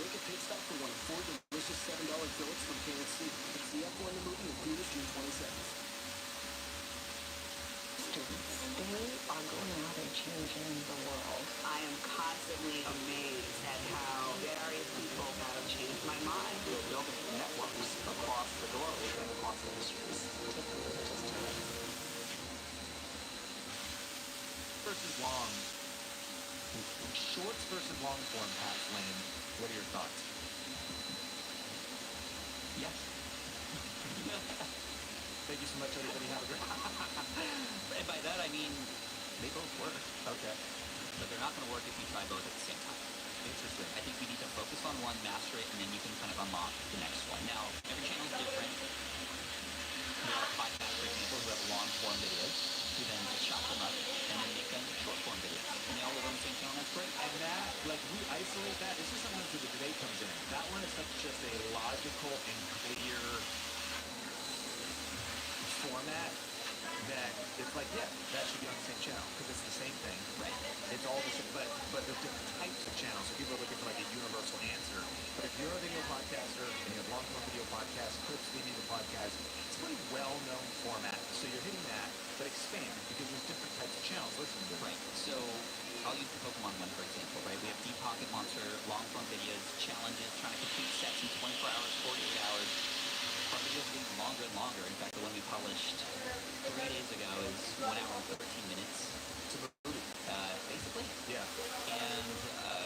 Make a pit stop for one of 4 delicious $7 fillets from KFC. It's the F1 the movie in theaters June 27th. Students, they are going out and changing the world. I am constantly amazed at how various people have changed my mind. We're building networks across the globe and across industries. Versus long. Shorts versus long form Pat's Lane. What are your thoughts? Yes. Thank you so much, everybody. Have a great And by that, I mean, they both work. Okay. But they're not going to work if you try both at the same time. Interesting. I think we need to focus on one, master it, and then you can kind of unlock the next one. Now, every channel is different. There are podcasts, for example, who have long-form videos, who then chop them up and then make them short-form videos. And they all live on the same channel, that's great. And that, we isolate that. This is sometimes where the debate comes in. That one is just a logical and clear format that it's like, yeah, that should be on the same channel because it's the same thing. Right. It's all the same, but there's different types of channels. So people are looking for like a universal answer. But if you're a video podcaster and you have long-form video podcast, clip streaming the podcast, it's a pretty well-known format. So you're hitting that, but expand because there's different types of channels listening to it. Right. So I'll use the Pokemon one, for example, right? We have Deep Pocket Monster, long-form videos, challenges, trying to complete sets in 24 hours, 48 hours. Our videos are getting longer and longer. In fact, the one we published 3 days ago is 1 hour and 13 minutes. It's a movie. Basically. Yeah. And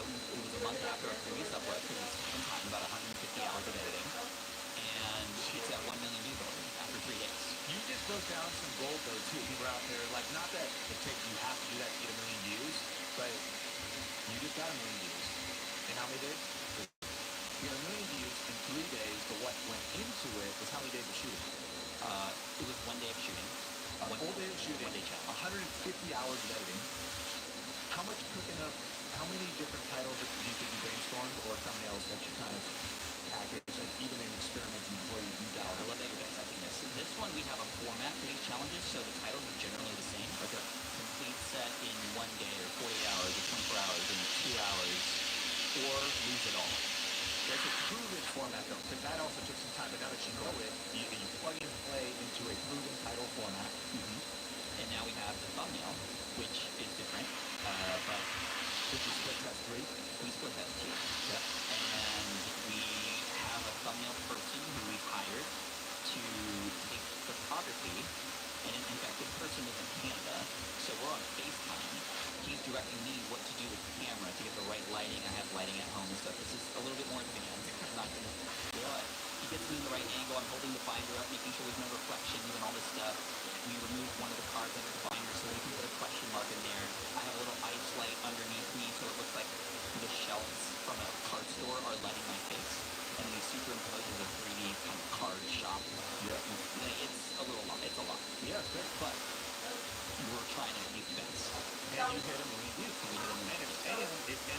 it was a month after our previous upload because it's been time, about 150 hours of editing. And it's at 1 million views already after 3 days. You just broke down some gold though too. People are out there, like, not that you have to do that to get 1 million views, but you just got 1 million views. In how many days? You got 1 million views in 3 days, but what went into it was how many days of shooting? It was 1 day of shooting. A full day of shooting. 1 day challenge. 150 hours of editing. How much cooking up? How many different titles do you think you brainstormed, or thumbnails that you kind of packaged, like even in experimenting before you moved out? I love that you're dissecting this. This one we have a format for these challenges, so the titles are generally the same. Okay. Complete set in 1 day, or 48 hours, or 24 hours, in 2 hours, or lose it all. There's a proven format though, because that also took some time, but now that you know it, you plug and play into a proven title format. And now we have the thumbnail, which is different, but which is split test 3. We split test 2. Yep. And we have a thumbnail person who we've hired to take photography, and in fact, this person is in Canada, so we're on FaceTime. He's directing me what to do with the camera to get the right lighting. I have lighting at home and stuff. This is a little bit more advanced. I'm not going to do it. He gets me in the right angle. I'm holding the binder up, making sure there's no reflections and all this stuff. We remove one of the cards out of the binder so we can put a question mark in there. I have a little ice light underneath me so it looks like the shelves from a card store are lighting my face. And then he superimposes a 3D kind of card shop. Yeah. It's a little lot. It's a lot. Yeah, it's great. But we're trying to make bets. And you hit 1 million views. And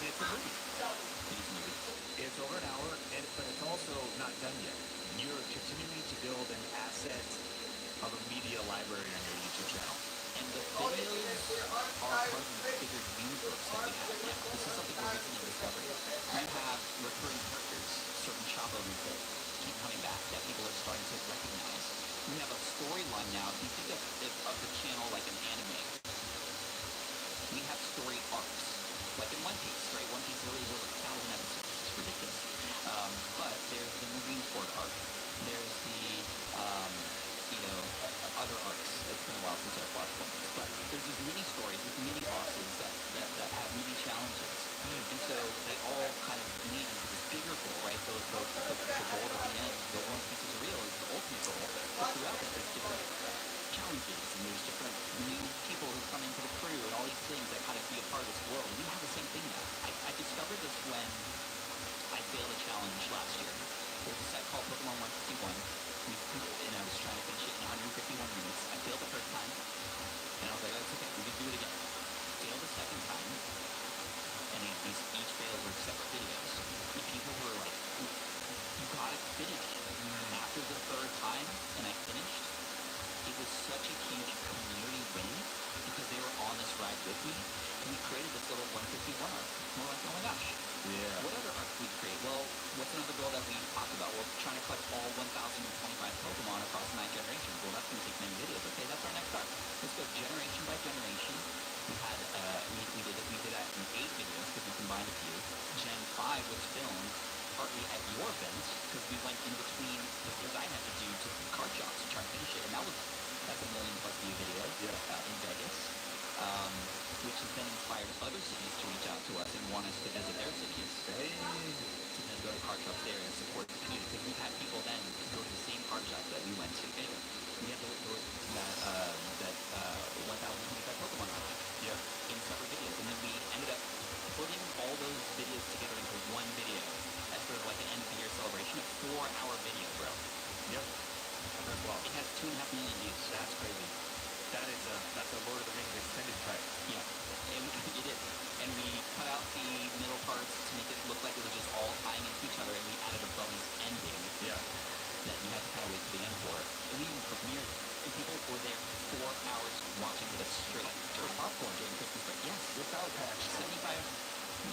it's a movie. It is a movie. It's over an hour, but it's also not done yet. You're continuing to build an asset of a media library on your YouTube channel. And the videos are part of the bigger universe that we have now. This is something we're recently discovering. We have recurring characters, certain Chapo moves that keep coming back that people are starting to recognize. We have a storyline now. If you think of the channel like an anime, we have story arcs. Like in One Piece, right? One Piece really was 1,000 episodes. It's ridiculous. But there's the moving forward arc. There's the, other arcs. It's been a while since I've watched one. But there's these mini stories with mini bosses that have mini challenges. And so they all kind of lead into this bigger goal, right? The goal at the end, the One Piece is real, is the ultimate goal. But throughout it, there's different challenges, and there's different new people who come into the crew, and all these things that kind of be a part of this world. And we have the same thing now. I discovered this when I failed a challenge last year. There's a set called Pokemon 151, and I was trying to finish it in 151 minutes. I failed the first such a huge community win because they were on this ride with me. We created this little 151 arc. We're like, oh my gosh. Yeah. What other arc we create? Well, what's another goal that we talked about? We're trying to collect all 1,025 Pokemon across 9 generations. Well, that's going to take many videos. Okay, that's our next arc. Let's go generation by generation. We had we did that in 8 videos because we combined a few. Gen 5 was filmed partly at your event because we went in between the things I had to do to card shops to try to finish it, and that's a 1 million+ view video in Vegas, which has then inspired other cities to reach out to us and want us to visit their cities. To then go to card shops there and support the community because we've had people then go to the same card shop that we went to. Anyway, we had that 1,025 Pokemon in separate videos, and then we ended up putting all those videos together into one video as sort of like an end of the year celebration, a 4-hour video, bro. Yep. That's well. It has 2.5 million views. That's crazy. That's a Lord of the Rings extended cut. Yeah, and it is. And we cut out the middle parts to make it look like it was just all tying into each other, and we added a bonus ending. That you had to kind of wait to the end for. And we even premiered, and people were there for 4 hours watching with us straight during popcorn during Christmas break. Yes, with Sour Patch. 65%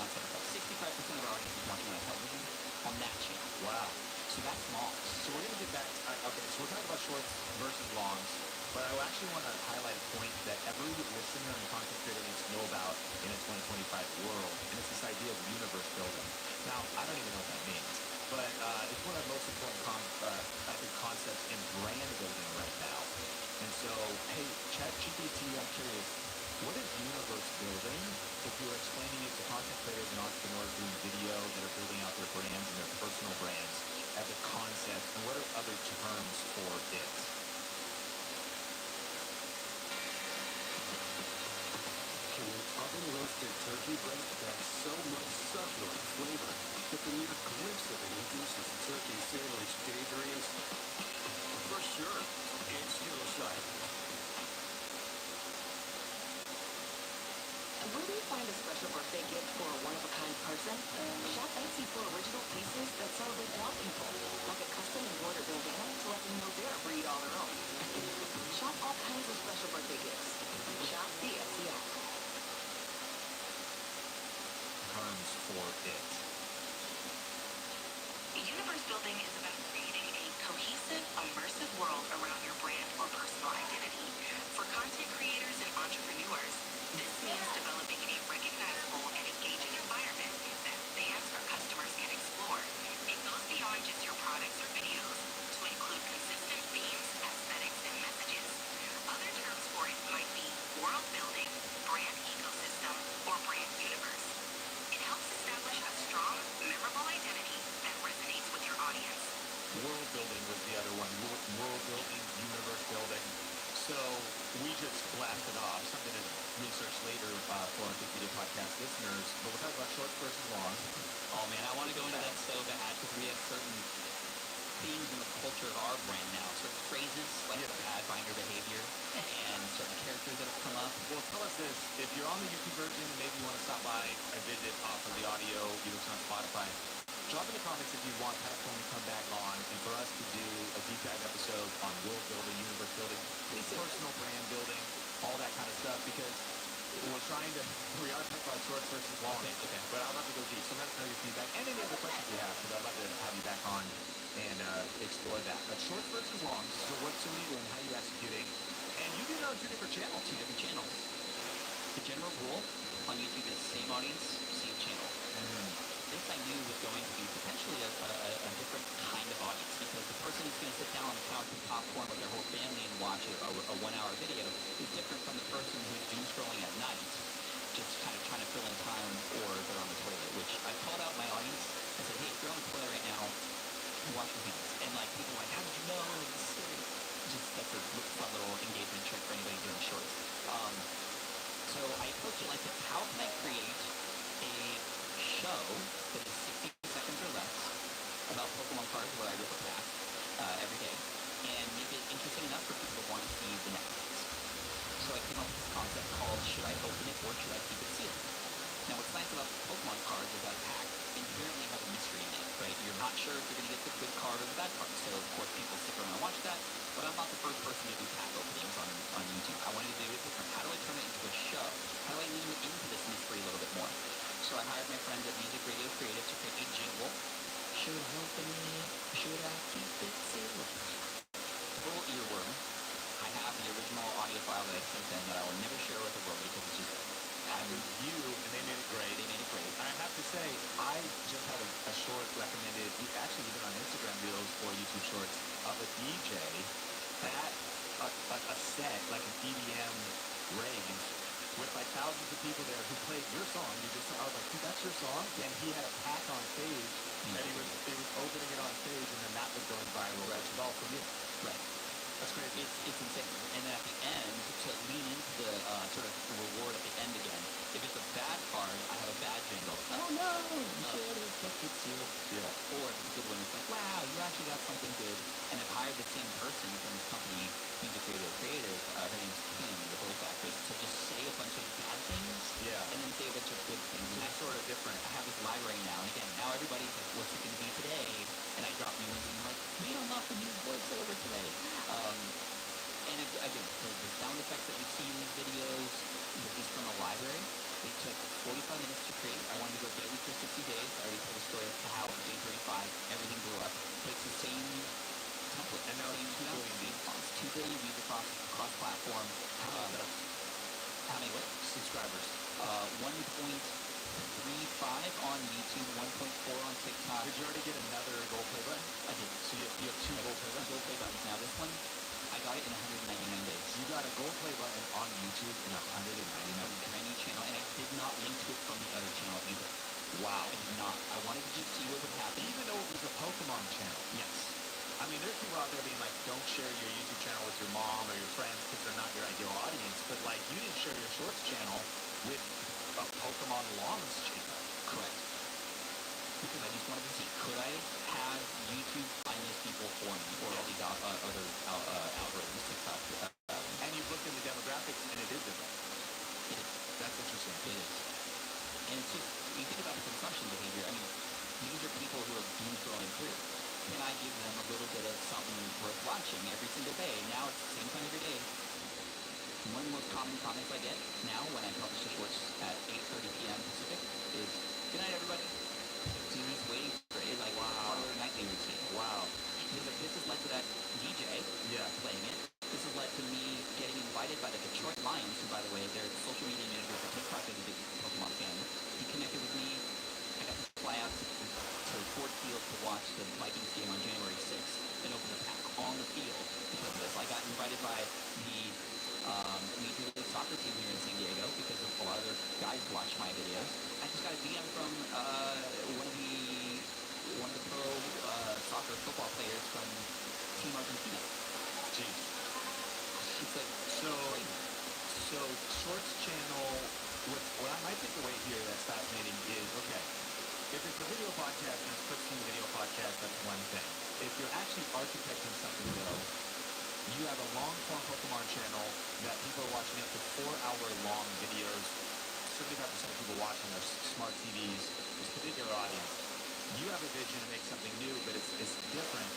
of our audience is watching on television on that channel. Wow. So that's long. So we're going to get back. Okay, so we're talking about shorts versus longs, but I actually want to highlight a point that every listener and content creator needs to know about in a 2025 world, and it's this idea of universe building. Now, I don't even know what that means, but it's one of the most important concepts in brand building right now. And so, hey, ChatGPT, I'm curious, what is universe building? If you were explaining it to content creators and entrepreneurs doing video that are building out their brands and their personal brands as a concept, and what are other terms for it? Can an oven-roasted turkey breast have so much succulent flavor that the mere glimpse of it induces turkey sandwich daydreams? For sure, it's hillside. Where do you find a special birthday gift for a one-of-a-kind person? Shop Etsy for original pieces that celebrate Black people, like a custom embroidered bandana to let them know they're a breed all their own. Shop all kinds of special birthday gifts. Shop the Etsy app. Terms for it. Universe building is about creating a cohesive, immersive world around your brand or personal identity. For content creators and entrepreneurs, this means developing a recognizable and engaging environment that fans or customers can explore. It goes beyond just your products or videos to include consistent themes, aesthetics, and messages. Other terms for it might be world building, brand ecosystem, or brand universe. It helps establish a strong, memorable identity that resonates with your audience. World building was the other one. World building, universe building. So we just blasted off something to research later for our Big Video Podcast listeners, but we're talking about shorts versus long. Oh man, I want to go into that so bad because we have certain themes in the culture of our brand now, certain phrases like bad binder behavior and certain characters that have come up. Well, tell us this. If you're on the YouTube version, maybe you want to stop by and visit off of the audio, you listen on Spotify. Drop in the comments if you want Pascal to come back on and for us to do a deep dive episode on world building, universe building, personal brand building, all that kind of stuff, because we are talking about shorts versus long. Okay. But I'd love to go deep. So let us know your feedback and any other questions you have, because I'd love to have you back on and explore that. But shorts versus long, so what's the leader and how you executing? And you do it on 2 different channels. 2 different channels. The general rule on YouTube is same audience, same channel. This I knew was going to be potentially a different kind of audience because the person who's going to sit down on the couch with popcorn with their whole family and watch a 1-hour video is different from the person who's doom scrolling at night, just kind of trying to fill in time, or they're on the toilet, which I called out my audience. I said, hey, if you're on the toilet right now, wash your hands. And like people were like, how did you know? That's a fun little engagement trick for anybody doing shorts. So I approached it like this. How can I create a show that is 60 seconds or less about Pokemon cards where I rip a pack every day and make it interesting enough for people to want to see the next ones. So I came up with this concept called Should I Open It or Should I Keep It Sealed? Now what's nice about Pokemon cards is that a pack inherently has a mystery in it, right? You're not sure if you're going to get the good card or the bad card, so of course people stick around and watch that, but I'm not the first person to do packs. that I will never share with the world because it's just you, and they made it great. They made it great. And I have to say, I just had a short recommended, actually even on Instagram Reels or YouTube Shorts, of a DJ at a set, like an EDM rave, with like thousands of people there who played your song. I was like, dude, that's your song? And he had a pack on stage, and he was opening it on stage, and then that was going viral, which is all from you. Right. That's great. It's insane. And then at the end, to lean into the sort of reward at the end again, if it's a bad card, I have a bad jingle. Oh no, you should have kept it sealed. Yeah. Or if it's a good one, it's like, wow, you actually got something good. And I've hired the same person from this company, who's a creative, her name's Kim, the Bulls actress, to just say a bunch of bad things, and then say a bunch of good things. And it's sort of different. I have this library now, and again, now everybody's like, what's it going to be today? And I drop new ones, and I'm like, we unlock the new voiceover today. And again, the sound effects that you see in these videos, these from a library, they took 45 minutes to create. I wanted to go daily for 60 days. I already told the story of how on day 35, everything blew up. But it's the same template. And now it's 2 billion views. 2 billion views across platform. How many what? Subscribers. 1.35 on YouTube, 1.4 on TikTok. Did you already get another gold play button? I did. So you have 2 gold play buttons? Gold play buttons. Now this one, I got it in 199 days. You got a gold play button on YouTube in 199 days. Brand new channel, and I did not link to it from the other channel either. Wow. I did not. I wanted to just see what would happen. Even though it was a Pokemon channel. Yes. I mean, there's people out there being like, don't share your YouTube channel with your mom or your friends because they're not your ideal audience. But like, you didn't share your Shorts channel with a Pokemon Lawns channel. Correct. Because I just wanted to see, could I have YouTube find these people for me, or all these other algorithms, TikTok. And you've looked in the demographics, and it is different. It is. That's interesting. It is. And it's just, you think about the consumption behavior. I mean, these are people who are doom scrolling through. Can I give them a little bit of something worth watching every single day? Now it's the same time every day. One of the most common comments I get now when I publish the Shorts at 8:30 p.m. Pacific is, good night, everybody. So you're just waiting for it, like, wow, our nightly routine. Wow. Because this has led to that DJ playing it. This has led to me getting invited by the Detroit Lions, who, by the way, their social media manager for TikTok is a big Pokemon fan. He connected with me. I got to fly out to Ford Field to watch the Vikings game on January 6th and open a pack on the field because of this. I got invited by the Major League Soccer team here in San Diego because of a lot of their guys watch my videos. I just got a DM from one of the pro soccer football players from Team Argentina. Jeez. It's like so Shorts channel. What my takeaway here that's fascinating is, okay, if it's a video podcast and it's clips from the video podcast, that's one thing. If you're actually architecting something though, you have a long-form Pokemon channel that people are watching up to 4-hour-long videos. 75% of people watching are smart TVs, this particular audience. You have a vision to make something new, but it's different.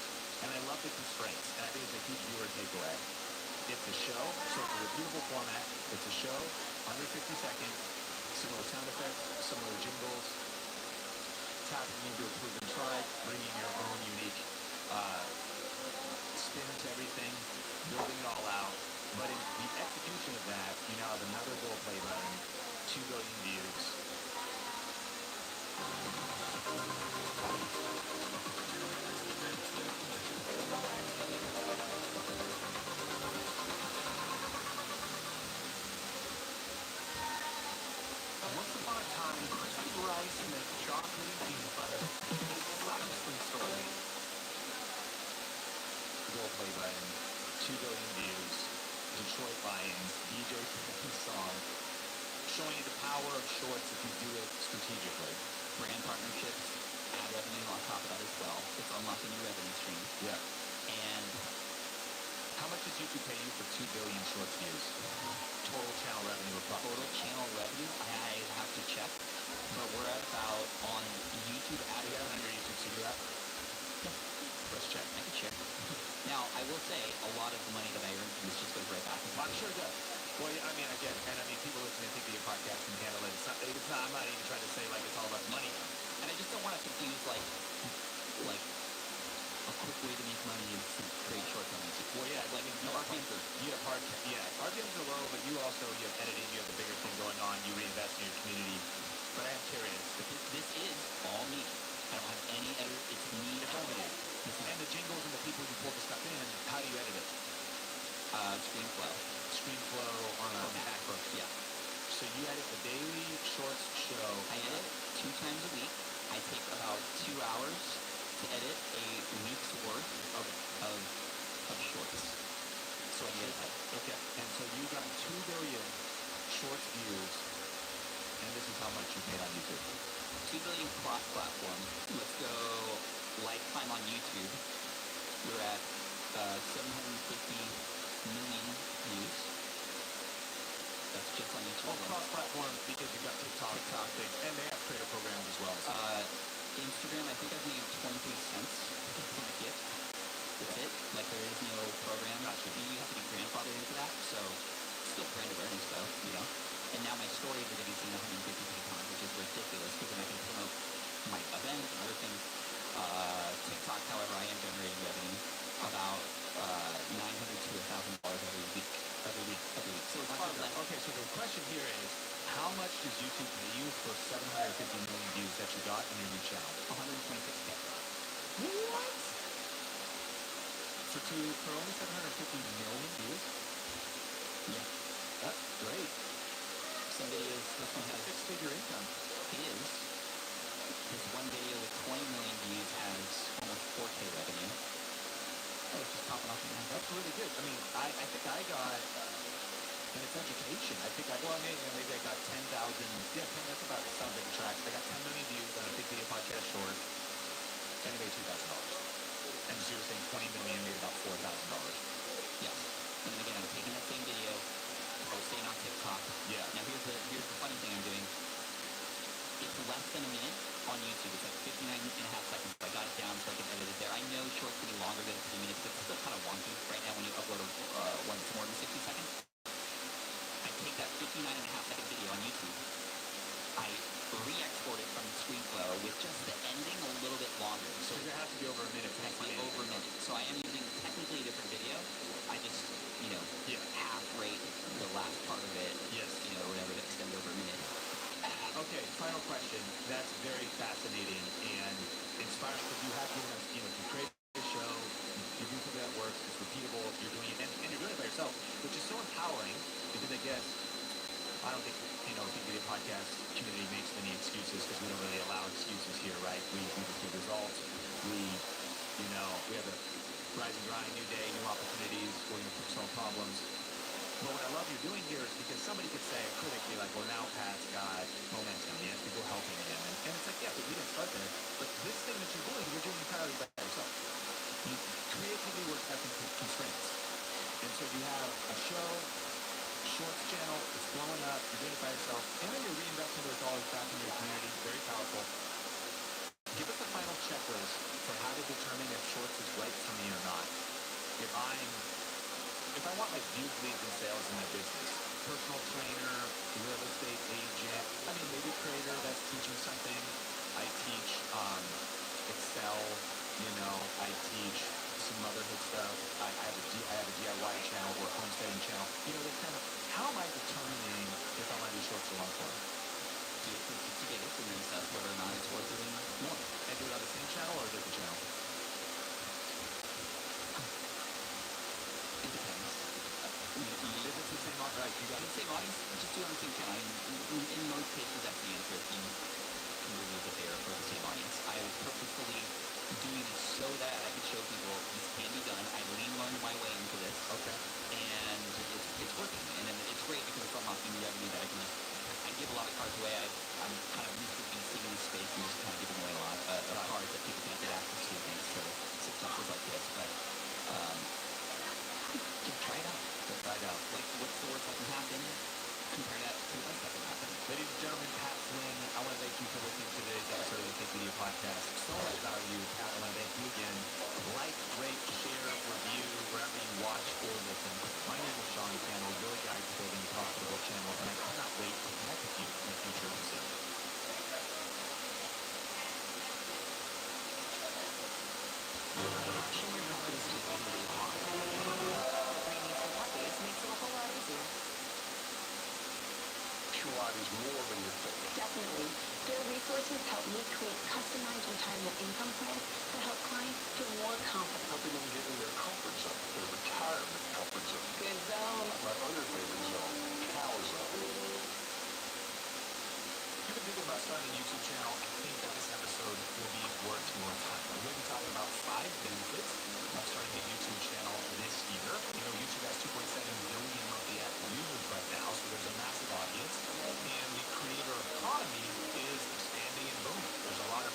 And I love the constraints, and I think it's a huge viewer takeaway. It's a show, so it's a repeatable format. It's a show, under 50 seconds, similar sound effects, similar jingles, tapping into a proven tribe, bringing your own unique spin to everything, building it all out. But in the execution of that, you now have another gold play button, 2 billion views. Once upon a time, crispy rice and chocolatey peanut butter. Exactly story. Gold play button, 2 billion views, Detroit Lions, DJ playing song, showing you the power of Shorts if you do it strategically. Brand partnerships, ad revenue on top of that as well. It's unlocking new revenue streams. Yeah. And how much does YouTube pay you for 2 billion Shorts views? Total channel revenue across. Total channel revenue, I have to check, but we're at about, on YouTube ad revenue. On your YouTube studio app? Yeah. Let's check. I can check. Now, I will say, a lot of the money that I earn from this just goes right back. I'm sure it does. Well, yeah, I mean, again, and I mean, people listening to the podcast can handle it. It's not, I'm not even trying to say, like, it's all about money. And I just don't want to confuse, like a quick way to make money is to create shorts on YouTube. Well, yeah, like RPMs are RPMs are low, but you have editing, you have the bigger thing going on, you reinvest in your community. But I am curious. But this is all me. I don't have any edit. It's me. It's only you. And the jingles and the people who pull the stuff in, how do you edit it? ScreenFlow. ScreenFlow on a MacBook. Yeah. So you edit the daily shorts show. I edit 2 times a week. I take about 2 hours to edit a week's worth of shorts. So I get it. Okay. And so you got 2 billion shorts views, and this is how much you made on YouTube. 2 billion cross-platform. Let's go lifetime on YouTube. We're at 750 million views. That's just on YouTube. Cross-platform because you've got TikTok, and they have creator programs as well. Instagram, I think I've made 23 cents from a gift. That's it. Like, there is no program. You have to be grandfathered into that, so still brand awareness, though, you know? And now my stories are getting seen 150 times, which is ridiculous, because then I can promote my events and other things. TikTok, however, I am generating revenue about $900 to $1,000 every week. So it's far less. Okay, so the question here is, how much does YouTube pay you for 750 million views that you got on your new channel? 126K. What? For only 750 million views? Yeah. That's great. Some videos, this one has 6-figure income. It is. This one video with 20 million views has almost 4K revenue. Oh, it's just popping off the end. That's really good. I mean, I think I got, and it's education. I think maybe I got 10,000. Yeah, that's about sounds like a track. I got 10 million views on a big video podcast short, and it made $2,000. And so you're saying 20 million made about $4,000. Yes. And then again, I'm taking that same video, posting on TikTok. Yeah. Now here's the funny thing I'm doing. It's less than a minute on YouTube. It's like 59 and a half seconds. I got it down so I can edit it there. I know shorts can be longer than 3 minutes, but it's still kind of wonky right now when you upload one that's more than 60 seconds. I take that 59 and a half second video on YouTube. I re-export it from ScreenFlow with just the ending a little bit longer. So it has to be over a minute. It has to be over a minute. So I am using technically a different video. I just, half rate the last part of it. Yes. Whatever to extend over a minute. Okay, final question. That's very fascinating and inspiring because you have given us, you create a show, you do something that works, it's repeatable, you're doing it, and you're doing it by yourself, which is so empowering because I guess, I don't think, the video podcast community makes many excuses because we don't really allow excuses here, right? We just do results. We have a rise and grind, new day, new opportunities, we're going to solve problems. But what I love you're doing here is because somebody could say, a critic be like, well, now Pat's got momentum, he has people helping him. And it's like, yeah, but we didn't start there. But this thing that you're doing entirely by yourself. Creativity works out constraints. And so you have a show, shorts channel, it's blowing up, you're doing it by yourself, and then you're reinvesting those dollars back into your community, very powerful. Give us a final checklist for how to determine if shorts is right for me or not. If I want views, leads, and sales in my business, personal trainer, real estate agent, maybe creator that's teaching something. I teach Excel, I teach some motherhood stuff. I have a DIY channel or a homesteading channel. How am I determining if I want to do shorts or long form? To get it and then assess whether or not it's worth doing more. And do it on the same channel or a different channel? It depends. If it's the same audience, right? You got the same audience, just do it on the same channel. In most cases, that's the answer. If you can remove it there for the same audience. I was purposefully doing this so that I could show people this can be done. I learned my way into this. Okay. And it's working. And then it's great because it's unlocking revenue that I give a lot of cards away. I'm kind of Mr. Beast in this space and just kind of giving away a lot of cards that people can't get access to thanks to successes like this. But just try it out. Like, what's the worst that can happen? Compare that to the best that can happen. Ladies and gentlemen, Pat Flynn, I want to thank you for listening to today's episode of the Think Video Podcast. So much value, Pat. I want to thank you again. Like, rate, share, review, wherever you watch or listen. My name is Sean Cannell, your guide to building a profitable channel, and I cannot wait to connect with you in a future episode. providers more than you're thinking. Definitely. Their resources help me create customized retirement income plans that help clients feel more confident. Helping them get in their comfort zone, their retirement comfort zone. Good zone. My other favorite zone, cow zone. If you've been thinking about starting a YouTube channel, I think that this episode will be worth your time. We're going to be talking about 5 benefits of starting a YouTube channel this year. You know, YouTube has 2.7 billion monthly active users right now, so there's a massive audience, and the creator economy is expanding and booming. There's a lot of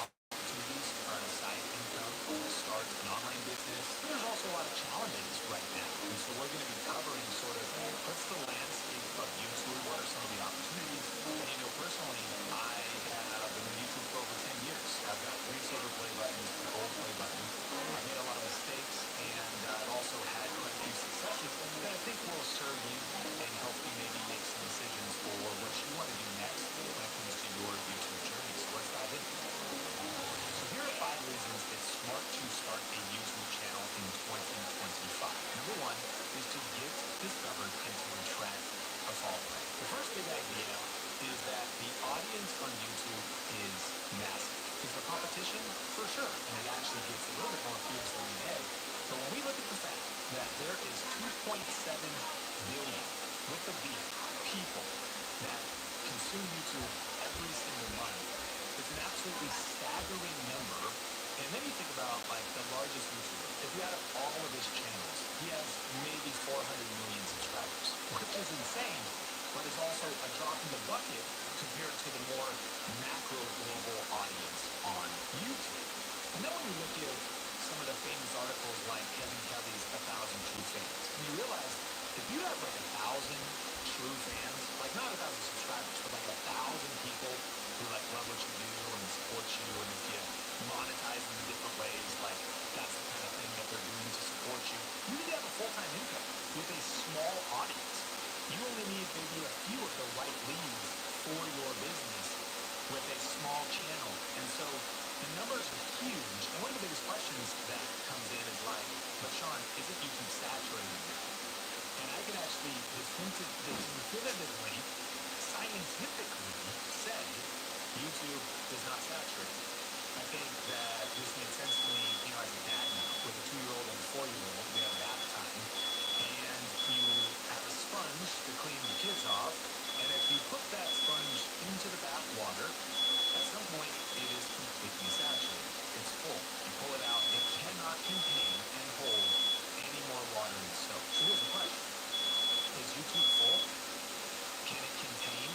opportunities to earn a side income, start an online business. There's also a lot of challenges right now, and so we're going to be covering sort of what's the landscape of YouTube, what are some of the opportunities, and you know, personally, I have been on YouTube for over 10 years. I've got 3 silver play buttons, a gold play button. I've made a lot of mistakes, and I've also had quite a few successes that I think will serve you and help you maybe make some decisions for what you want to do next when it comes to your YouTube journey. So let's dive in. So here are 5 reasons it's smart to start a YouTube channel in 2025. Number 1 is to get discovered and to attract a following. The first big idea is that the audience on YouTube is massive. Is there competition? For sure. And it actually gets a little bit more fierce every day. But when we look at the fact that there is 2.7 billion, with the B, people that consume YouTube every single month, it's an absolutely staggering number. And then you think about like the largest YouTuber. If you add up all of his channels, he has maybe 400 million subscribers, which is insane, but is also a drop in the bucket compared to the more macro global audience on YouTube. And then when you look at some of the famous articles like Kevin Kelly's 1,000 True Fans, and you realize if you have like 1,000 true fans, like not 1,000 subscribers, but like 1,000 people who like love what you do and support you, and if you monetize them in different ways, like that's the kind of thing that they're doing to support you, you need to have a full-time income with a small audience. You only need maybe a few of the right leads for your business with a small channel. And so the numbers are huge. And one of the biggest questions that comes in is like, but Sean, isn't YouTube saturated now? And I can actually definitively, scientifically say YouTube is not saturated. I think that this made sense to me, you know, as a dad now, with a 2-year-old and a 4-year-old. We have bath time, and you have a sponge to clean the kids off, and if you put that sponge into the bath water, at some point it is completely saturated. It's full. You pull it out, it cannot contain and hold any more water than soap. So here's the question. Is YouTube full? Can it contain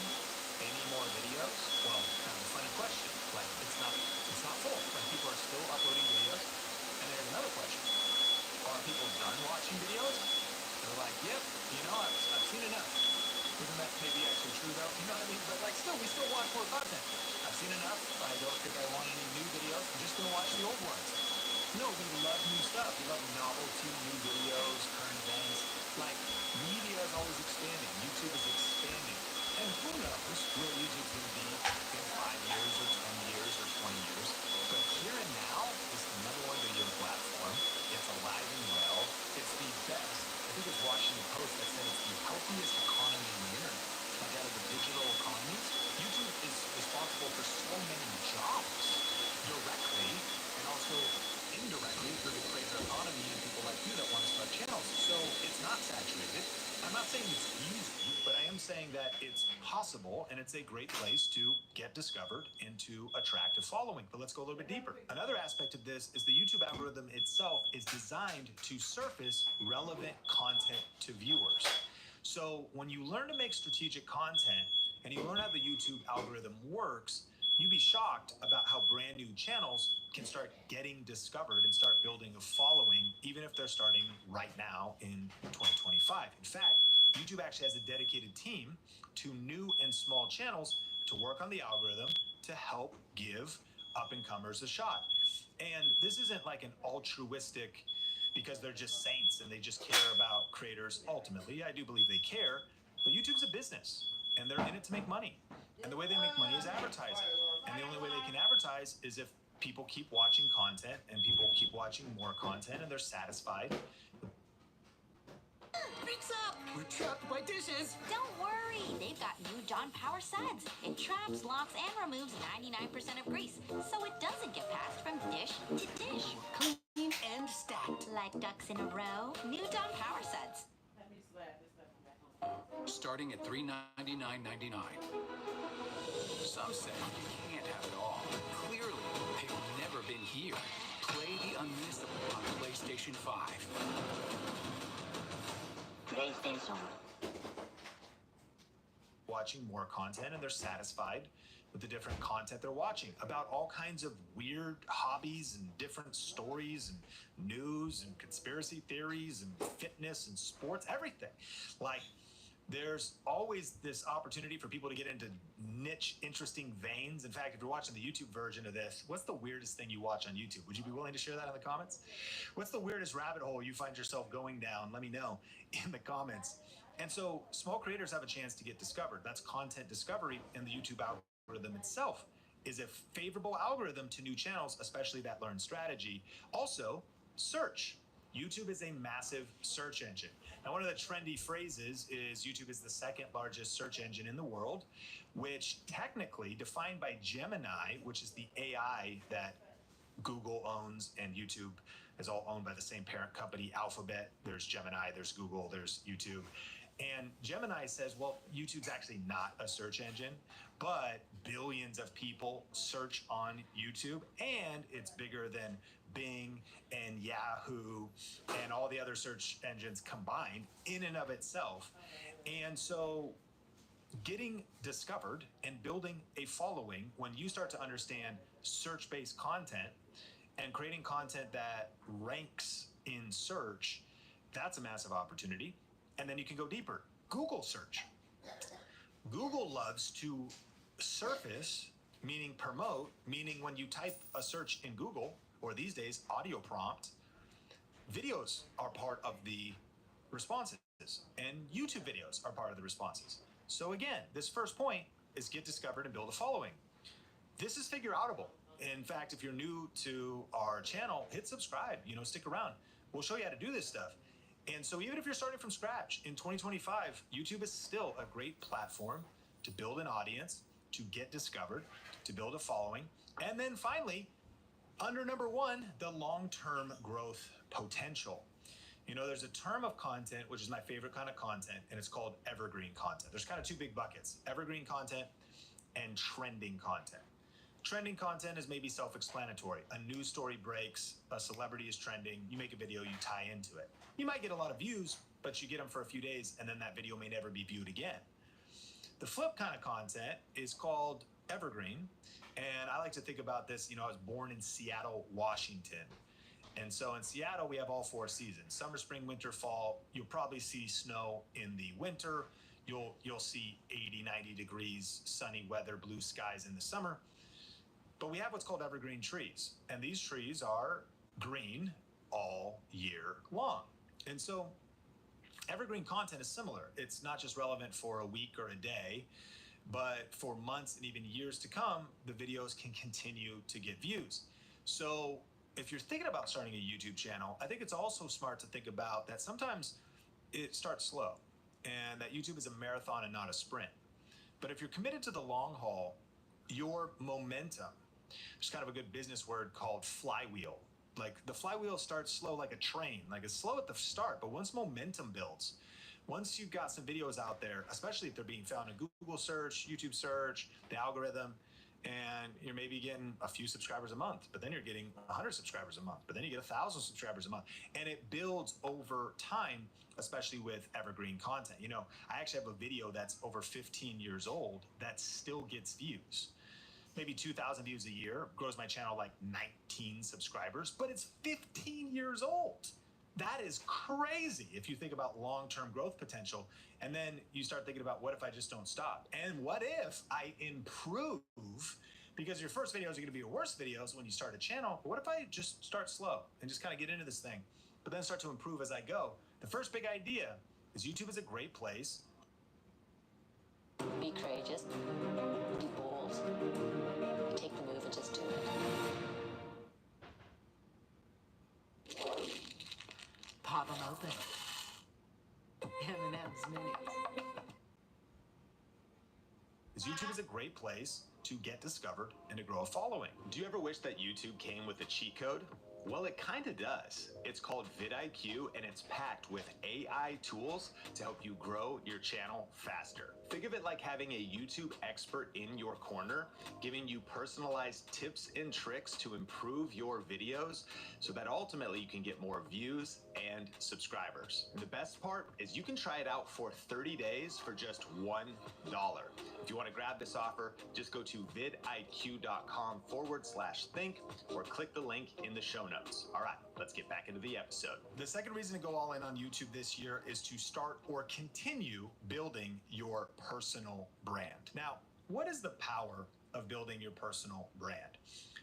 any more videos? Well, kind of a funny question. Like, it's not full. Like, people are still uploading videos. And there's another question. Are people done watching videos? They're like, yep, you know, I've seen enough. Isn't that maybe actually true though? You know what I mean? But like still, we still watch more content. I've seen enough. I don't think I want any new videos. I'm just gonna watch the old ones. No, we love new stuff. We love novelty, new videos, current events. Like, media is always expanding. YouTube is expanding. And who knows where YouTube's going to be in 5 years or 10 years or 20 years. But here and now is the #1 video platform. It's alive and well. It's the best. I think it's Washington Post that said it's the healthiest economy on the internet. Like out of the digital economies, YouTube is responsible for so many jobs directly and also indirectly through the creator economy and people like you that want to start channels. So it's not saturated. I'm not saying it's easy, but I am saying that it's possible and it's a great place to get discovered and to attract a following. But let's go a little bit deeper. Another aspect of this is the YouTube algorithm itself is designed to surface relevant content to viewers. So when you learn to make strategic content and you learn how the YouTube algorithm works, you'd be shocked about how brand new channels can start getting discovered and start building a following, even if they're starting right now in 2025. In fact, YouTube actually has a dedicated team to new and small channels to work on the algorithm to help give up-and-comers a shot. And this isn't like an altruistic, because they're just saints and they just care about creators. Ultimately, I do believe they care, but YouTube's a business and they're in it to make money. And the way they make money is advertising. And the only way they can advertise is if people keep watching content and people keep watching more content and they're satisfied. Pizza! We're trapped by dishes. Don't worry, they've got new John Power suds. It traps, locks, and removes 99% of grease, so it doesn't get passed from dish to dish. Clean and stacked. Like ducks in a row, new John Power suds. Starting at $399.99. Some say you can't have it all. Clearly, they've never been here. Play the unmissable on PlayStation 5. PlayStation. Watching more content and they're satisfied with the different content they're watching about all kinds of weird hobbies and different stories and news and conspiracy theories and fitness and sports, everything. Like, there's always this opportunity for people to get into niche, interesting veins. In fact, if you're watching the YouTube version of this, what's the weirdest thing you watch on YouTube? Would you be willing to share that in the comments? What's the weirdest rabbit hole you find yourself going down? Let me know in the comments. And so small creators have a chance to get discovered. That's content discovery, and the YouTube algorithm itself is a favorable algorithm to new channels, especially that learn strategy. Also, search. YouTube is a massive search engine. Now, one of the trendy phrases is YouTube is the second largest search engine in the world, which technically defined by Gemini, which is the AI that Google owns, and YouTube is all owned by the same parent company, Alphabet. There's Gemini, there's Google, there's YouTube. And Gemini says, well, YouTube's actually not a search engine, but billions of people search on YouTube, and it's bigger than Bing and Yahoo and all the other search engines combined in and of itself. And so getting discovered and building a following, when you start to understand search-based content and creating content that ranks in search, that's a massive opportunity. And then you can go deeper. Google search. Google loves to surface, meaning promote, meaning when you type a search in Google, or these days, audio prompt, videos are part of the responses, and YouTube videos are part of the responses. So again, this first point is get discovered and build a following. This is figure outable. In fact, if you're new to our channel, hit subscribe, stick around. We'll show you how to do this stuff. And so even if you're starting from scratch, in 2025, YouTube is still a great platform to build an audience, to get discovered, to build a following. And then finally, under number one, the long-term growth potential. There's a term of content, which is my favorite kind of content, and it's called evergreen content. There's kind of two big buckets, evergreen content and trending content. Trending content is maybe self-explanatory. A news story breaks, a celebrity is trending, you make a video, you tie into it. You might get a lot of views, but you get them for a few days, and then that video may never be viewed again. The flip kind of content is called evergreen, and I like to think about this, I was born in Seattle, Washington. And so in Seattle, we have all four seasons, summer, spring, winter, fall. You'll probably see snow in the winter. You'll see 80, 90 degrees, sunny weather, blue skies in the summer. But we have what's called evergreen trees, and these trees are green all year long. And so evergreen content is similar. It's not just relevant for a week or a day, but for months and even years to come, the videos can continue to get views. So if you're thinking about starting a YouTube channel, I think it's also smart to think about that sometimes it starts slow and that YouTube is a marathon and not a sprint. But if you're committed to the long haul, your momentum, there's kind of a good business word called flywheel. Like the flywheel starts slow like a train, like it's slow at the start, but once momentum builds, once you've got some videos out there, especially if they're being found in Google search, YouTube search, the algorithm, and you're maybe getting a few subscribers a month, but then you're getting 100 subscribers a month, but then you get 1,000 subscribers a month, and it builds over time, especially with evergreen content. I actually have a video that's over 15 years old that still gets views. Maybe 2,000 views a year, grows my channel like 19 subscribers, but it's 15 years old. That is crazy if you think about long-term growth potential. And then you start thinking about, what if I just don't stop? And what if I improve? Because your first videos are gonna be your worst videos when you start a channel. But what if I just start slow and just kind of get into this thing, but then start to improve as I go? The first big idea is YouTube is a great place. Be courageous, be bold, take the move and just do it. Pop them open. minutes. YouTube is a great place to get discovered and to grow a following. Do you ever wish that YouTube came with a cheat code? Well, it kind of does. It's called vidIQ, and it's packed with AI tools to help you grow your channel faster. Think of it like having a YouTube expert in your corner, giving you personalized tips and tricks to improve your videos so that ultimately you can get more views and subscribers. And the best part is you can try it out for 30 days for just $1. If you want to grab this offer, just go to vidiq.com/think or click the link in the show notes. All right, let's get back into the episode. The second reason to go all in on YouTube this year is to start or continue building your personal brand. Now, what is the power of building your personal brand?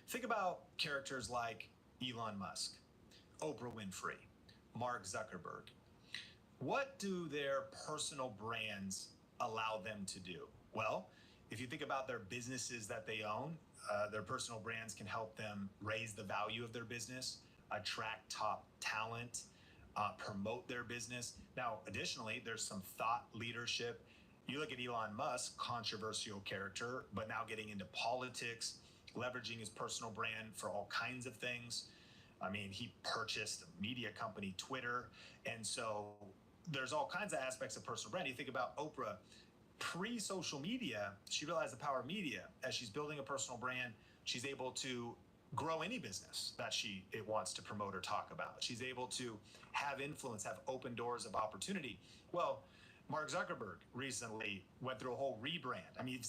Think about characters like Elon Musk, Oprah Winfrey, Mark Zuckerberg. What do their personal brands allow them to do? Well, if you think about their businesses that they own, their personal brands can help them raise the value of their business, attract top talent, promote their business. Now, additionally, there's some thought leadership. You look at Elon Musk, controversial character, but now getting into politics, leveraging his personal brand for all kinds of things. I mean, he purchased a media company, Twitter. And so there's all kinds of aspects of personal brand. You think about Oprah, pre-social media, she realized the power of media. As she's building a personal brand, she's able to grow any business that it wants to promote or talk about. She's able to have influence, have open doors of opportunity. Well, Mark Zuckerberg recently went through a whole rebrand. I mean,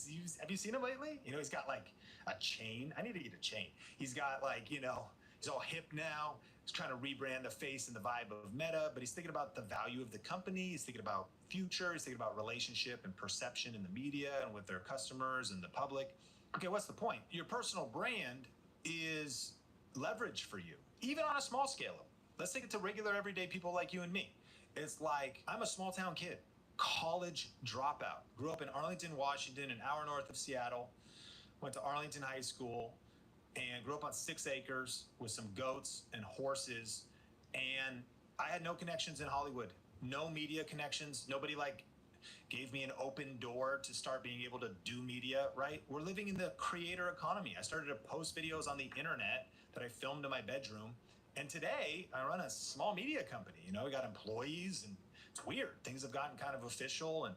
have you seen him lately? You know, he's got like a chain. I need to get a chain. He's got like, you know, he's all hip now. He's trying to rebrand the face and the vibe of Meta, but he's thinking about the value of the company. He's thinking about future. He's thinking about relationship and perception in the media and with their customers and the public. Okay, what's the point? Your personal brand is leverage for you, even on a small scale. Let's take it to regular everyday people like you and me. It's like, I'm a small town kid, college dropout, grew up in Arlington, Washington, an hour north of Seattle, went to Arlington High School, and grew up on 6 acres with some goats and horses. And I had no connections in Hollywood, no media connections. Nobody gave me an open door to start being able to do media, right? We're living in the creator economy. I started to post videos on the internet that I filmed in my bedroom. And today I run a small media company. You know, we got employees, and it's weird. Things have gotten kind of official and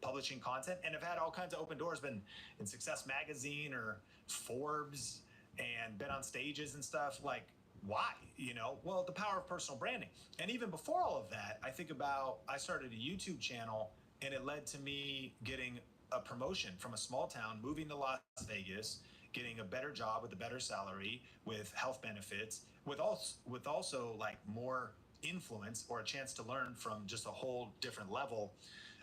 publishing content, and I've had all kinds of open doors, been in Success Magazine or Forbes, and been on stages and stuff. Like, why? You know, well, the power of personal branding. And even before all of that, I think about, I started a YouTube channel, and it led to me getting a promotion from a small town, moving to Las Vegas, getting a better job with a better salary, with health benefits, with also like more influence or a chance to learn from just a whole different level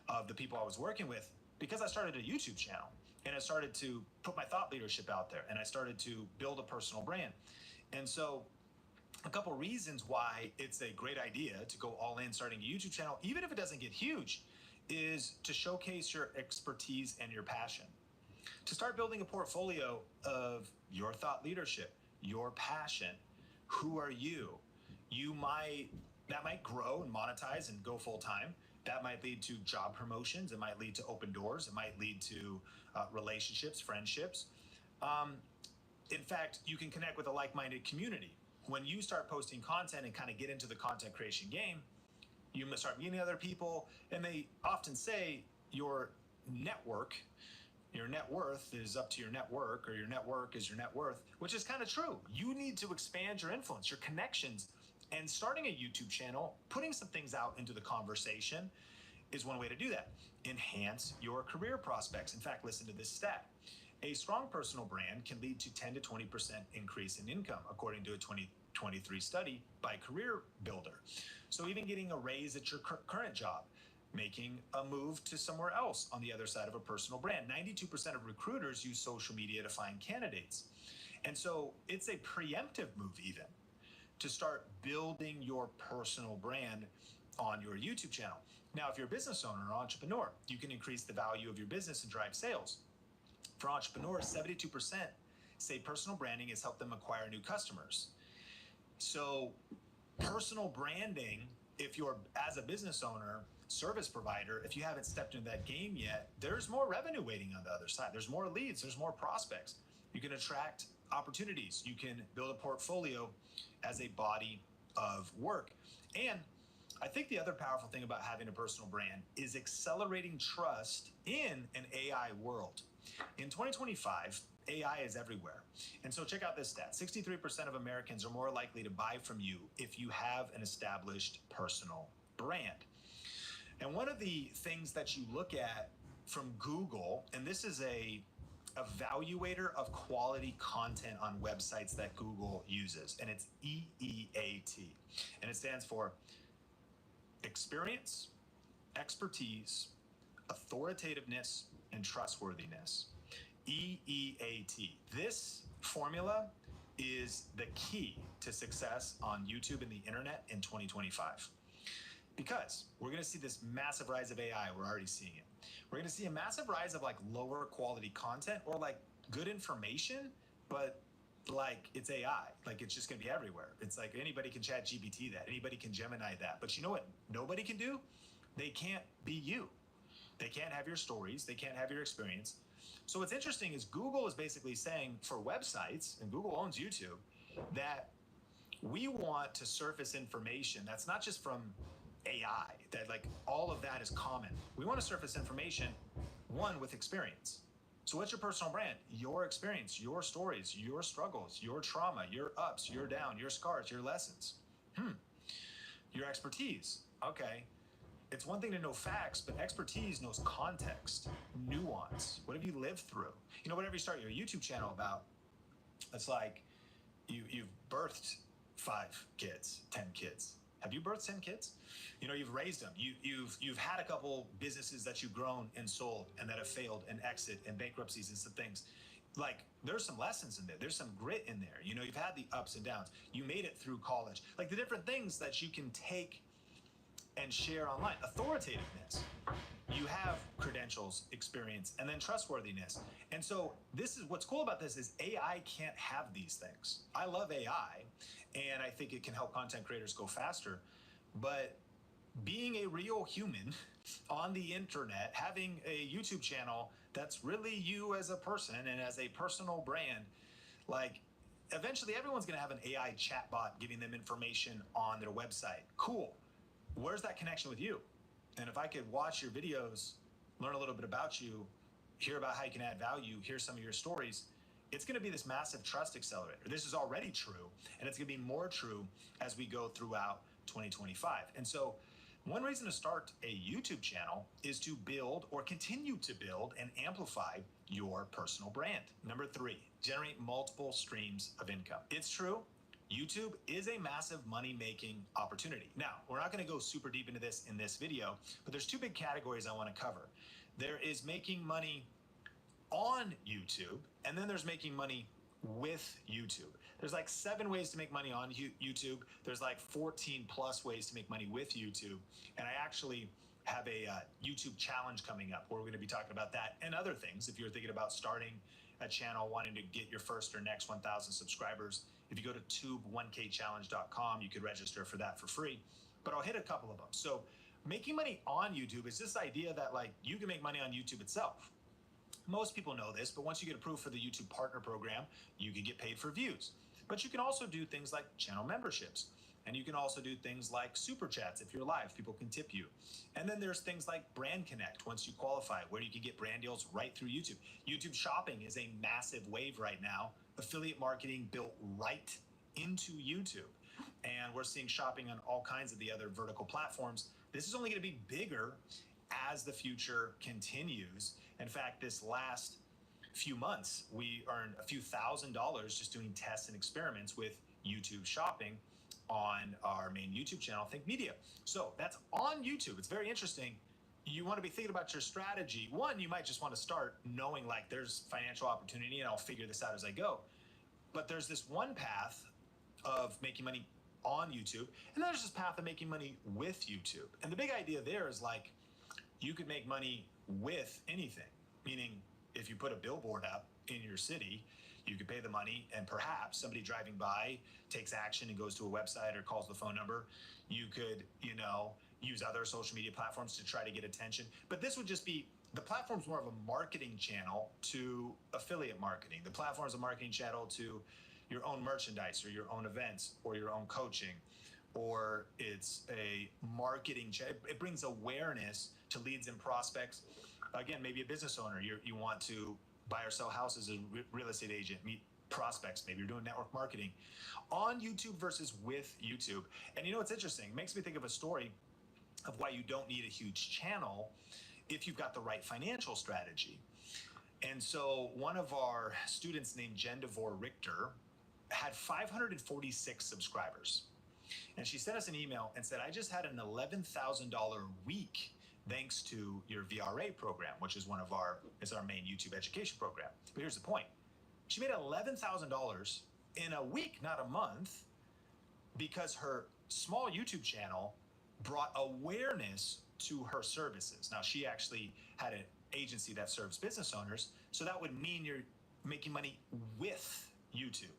of the people I was working with, because I started a YouTube channel. And I started to put my thought leadership out there, and I started to build a personal brand. And so a couple reasons why it's a great idea to go all in starting a YouTube channel, even if it doesn't get huge, is to showcase your expertise and your passion. To start building a portfolio of your thought leadership, your passion. Who are you? That might grow and monetize and go full time. That might lead to job promotions. It might lead to open doors. It might lead to relationships, friendships. In fact, you can connect with a like-minded community. When you start posting content and kind of get into the content creation game, you must start meeting other people. And they often say your network, your net worth is up to your network, or your network is your net worth, which is kind of true. You need to expand your influence, your connections. And starting a YouTube channel, putting some things out into the conversation is one way to do that. Enhance your career prospects. In fact, listen to this stat. A strong personal brand can lead to 10 to 20% increase in income, according to a 2023 study by Career Builder. So even getting a raise at your current job, making a move to somewhere else on the other side of a personal brand. 92% of recruiters use social media to find candidates. And so it's a preemptive move even to start building your personal brand on your YouTube channel. Now, if you're a business owner or entrepreneur, you can increase the value of your business and drive sales. For entrepreneurs, 72% say personal branding has helped them acquire new customers. So personal branding, if you're, as a business owner, service provider, if you haven't stepped into that game yet, there's more revenue waiting on the other side. There's more leads, there's more prospects. You can attract opportunities. You can build a portfolio as a body of work. And I think the other powerful thing about having a personal brand is accelerating trust in an AI world. In 2025, AI is everywhere. And so check out this stat. 63% of Americans are more likely to buy from you if you have an established personal brand. And one of the things that you look at from Google, and this is a evaluator of quality content on websites that Google uses, and it's EEAT. And it stands for experience, expertise, authoritativeness, and trustworthiness. EEAT. This formula is the key to success on YouTube and the internet in 2025. Because we're going to see this massive rise of AI. We're already seeing it. We're going to see a massive rise of like lower quality content or like good information, but like it's AI. Like it's just going to be everywhere. It's like anybody can chat GPT that. Anybody can Gemini that. But you know what nobody can do? They can't be you. They can't have your stories. They can't have your experience. So what's interesting is Google is basically saying for websites, and Google owns YouTube, that we want to surface information that's not just from AI, that like all of that is common. We want to surface information, one, with experience. So what's your personal brand? Your experience, your stories, your struggles, your trauma, your ups, your down, your scars, your lessons. Your expertise. Okay. It's one thing to know facts, but expertise knows context, nuance. What have you lived through? You know, whatever you start your YouTube channel about, it's like you've birthed 5 kids, 10 kids. Have you birthed 10 kids? You know, you've raised them. You've had a couple businesses that you've grown and sold and that have failed and exit and bankruptcies and some things. Like there's some lessons in there. There's some grit in there. You know, you've had the ups and downs. You made it through college. Like the different things that you can take and share online. Authoritativeness. You have credentials, experience, and then trustworthiness. And so this is what's cool about this is AI can't have these things. I love AI, and I think it can help content creators go faster. But being a real human on the internet, having a YouTube channel that's really you as a person and as a personal brand, like eventually everyone's going to have an AI chatbot giving them information on their website. Cool. Where's that connection with you? And if I could watch your videos, learn a little bit about you, hear about how you can add value, hear some of your stories, it's going to be this massive trust accelerator. This is already true, and it's going to be more true as we go throughout 2025. And so one reason to start a YouTube channel is to build or continue to build and amplify your personal brand. Number 3, generate multiple streams of income. It's true. YouTube is a massive money-making opportunity. Now, we're not going to go super deep into this in this video, but there's 2 big categories I want to cover. There is making money on YouTube, and then there's making money with YouTube. There's like 7 ways to make money on YouTube. There's like 14 plus ways to make money with YouTube. And I actually have a YouTube challenge coming up where we're going to be talking about that and other things. If you're thinking about starting a channel, wanting to get your first or next 1,000 subscribers, if you go to tube1kchallenge.com, you could register for that for free, but I'll hit a couple of them. So making money on YouTube is this idea that like you can make money on YouTube itself. Most people know this, but once you get approved for the YouTube Partner Program, you can get paid for views. But you can also do things like channel memberships. And you can also do things like super chats. If you're live, people can tip you. And then there's things like Brand Connect once you qualify, where you can get brand deals right through YouTube. YouTube Shopping is a massive wave right now. Affiliate marketing built right into YouTube. And we're seeing shopping on all kinds of the other vertical platforms. This is only going to be bigger as the future continues. In fact, this last few months, we earned a few $1,000s just doing tests and experiments with YouTube Shopping on our main YouTube channel, Think Media. So that's on YouTube. It's very interesting. You want to be thinking about your strategy. One, you might just want to start knowing like there's financial opportunity and I'll figure this out as I go. But there's this one path of making money on YouTube, and there's this path of making money with YouTube. And the big idea there is like you could make money with anything, meaning if you put a billboard up in your city, you could pay the money and perhaps somebody driving by takes action and goes to a website or calls the phone number. You could, you know, use other social media platforms to try to get attention. But this would just be, the platform's more of a marketing channel to affiliate marketing. The platform's a marketing channel to your own merchandise or your own events or your own coaching, or it's a marketing channel. It brings awareness to leads and prospects. Again, maybe a business owner, you want to buy or sell houses as a real estate agent, meet prospects, maybe you're doing network marketing on YouTube versus with YouTube. And you know what's interesting? It makes me think of a story of why you don't need a huge channel if you've got the right financial strategy. And so one of our students named Jen DeVore Richter had 546 subscribers. And she sent us an email and said, I just had an $11,000 a week thanks to your VRA program, which is is our main YouTube education program. But here's the point. She made $11,000 in a week, not a month, because her small YouTube channel brought awareness to her services. Now, she actually had an agency that serves business owners, so that would mean you're making money with YouTube.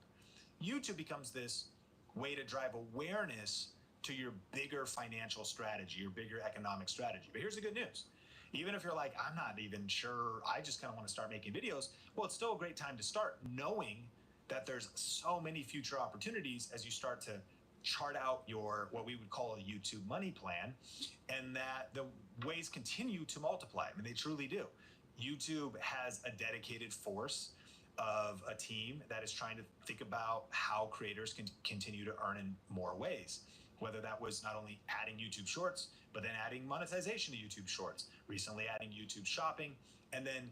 YouTube becomes this way to drive awareness to your bigger financial strategy, your bigger economic strategy. But here's the good news. Even if you're like, I'm not even sure, I just kind of want to start making videos, well, it's still a great time to start, knowing that there's so many future opportunities as you start to chart out your, what we would call a YouTube money plan, and that the ways continue to multiply. I mean, they truly do. YouTube has a dedicated force of a team that is trying to think about how creators can continue to earn in more ways. Whether that was not only adding YouTube Shorts, but then adding monetization to YouTube Shorts, recently adding YouTube Shopping, and then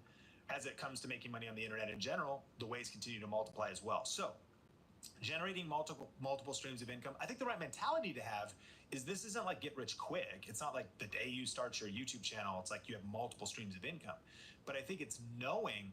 as it comes to making money on the internet in general, the ways continue to multiply as well. So generating multiple streams of income, I think the right mentality to have is this isn't like get rich quick. It's not like the day you start your YouTube channel, it's like you have multiple streams of income. But I think it's knowing,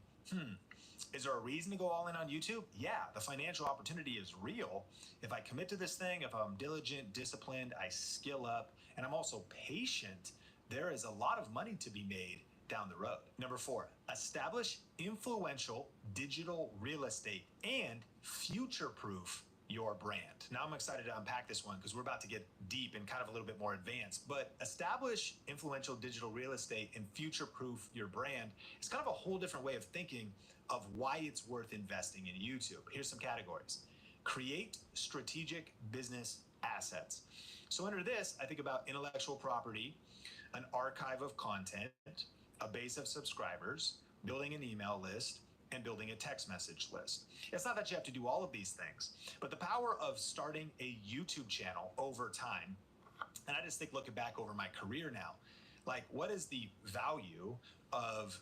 is there a reason to go all in on YouTube? Yeah, the financial opportunity is real. If I commit to this thing, if I'm diligent, disciplined, I skill up, and I'm also patient, there is a lot of money to be made down the road. Number 4, establish influential digital real estate and future-proof your brand. Now I'm excited to unpack this one because we're about to get deep and kind of a little bit more advanced, but establish influential digital real estate and future-proof your brand is kind of a whole different way of thinking of why it's worth investing in YouTube. Here's some categories. Create strategic business assets. So under this, I think about intellectual property, an archive of content, a base of subscribers, building an email list, and building a text message list. It's not that you have to do all of these things, but the power of starting a YouTube channel over time, and I just think looking back over my career now, like what is the value of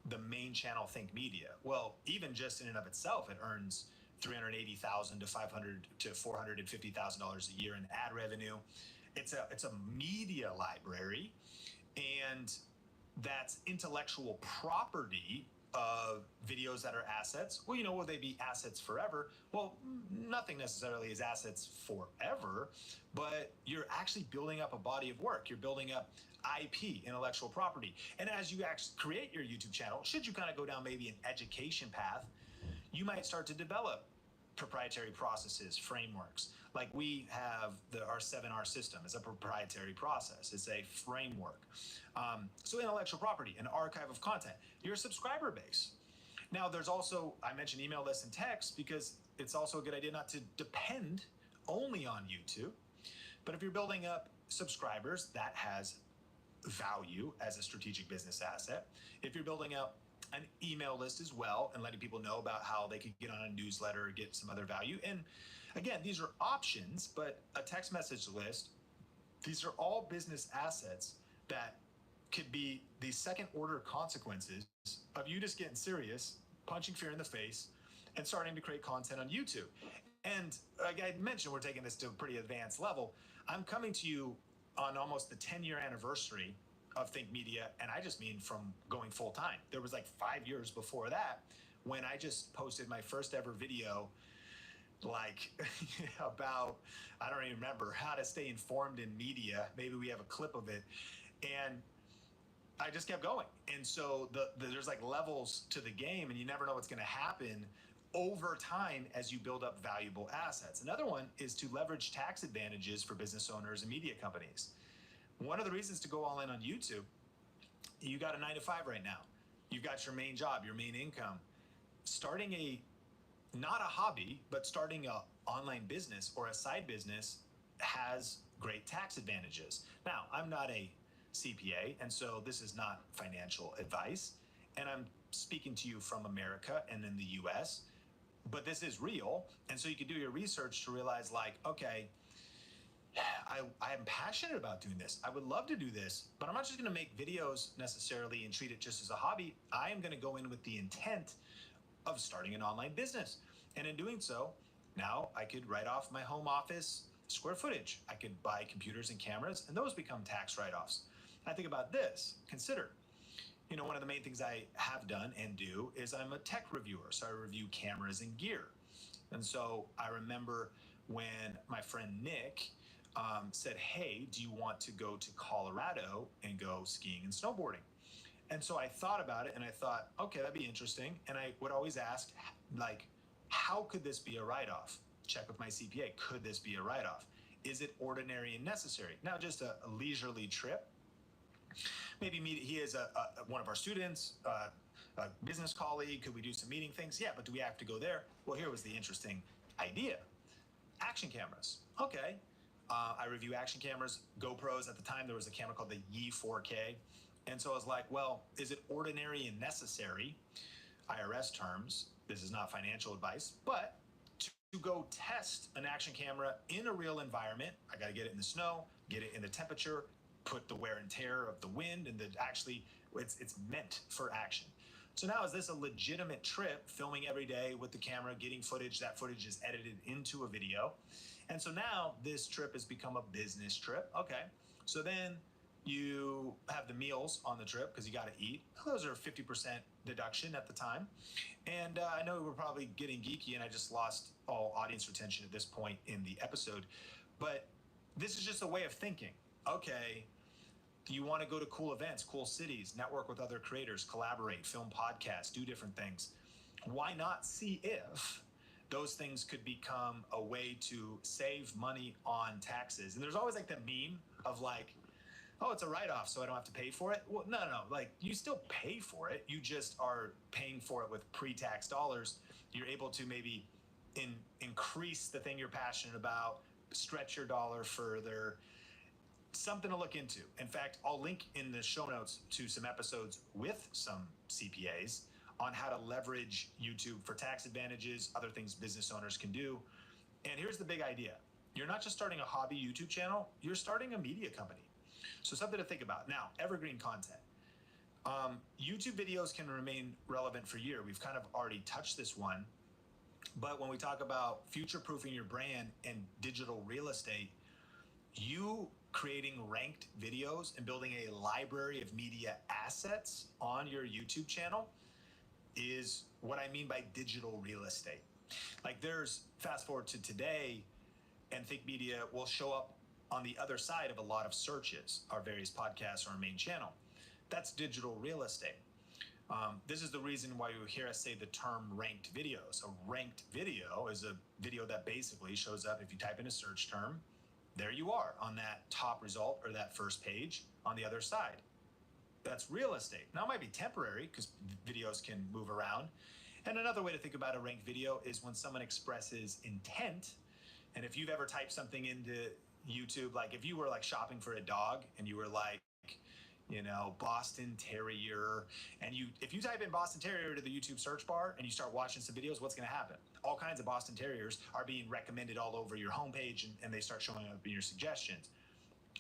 the main channel Think Media? Well, even just in and of itself, it earns $380,000 to $500,000 to $450,000 a year in ad revenue. It's a media library, and that's intellectual property of videos that are assets. Well, will they be assets forever? Well, nothing necessarily is assets forever, but you're actually building up a body of work. You're building up IP, intellectual property. And as you actually create your YouTube channel, should you kind of go down maybe an education path, you might start to develop proprietary processes, frameworks. Like we have our 7R system. It's a proprietary process. It's a framework. So intellectual property, an archive of content, your subscriber base. Now there's also, I mentioned email lists and text because it's also a good idea not to depend only on YouTube. But if you're building up subscribers, that has value as a strategic business asset. If you're building up an email list as well and letting people know about how they could get on a newsletter or get some other value. And again, these are options, but a text message list, these are all business assets that could be the second order consequences of you just getting serious, punching fear in the face, and starting to create content on YouTube. And like I mentioned, we're taking this to a pretty advanced level. I'm coming to you on almost the 10-year anniversary of Think Media, and I just mean from going full time. There was like 5 years before that when I just posted my first ever video like about, I don't even remember, how to stay informed in media. Maybe we have a clip of it. And I just kept going. And so there's like levels to the game, and you never know what's going to happen over time as you build up valuable assets. Another one is to leverage tax advantages for business owners and media companies. one of the reasons to go all in on YouTube, you got a 9-to-5 right now. You've got your main job, your main income. Starting not a hobby, but starting a online business or a side business has great tax advantages. Now, I'm not a CPA, and so this is not financial advice. And I'm speaking to you from America and in the US, but this is real. And so you can do your research to realize, like, okay, I am passionate about doing this. I would love to do this, but I'm not just going to make videos necessarily and treat it just as a hobby. I am going to go in with the intent of starting an online business. And in doing so, now I could write off my home office square footage. I could buy computers and cameras, and those become tax write-offs. I think about this. Consider, one of the main things I have done and do is I'm a tech reviewer. So I review cameras and gear. And so I remember when my friend Nick said, hey, do you want to go to Colorado and go skiing and snowboarding? And so I thought about it and I thought, okay, that'd be interesting. And I would always ask, like, how could this be a write-off? Check with my CPA. Could this be a write-off? Is it ordinary and necessary? Now, just a leisurely trip. Maybe he is one of our students, a business colleague. Could we do some meeting things? Yeah, but do we have to go there? Well, here was the interesting idea. Action cameras. Okay. I review action cameras, GoPros. At the time, there was a camera called the Yi 4K. And so I was like, well, is it ordinary and necessary? IRS terms. This is not financial advice, but to go test an action camera in a real environment, I got to get it in the snow, get it in the temperature, put the wear and tear of the wind, and it's meant for action. So now, is this a legitimate trip, filming every day with the camera, getting footage? That footage is edited into a video. And so now this trip has become a business trip. Okay. So then you have the meals on the trip because you got to eat. Those are 50% deduction at the time. And I know we're probably getting geeky and I just lost all audience retention at this point in the episode. But this is just a way of thinking. Okay, do you want to go to cool events, cool cities, network with other creators, collaborate, film podcasts, do different things? Why not see if those things could become a way to save money on taxes? And there's always like the meme of like, oh, it's a write-off, so I don't have to pay for it. Well, no. Like, you still pay for it. You just are paying for it with pre-tax dollars. You're able to maybe increase the thing you're passionate about, stretch your dollar further. Something to look into. In fact, I'll link in the show notes to some episodes with some CPAs on how to leverage YouTube for tax advantages, other things business owners can do. And here's the big idea. You're not just starting a hobby YouTube channel, you're starting a media company. So something to think about. Now, evergreen content. YouTube videos can remain relevant for a year. We've kind of already touched this one. But when we talk about future-proofing your brand and digital real estate, you creating ranked videos and building a library of media assets on your YouTube channel is what I mean by digital real estate. Like, there's, fast forward to today, and Think Media will show up on the other side of a lot of searches, our various podcasts or our main channel. That's digital real estate. This is the reason why you hear us say the term ranked videos. A ranked video is a video that basically shows up if you type in a search term. There you are on that top result or that first page on the other side. That's real estate. Now, it might be temporary because videos can move around. And another way to think about a ranked video is when someone expresses intent. And if you've ever typed something into YouTube, like if you were like shopping for a dog and you were like, Boston Terrier, and if you type in Boston Terrier to the YouTube search bar and you start watching some videos, what's going to happen? All kinds of Boston Terriers are being recommended all over your homepage, and they start showing up in your suggestions.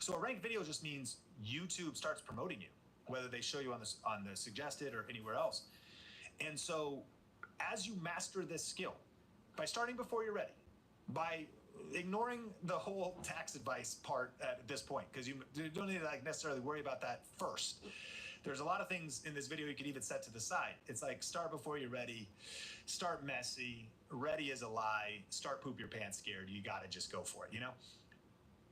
So a ranked video just means YouTube starts promoting you, whether they show you on the suggested or anywhere else. And so as you master this skill, by starting before you're ready, by ignoring the whole tax advice part at this point, because you don't need to necessarily worry about that first. There's a lot of things in this video you could even set to the side. It's like, start before you're ready, start messy, ready is a lie, start poop your pants scared. You got to just go for it,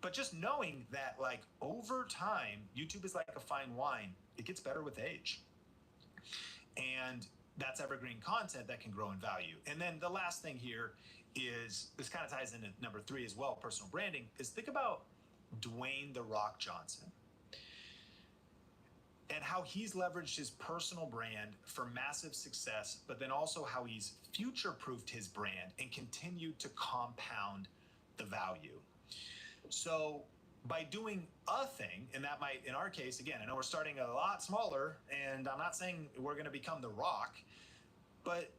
But just knowing that, like, over time, YouTube is like a fine wine. It gets better with age. And that's evergreen content that can grow in value. And then the last thing here is, this kind of ties into number 3 as well, personal branding, is think about Dwayne "The Rock" Johnson. and how he's leveraged his personal brand for massive success, but then also how he's future-proofed his brand and continued to compound the value. So by doing a thing, and that might, in our case, again, I know we're starting a lot smaller, and I'm not saying we're going to become The Rock, but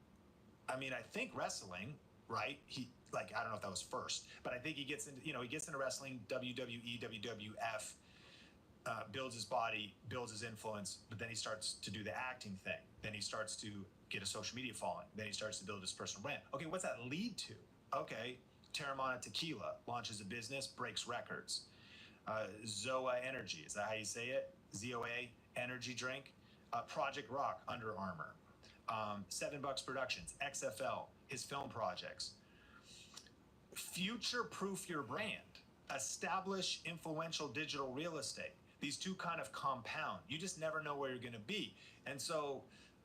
I mean, I think wrestling, right? I don't know if that was first, but I think he gets into wrestling, WWE, WWF, builds his body, builds his influence, but then he starts to do the acting thing. Then he starts to get a social media following. Then he starts to build his personal brand. Okay, what's that lead to? Okay, Terramana Tequila launches a business, breaks records. Zoa Energy, is that how you say it? ZOA energy drink. Project Rock, Under Armour. $7 Productions, XFL, his film projects. Future-proof your brand. Establish influential digital real estate. These two kind of compound. You just never know where you're going to be. And so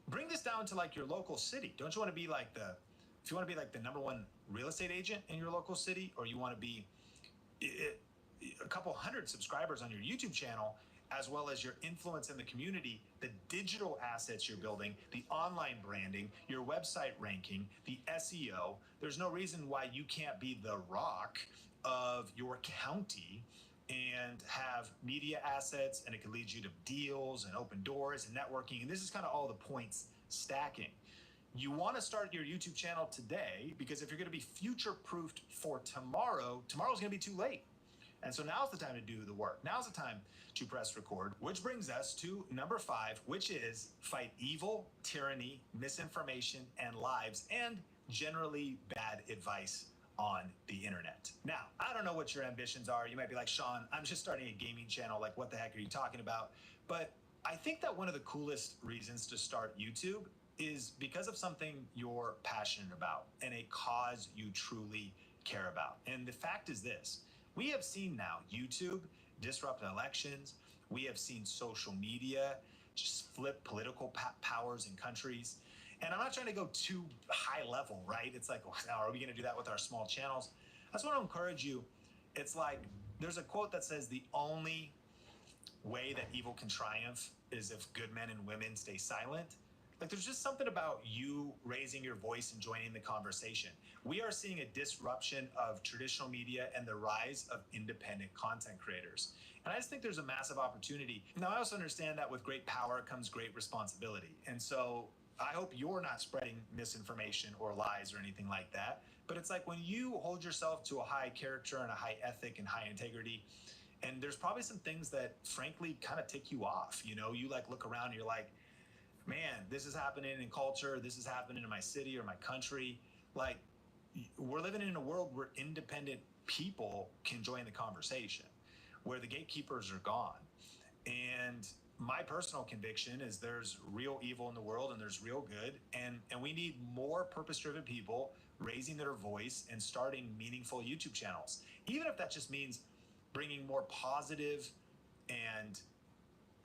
bring this down to like your local city. Don't you want to be like if you want to be like the number one real estate agent in your local city, or you want to be a couple hundred subscribers on your YouTube channel, as well as your influence in the community, the digital assets you're building, the online branding, your website ranking, the SEO, there's no reason why you can't be The Rock of your county and have media assets, and it can lead you to deals and open doors and networking. And this is kind of all the points stacking. You want to start your YouTube channel today, because if you're going to be future-proofed for tomorrow, tomorrow's going to be too late. And so now's the time to do the work. Now's the time to press record, which brings us to number 5, which is fight evil, tyranny, misinformation, and lies, and generally bad advice on the internet. Now, I don't know what your ambitions are. You might be like, Sean, I'm just starting a gaming channel. Like, what the heck are you talking about? But I think that one of the coolest reasons to start YouTube is because of something you're passionate about and a cause you truly care about. And the fact is this: we have seen now YouTube disrupt elections. We have seen social media just flip political powers in countries. And I'm not trying to go too high level, right? It's like, well, are we going to do that with our small channels? I just want to encourage you. It's like, there's a quote that says, the only way that evil can triumph is if good men and women stay silent. Like, there's just something about you raising your voice and joining the conversation. We are seeing a disruption of traditional media and the rise of independent content creators. And I just think there's a massive opportunity. Now, I also understand that with great power comes great responsibility. And so I hope you're not spreading misinformation or lies or anything like that. But it's like when you hold yourself to a high character and a high ethic and high integrity, and there's probably some things that frankly kind of tick you off. You know, you like look around and you're like, man, this is happening in culture. This is happening in my city or my country. Like, we're living in a world where independent people can join the conversation, where the gatekeepers are gone. And my personal conviction is there's real evil in the world and there's real good. And we need more purpose-driven people raising their voice and starting meaningful YouTube channels. Even if that just means bringing more positive and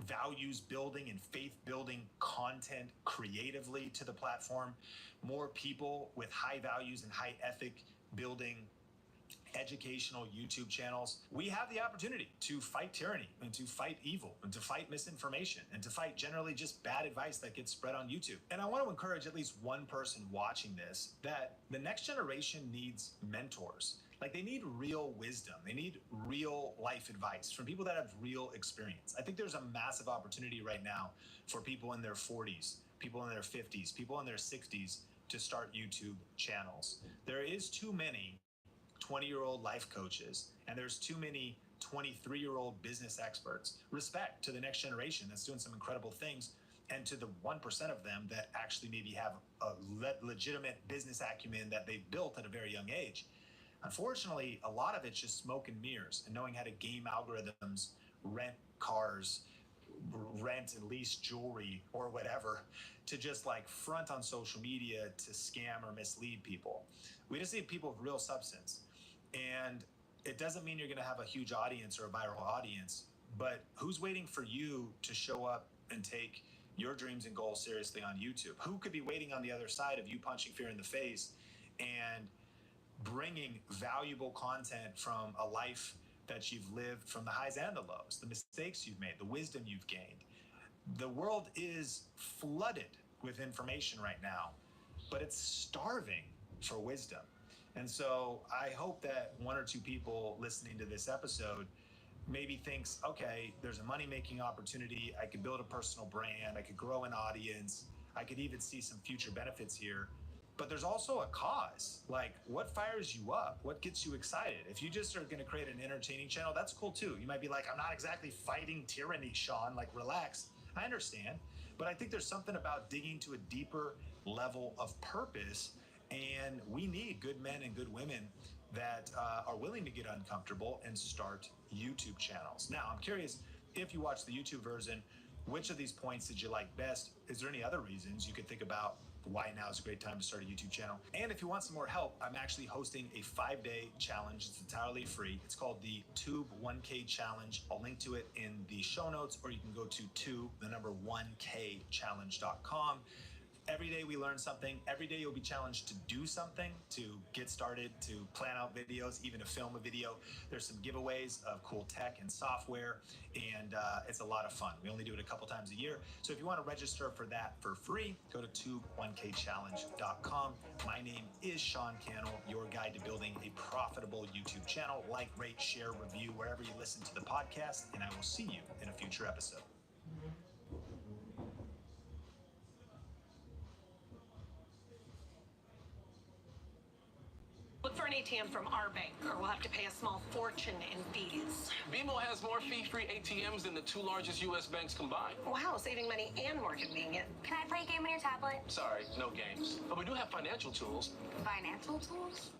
values building and faith building content creatively to the platform, more people with high values and high ethic building educational YouTube channels. We have the opportunity to fight tyranny and to fight evil and to fight misinformation and to fight generally just bad advice that gets spread on YouTube. And I want to encourage at least one person watching this that the next generation needs mentors. Like, they need real wisdom. They need real life advice from people that have real experience. I think there's a massive opportunity right now for people in their 40s, people in their 50s, people in their 60s to start YouTube channels. There is too many 20-year-old life coaches, and there's too many 23-year-old business experts. Respect to the next generation that's doing some incredible things, and to the 1% of them that actually maybe have a legitimate business acumen that they've built at a very young age. Unfortunately, a lot of it's just smoke and mirrors and knowing how to game algorithms, rent cars, rent and lease jewelry or whatever, to just like front on social media to scam or mislead people. We just need people with real substance. And it doesn't mean you're going to have a huge audience or a viral audience, but who's waiting for you to show up and take your dreams and goals seriously on YouTube? Who could be waiting on the other side of you punching fear in the face and bringing valuable content from a life that you've lived, from the highs and the lows, the mistakes you've made, the wisdom you've gained? The world is flooded with information right now, but it's starving for wisdom. And so I hope that one or two people listening to this episode maybe thinks, okay, there's a money-making opportunity. I could build a personal brand. I could grow an audience. I could even see some future benefits here. But there's also a cause. Like, what fires you up? What gets you excited? If you just are going to create an entertaining channel, that's cool too. You might be like, I'm not exactly fighting tyranny, Sean. Like, relax. I understand. But I think there's something about digging to a deeper level of purpose. And we need good men and good women that are willing to get uncomfortable and start YouTube channels. Now, I'm curious, if you watch the YouTube version, which of these points did you like best? Is there any other reasons you could think about why now is a great time to start a YouTube channel? And if you want some more help, I'm actually hosting a 5-day challenge. It's entirely free. It's called the Tube 1K Challenge. I'll link to it in the show notes, or you can go to tube1kchallenge.com. Every day we learn something. Every day you'll be challenged to do something, to get started, to plan out videos, even to film a video. There's some giveaways of cool tech and software, and it's a lot of fun. We only do it a couple times a year. So if you want to register for that for free, go to tube1kchallenge.com. My name is Sean Cannell, your guide to building a profitable YouTube channel. Like, rate, share, review wherever you listen to the podcast, and I will see you in a future episode. Look for an ATM from our bank, or we'll have to pay a small fortune in fees. BMO has more fee-free ATMs than the two largest U.S. banks combined. Wow, saving money and more convenient. Can I play a game on your tablet? Sorry, no games. But we do have financial tools. Financial tools?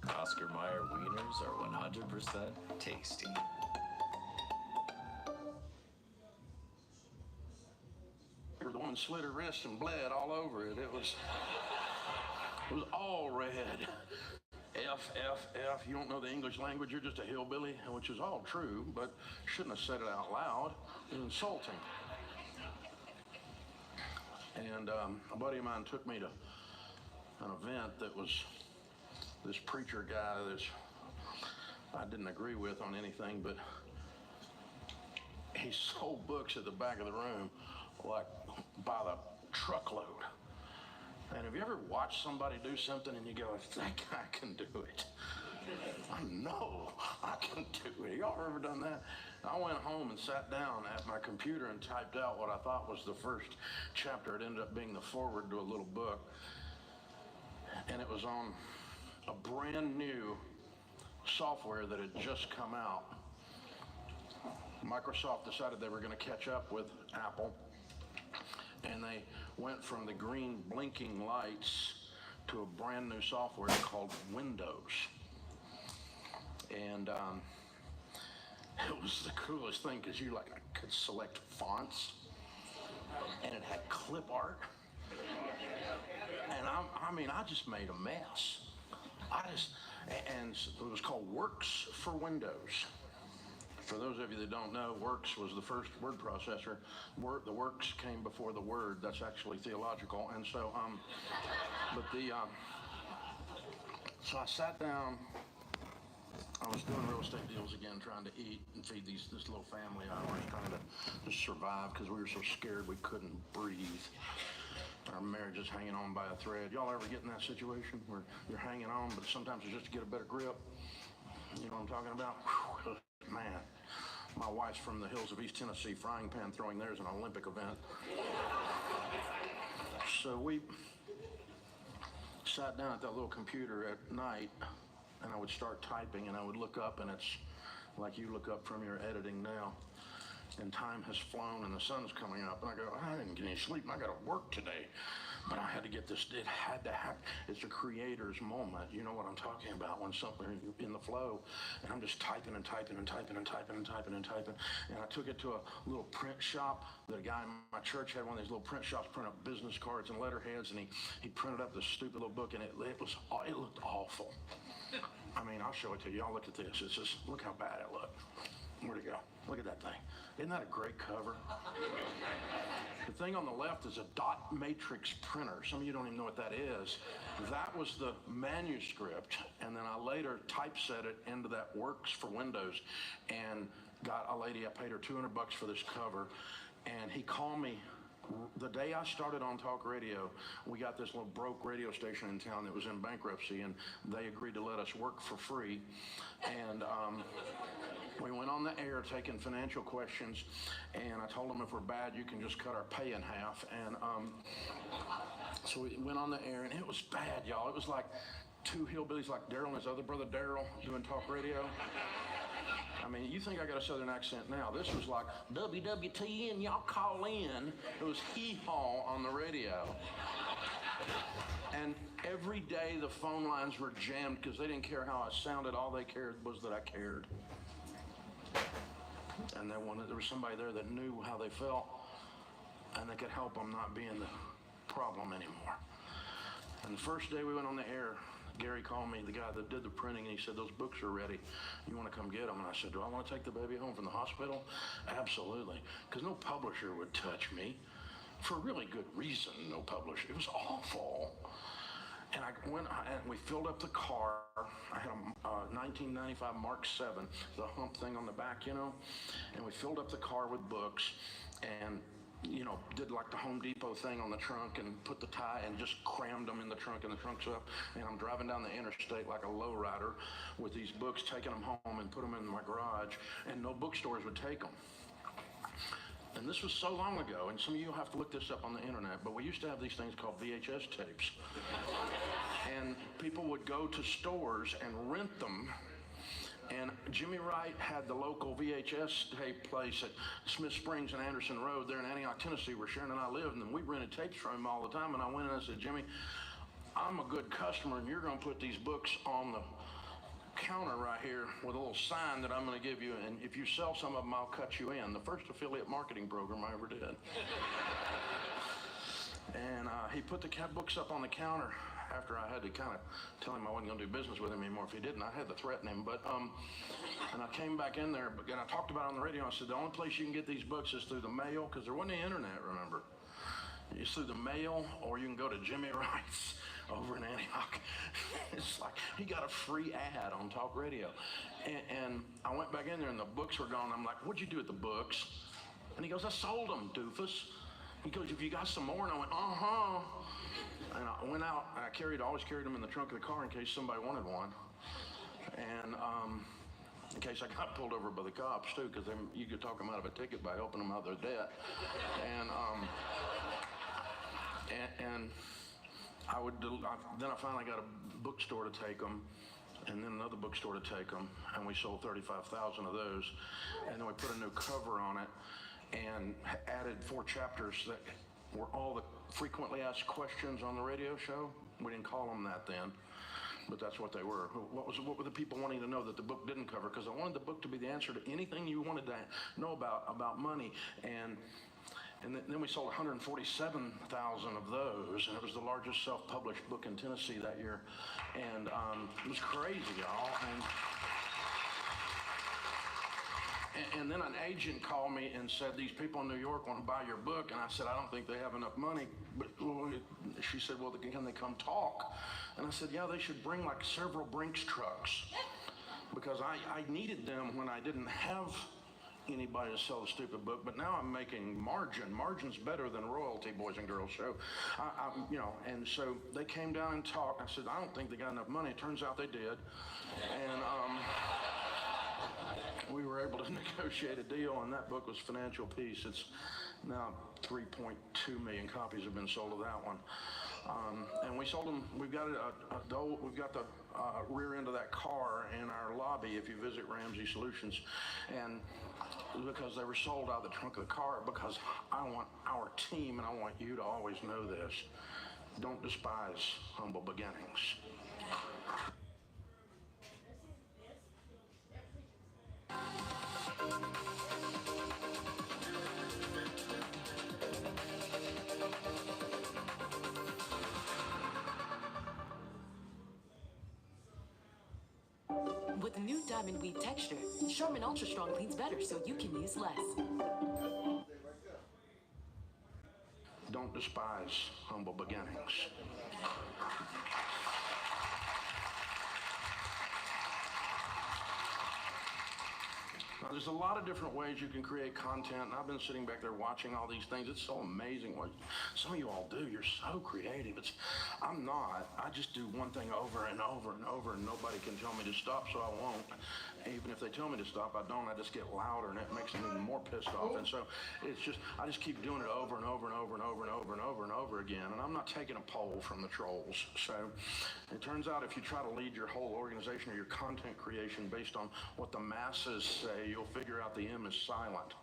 Oscar Mayer wieners are 100% tasty. The woman slit her wrist and bled all over it. It was all red. F, F, F. You don't know the English language, you're just a hillbilly, which is all true, but shouldn't have said it out loud. It was insulting. And a buddy of mine took me to an event that was this preacher guy that I didn't agree with on anything, but he sold books at the back of the room like by the truckload. And have you ever watched somebody do something and you go, that guy can do it? I know I can do it. Y'all ever done that? I went home and sat down at my computer and typed out what I thought was the first chapter. It ended up being the foreword to a little book. And it was on a brand new software that had just come out. Microsoft decided they were going to catch up with Apple. And they went from the green blinking lights to a brand new software called Windows. And it was the coolest thing because I could select fonts, and it had clip art. And I just made a mess. And it was called Works for Windows. For those of you that don't know, Works was the first word processor. The works came before the word. That's actually theological. And so, so I sat down. I was doing real estate deals again, trying to eat and feed this little family. I was trying to just survive because we were so scared we couldn't breathe. Our marriage is hanging on by a thread. Y'all ever get in that situation where you're hanging on, but sometimes it's just to get a better grip? You know what I'm talking about? Whew, man. My wife's from the hills of East Tennessee. Frying pan throwing there's an Olympic event. So we sat down at that little computer at night, and I would start typing, and I would look up, and it's like you look up from your editing now, and time has flown, and the sun's coming up, and I go, I didn't get any sleep, and I got to work today. But I had to get this, it had to happen. It's a creator's moment. You know what I'm talking about when something in the flow. And I'm just typing and typing and typing and typing and typing and typing. And I took it to a little print shop. The guy in my church had one of these little print shops, print up business cards and letterheads. And he printed up this stupid little book, and it looked awful. I mean, I'll show it to you. Y'all look at this. It's just, look how bad it looked. Where'd it go? Look at that thing. Isn't that a great cover? The thing on the left is a dot matrix printer. Some of you don't even know what that is. That was the manuscript, and then I later typeset it into that Works for Windows. And got a lady, I paid her $200 for this cover, and he called me the day I started on talk radio. We got this little broke radio station in town that was in bankruptcy, and they agreed to let us work for free. And we went on the air taking financial questions, and I told them if we're bad, you can just cut our pay in half. And so we went on the air, and it was bad, y'all. It was like two hillbillies like Daryl and his other brother Daryl doing talk radio. I mean, you think I got a southern accent now. This was like WWTN, y'all call in. It was hee-haw on the radio. And every day the phone lines were jammed because they didn't care how I sounded. All they cared was that I cared. And there was somebody there that knew how they felt, and they could help them not being the problem anymore. And the first day we went on the air, Gary called me, the guy that did the printing, and he said, those books are ready. You want to come get them? And I said, do I want to take the baby home from the hospital? Absolutely. Because no publisher would touch me. For really good reason, no publisher. It was awful. And we filled up the car. I had a 1995 Mark 7, the hump thing on the back, you know. And we filled up the car with books and, you know, did like the Home Depot thing on the trunk and put the tie and just crammed them in the trunk, and the trunk's up. And I'm driving down the interstate like a lowrider with these books, taking them home and put them in my garage, and no bookstores would take them. And this was so long ago, and some of you will have to look this up on the internet, but we used to have these things called VHS tapes. And people would go to stores and rent them. And Jimmy Wright had the local VHS tape place at Smith Springs and Anderson Road there in Antioch, Tennessee, where Sharon and I lived, and we rented tapes from him all the time. And I went in and I said, Jimmy, I'm a good customer, and you're going to put these books on the counter right here with a little sign that I'm going to give you, and if you sell some of them, I'll cut you in. The first affiliate marketing program I ever did. And he put the books up on the counter after I had to kind of tell him I wasn't going to do business with him anymore if he didn't. I had to threaten him, but and I came back in there, and I talked about it on the radio. I said, the only place you can get these books is through the mail, because there wasn't the internet, remember. It's through the mail, or you can go to Jimmy Wright's over in Antioch. It's like he got a free ad on talk radio. And I went back in there, and the books were gone. I'm like, what'd you do with the books? And he goes, I sold them, doofus. He goes, if you got some more? And I went, uh-huh. And I went out, and I always carried them in the trunk of the car in case somebody wanted one. And in case I got pulled over by the cops, too, because you could talk them out of a ticket by helping them out of their debt. And then I finally got a bookstore to take them, and then another bookstore to take them, and we sold 35,000 of those. And then we put a new cover on it and added 4 chapters that were all the frequently asked questions on the radio show. We didn't call them that then, but that's what they were. What were the people wanting to know that the book didn't cover? Because I wanted the book to be the answer to anything you wanted to know about money. And then we sold 147,000 of those, and it was the largest self-published book in Tennessee that year. And it was crazy, y'all. And then an agent called me and said, these people in New York want to buy your book. And I said, I don't think they have enough money. But she said, well, can they come talk? And I said, yeah, they should bring like several Brinks trucks. Because I needed them when I didn't have anybody to sell the stupid book, but now I'm making margin. Margin's better than royalty, boys and girls. So, and so they came down and talked. I said, I don't think they got enough money. It turns out they did. And we were able to negotiate a deal, and that book was Financial Peace. It's now 3.2 million copies have been sold of that one. And we sold them. We've got the rear end of that car in our lobby if you visit Ramsey Solutions, and because they were sold out of the trunk of the car. Because I want our team, and I want you to always know this: don't despise humble beginnings. With the new diamond weave texture, Charmin Ultra Strong cleans better so you can use less. Don't despise humble beginnings. There's a lot of different ways you can create content, and I've been sitting back there watching all these things. It's so amazing what some of you all do. You're so creative. I'm not. I just do one thing over and over and over, and nobody can tell me to stop, so I won't. Even if they tell me to stop, I don't. I just get louder, and it makes them even more pissed off. And so it's just, I just keep doing it over and over and over and over and over and over and over again. And I'm not taking a poll from the trolls. So it turns out if you try to lead your whole organization or your content creation based on what the masses say, you'll figure out the M is silent.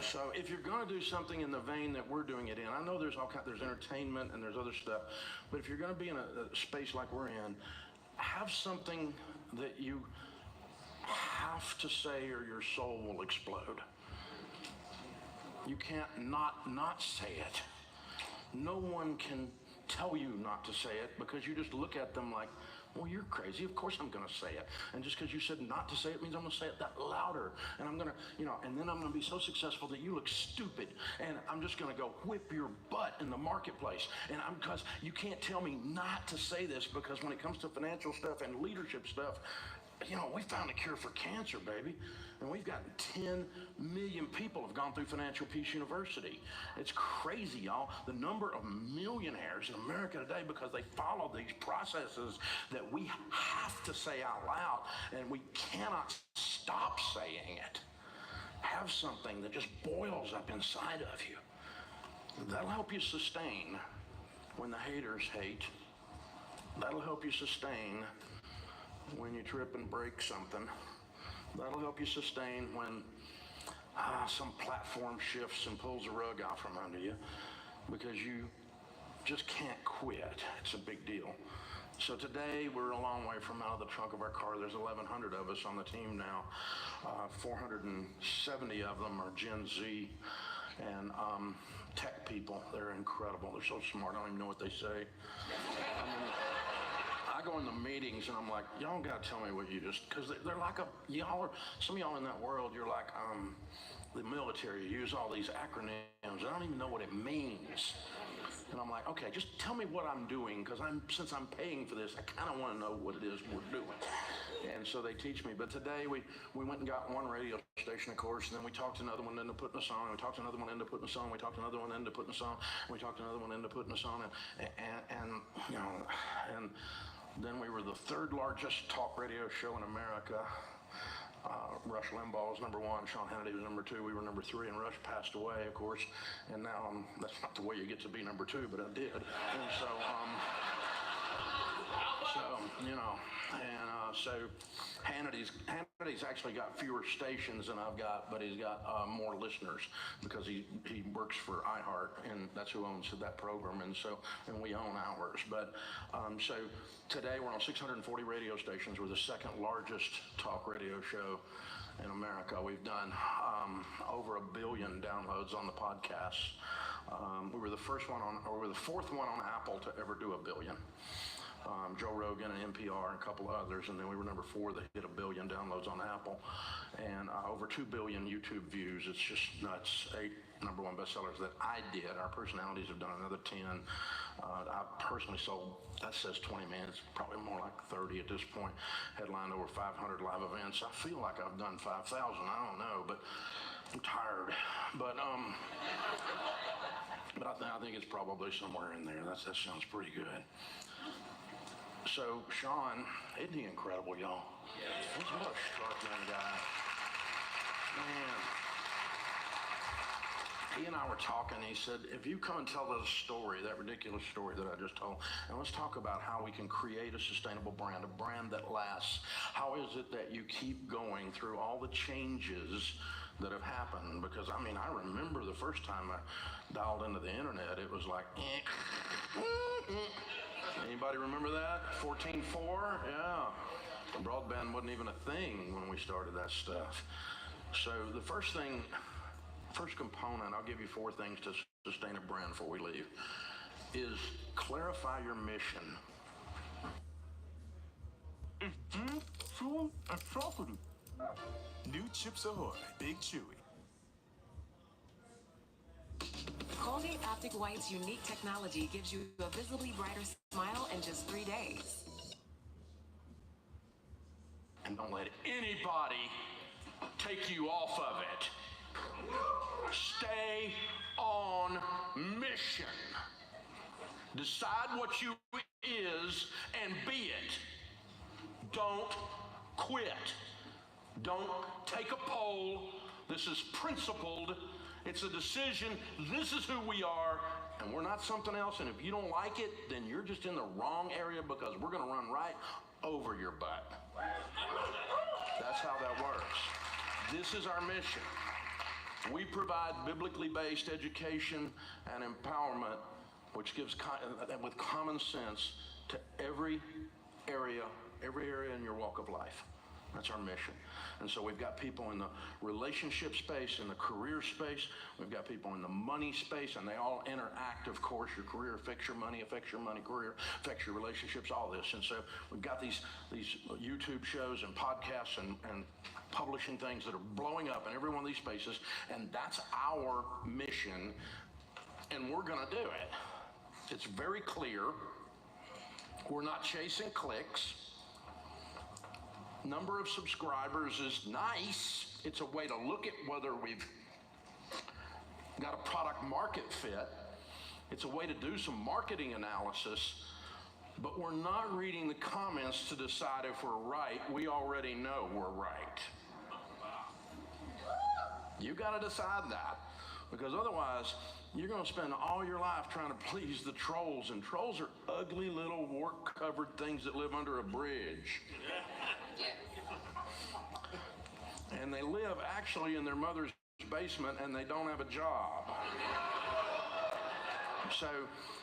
So if you're going to do something in the vein that we're doing it in, I know there's there's entertainment and there's other stuff, but if you're going to be in a space like we're in, have something that you have to say or your soul will explode. You can't not say it. No one can tell you not to say it because you just look at them like, well, you're crazy. Of course I'm going to say it. And just because you said not to say it means I'm going to say it that louder. And I'm going to, and then I'm going to be so successful that you look stupid. And I'm just going to go whip your butt in the marketplace. And because you can't tell me not to say this, because when it comes to financial stuff and leadership stuff, we found a cure for cancer, baby. And we've gotten 10 million people have gone through Financial Peace University. It's crazy, y'all. The number of millionaires in America today because they follow these processes that we have to say out loud, and we cannot stop saying it. Have something that just boils up inside of you. That'll help you sustain when the haters hate. That'll help you sustain when you trip and break something. That'll help you sustain when some platform shifts and pulls the rug out from under you, because you just can't quit. It's a big deal. So today we're a long way from out of the trunk of our car. There's 1,100 of us on the team now. 470 of them are Gen Z and tech people. They're incredible. They're so smart. I don't even know what they say. I go in the meetings and I'm like, y'all gotta tell me what you just, because they're like some of y'all in that world, you're like the military, you use all these acronyms. I don't even know what it means. And I'm like, okay, just tell me what I'm doing, because since I'm paying for this, I kind of want to know what it is we're doing. And so they teach me. But today we went and got one radio station, of course, and then we talked another one into putting us on. We talked another one into putting us on. We talked another one into putting us on. We talked another one into putting us on. And then we were the third largest talk radio show in America. Rush Limbaugh was number one, Sean Hannity was number two, we were number three, and Rush passed away, of course, and now that's not the way you get to be number two, but I did. And so Hannity's actually got fewer stations than I've got, but he's got more listeners because he works for iHeart, and that's who owns that program, and we own ours. But so today we're on 640 radio stations. We're the second largest talk radio show in America. We've done over 1 billion downloads on the podcasts. We were the fourth one on Apple to ever do 1 billion. Joe Rogan and NPR and a couple others, and then we were number 4 that hit 1 billion downloads on Apple, and over 2 billion YouTube views. It's just nuts. 8 number 1 bestsellers that I did. Our personalities have done another 10. I personally sold, that says 20 minutes, probably more like 30 at this point. Headlined over 500 live events. I feel like I've done 5,000. I don't know, but I'm tired. But I think it's probably somewhere in there. That sounds pretty good. So Sean, isn't he incredible, y'all? What a sharp young guy. Man. He and I were talking, he said, if you come and tell us a story, that ridiculous story that I just told, and let's talk about how we can create a sustainable brand, a brand that lasts. How is it that you keep going through all the changes that have happened? Because, I remember the first time I dialed into the internet, it was like, Anybody remember that? 14.4? Yeah. Broadband wasn't even a thing when we started that stuff. So the first component, I'll give you 4 things to sustain a brand before we leave, is clarify your mission. New Chips Ahoy, Big Chewy. Colgate Optic White's unique technology gives you a visibly brighter smile in just 3 days. And don't let anybody take you off of it. Stay on mission. Decide what you is and be it. Don't quit. Don't take a poll. This is principled. It's a decision. This is who we are, and we're not something else. And if you don't like it, then you're just in the wrong area, because we're going to run right over your butt. That's how that works. This is our mission. We provide biblically based education and empowerment, which gives with common sense to every area in your walk of life. That's our mission. And so we've got people in the relationship space, in the career space. We've got people in the money space, and they all interact, of course. Your career affects your money, career affects your relationships, all this. And so we've got these YouTube shows and podcasts and publishing things that are blowing up in every one of these spaces. And that's our mission, and we're going to do it. It's very clear. We're not chasing clicks. Number of subscribers is nice. It's a way to look at whether we've got a product market fit. It's a way to do some marketing analysis, but we're not reading the comments to decide if we're right. We already know we're right. You got to decide that, because otherwise you're going to spend all your life trying to please the trolls, and trolls are ugly little wart-covered things that live under a bridge. And they live actually in their mother's basement, and they don't have a job. So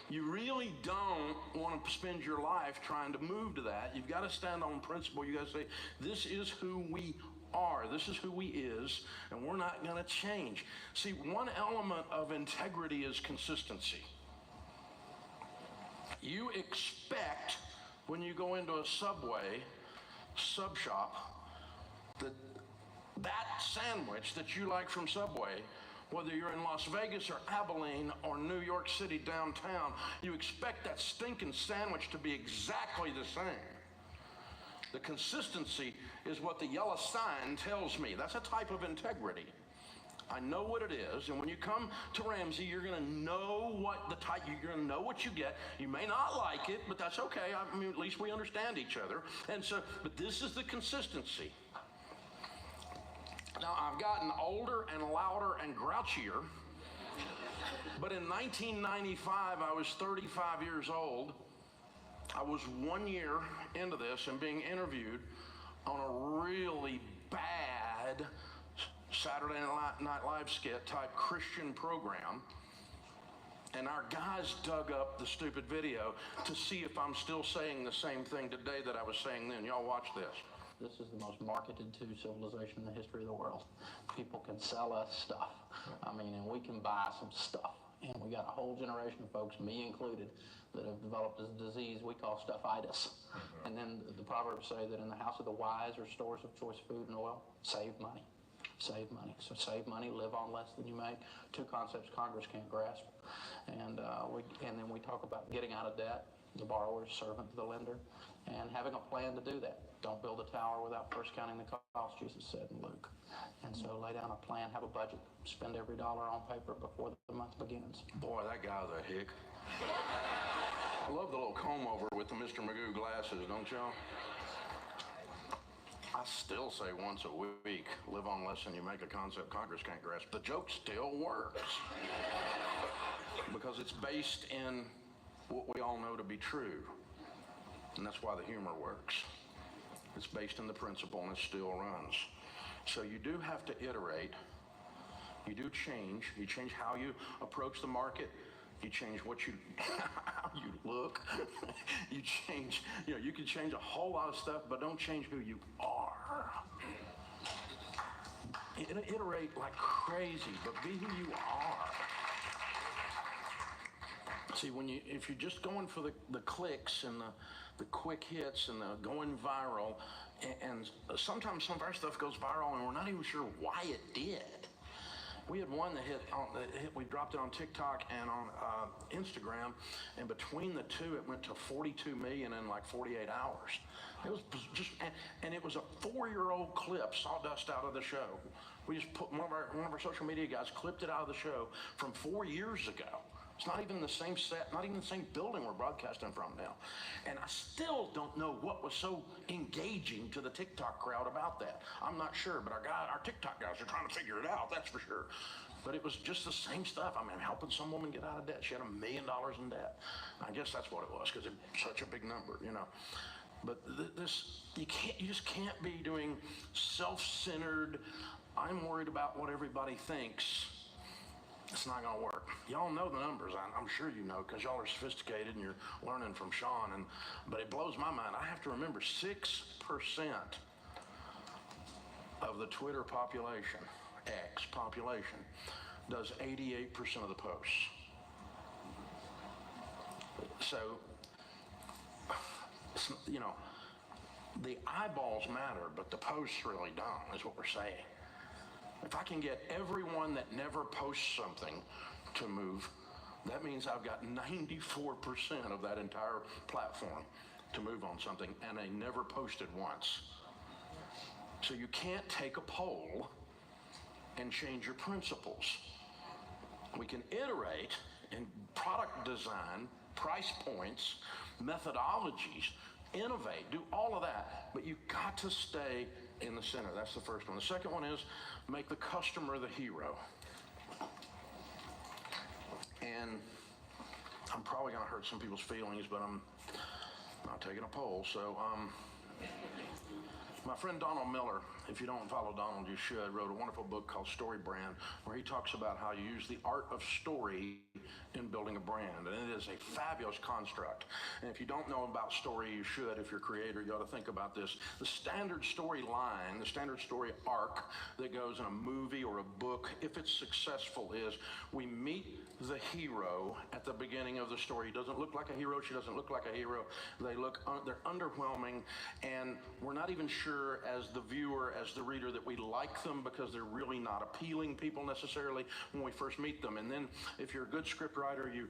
you really don't want to spend your life trying to move to that. You've got to stand on principle. You got to say, this is who we are. This is who we is, and we're not going to change. See, one element of integrity is consistency. You expect when you go into a Subway sub shop that sandwich that you like from Subway, whether you're in Las Vegas or Abilene or New York City downtown, you expect that stinking sandwich to be exactly the same. The consistency is what the yellow sign tells me. That's a type of integrity. I know what it is, and when you come to Ramsey, you're going to know what the type, you're going to know what you get. You may not like it, but that's okay. I mean, at least we understand each other. And so, but this is the consistency. Now, I've gotten older and louder and grouchier, but in 1995, I was 35 years old. I was 1 year into this and being interviewed on a really bad Saturday Night Live skit type Christian program. And our guys dug up the stupid video to see if I'm still saying the same thing today that I was saying then. Y'all watch this. This is the most marketed to civilization in the history of the world. People can sell us stuff. I mean, and we can buy some stuff. And we got a whole generation of folks, me included, that have developed this disease we call stuffitis. And then the proverbs say that in the house of the wise are stores of choice food and oil. Save money. Save money. So save money, live on less than you make. Two concepts Congress can't grasp. And then we talk about getting out of debt, the borrower's servant to the lender, and having a plan to do that. Don't build a tower without first counting the cost, Jesus said in Luke. And so lay down a plan, have a budget, spend every dollar on paper before the month begins. Boy, that guy was a hick. I love the little comb over with the Mr. Magoo glasses, don't y'all? I still say once a week, live on less than you make, a concept Congress can't grasp. The joke still works. Because it's based in what we all know to be true. And that's why the humor works. It's based in the principle, and it still runs. So you do have to iterate. You do change. You change how you approach the market. You change how you look. You change, you can change a whole lot of stuff, but don't change who you are. Iterate like crazy, but be who you are. See, if you're just going for the clicks and the quick hits and the going viral, and sometimes some of our stuff goes viral and we're not even sure why it did. We had one that we dropped it on TikTok and on Instagram, and between the two, it went to 42 million in like 48 hours. It was just, and it was a 4-year-old clip, sawdust out of the show. We just put one of our social media guys clipped it out of the show from 4 years ago. It's not even the same set, not even the same building we're broadcasting from now. And I still don't know what was so engaging to the TikTok crowd about that. I'm not sure, but our TikTok guys are trying to figure it out, that's for sure. But it was just the same stuff. I mean, helping some woman get out of debt. She had $1 million in debt. I guess that's what it was, because it's such a big number, you know. But you just can't be doing self-centered, I'm worried about what everybody thinks. It's not going to work. Y'all know the numbers. I'm sure you know, because y'all are sophisticated and you're learning from Sean. But it blows my mind. I have to remember 6% of the Twitter population, X population, does 88% of the posts. So, you know, the eyeballs matter, but the posts really don't, is what we're saying. If I can get everyone that never posts something to move, that means I've got 94% of that entire platform to move on something, and they never posted once. So you can't take a poll and change your principles. We can iterate in product design, price points, methodologies, innovate, do all of that, but you got to stay in the center. That's the first one. The second one is make the customer the hero. And I'm probably going to hurt some people's feelings, but I'm not taking a poll. So, my friend Donald Miller, if you don't follow Donald, you should, wrote a wonderful book called Story Brand, where he talks about how you use the art of story in building a brand. And it is a fabulous construct. And if you don't know about story, you should. If you're a creator, you ought to think about this. The standard story line, the standard story arc that goes in a movie or a book, if it's successful, is we meet the hero at the beginning of the story. He doesn't look like a hero. She doesn't look like a hero. They're underwhelming, and we're not even sure as the viewer, as the reader, that we like them because they're really not appealing people necessarily when we first meet them. And then if you're a good script writer, you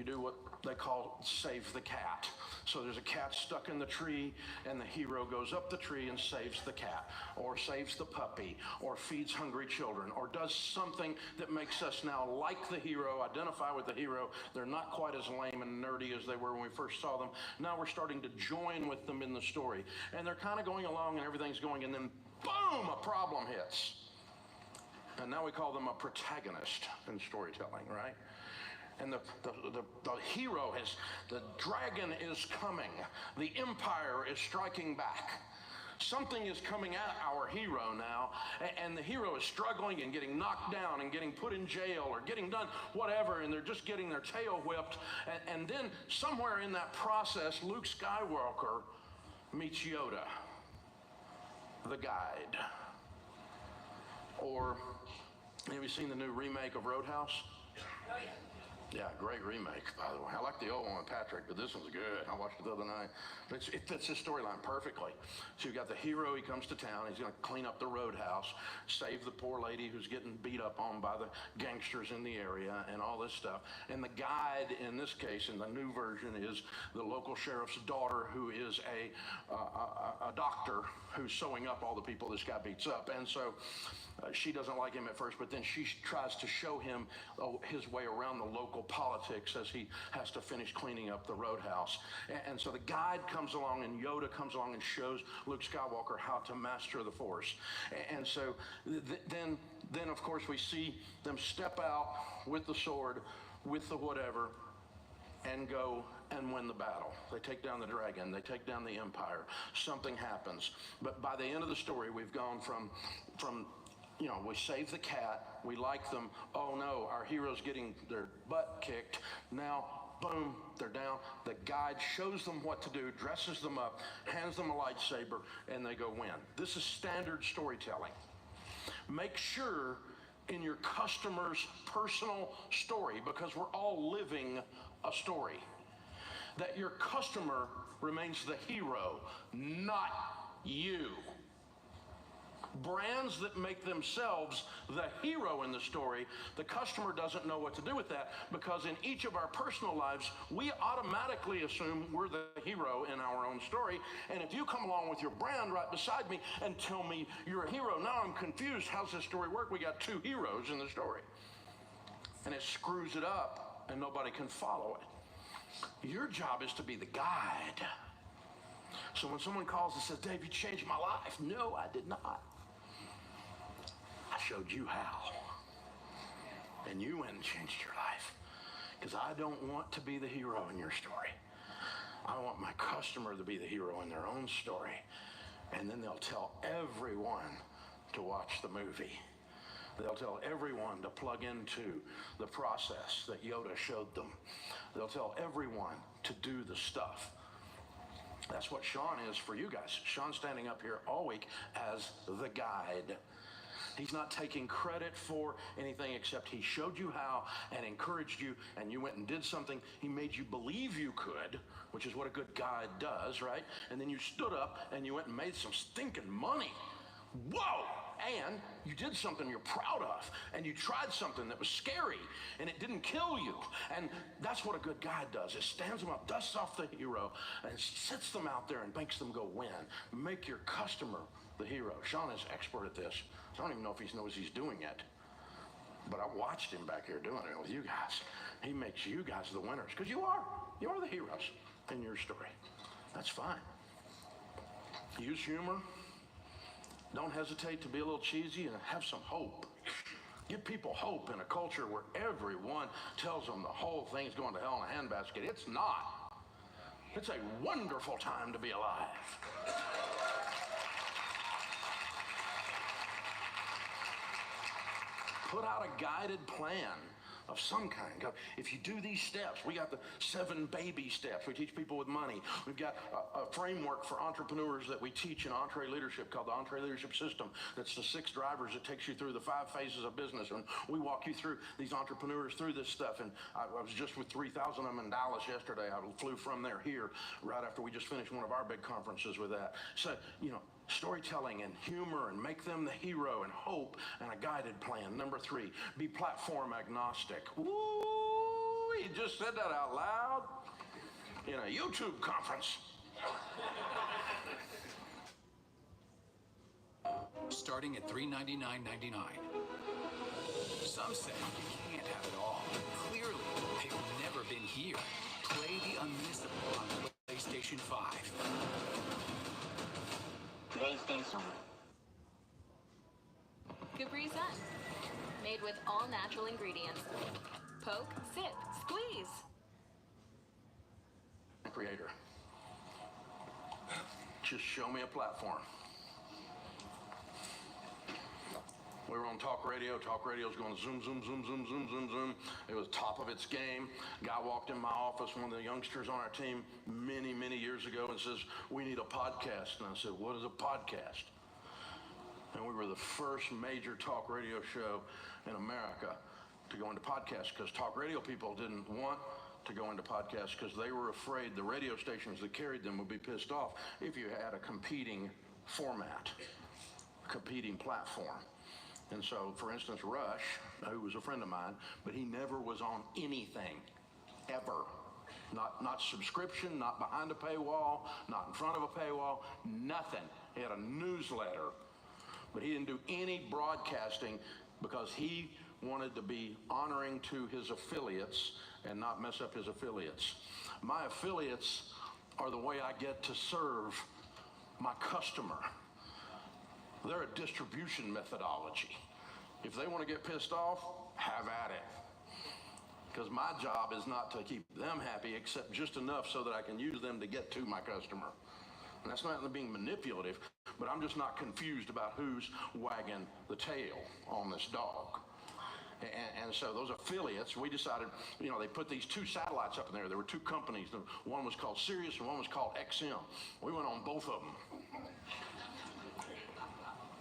do what they call save the cat. So there's a cat stuck in the tree, and the hero goes up the tree and saves the cat, or saves the puppy, or feeds hungry children, or does something that makes us now like the hero, identify with the hero. They're not quite as lame and nerdy as they were when we first saw them. Now we're starting to join with them in the story. And they're kind of going along and everything's going, and then boom, a problem hits. And now we call them a protagonist in storytelling, right? And the hero the dragon is coming. The empire is striking back. Something is coming at our hero now, and the hero is struggling and getting knocked down and getting put in jail or getting done whatever, and they're just getting their tail whipped. And then somewhere in that process, Luke Skywalker meets Yoda, the guide. Or, have you seen the new remake of Roadhouse? Oh, yeah. Yeah, great remake, by the way. I like the old one with Patrick, but this one's good. I watched it the other night. But it fits his storyline perfectly. So you've got the hero, he comes to town, he's going to clean up the roadhouse, save the poor lady who's getting beat up on by the gangsters in the area and all this stuff. And the guide, in this case, in the new version, is the local sheriff's daughter, who is a doctor who's sewing up all the people this guy beats up. And so she doesn't like him at first, but then she tries to show him his way around the local politics as he has to finish cleaning up the roadhouse. And so the guide comes along, and Yoda comes along and shows Luke Skywalker how to master the Force. And so then of course we see them step out with the sword, with the whatever, and go and win the battle. They take down the dragon, they take down the empire. Something happens. But by the end of the story, we've gone from you know, we save the cat, we like them, oh no, our hero's getting their butt kicked, now, boom, they're down. The guide shows them what to do, dresses them up, hands them a lightsaber, and they go win. This is standard storytelling. Make sure in your customer's personal story, because we're all living a story, that your customer remains the hero, not you. Brands that make themselves the hero in the story, the customer doesn't know what to do with that, because in each of our personal lives, we automatically assume we're the hero in our own story. And if you come along with your brand right beside me and tell me you're a hero, now I'm confused. How's this story work? We got two heroes in the story. And it screws it up, and nobody can follow it. Your job is to be the guide. So when someone calls and says, Dave, you changed my life. No, I did not. I showed you how. And you went and changed your life. Because I don't want to be the hero in your story. I want my customer to be the hero in their own story. And then they'll tell everyone to watch the movie. They'll tell everyone to plug into the process that Yoda showed them. They'll tell everyone to do the stuff. That's what Sean is for you guys. Sean's standing up here all week as the guide. He's not taking credit for anything except he showed you how and encouraged you, and you went and did something. He made you believe you could, which is what a good guide does, right? And then you stood up and you went and made some stinking money. Whoa! And you did something you're proud of, and you tried something that was scary, and it didn't kill you. And that's what a good guide does. It stands them up, dusts off the hero, and sits them out there and makes them go win. Make your customer the hero. Sean is expert at this. I don't even know if he knows he's doing it, but I watched him back here doing it with you guys. He makes you guys the winners, because you are the heroes in your story. That's fine. Use humor. Don't hesitate to be a little cheesy, and have some hope. Give people hope in a culture where everyone tells them the whole thing's going to hell in a handbasket. It's not. It's a wonderful time to be alive. Put out a guided plan of some kind. If you do these steps, we got the 7 baby steps we teach people with money. We've got a framework for entrepreneurs that we teach in EntreLeadership called the EntreLeadership System. That's the 6 drivers that takes you through the 5 phases of business. And we walk you through these entrepreneurs through this stuff. And I was just with 3,000 of them in Dallas yesterday. I flew from there here right after we just finished one of our big conferences with that. So, storytelling and humor, and make them the hero, and hope, and a guided plan. Number 3, be platform agnostic. Woo! You just said that out loud in a YouTube conference. Starting at $399.99. Some say you can't have it all. Clearly, they've never been here. Play the unmissable on PlayStation 5. PlayStation. Capri Sun. Made with all natural ingredients. Poke, sip, squeeze. Creator. Just show me a platform. We were on talk radio. Talk radio's going zoom, zoom, zoom, zoom, zoom, zoom, zoom. It was top of its game. Guy walked in my office, one of the youngsters on our team, many, many years ago, and says, we need a podcast. And I said, what is a podcast? And we were the first major talk radio show in America to go into podcasts, because talk radio people didn't want to go into podcasts because they were afraid the radio stations that carried them would be pissed off if you had a competing format, a competing platform. And so, for instance, Rush, who was a friend of mine, but he never was on anything, ever. Not subscription, not behind a paywall, not in front of a paywall, nothing. He had a newsletter, but he didn't do any broadcasting because he wanted to be honoring to his affiliates and not mess up his affiliates. My affiliates are the way I get to serve my customer. They're a distribution methodology. If they want to get pissed off, have at it. Because my job is not to keep them happy, except just enough so that I can use them to get to my customer. And that's not being manipulative, but I'm just not confused about who's wagging the tail on this dog. And so those affiliates, we decided, they put these 2 satellites up in there. There were 2 companies. One was called Sirius and one was called XM. We went on both of them.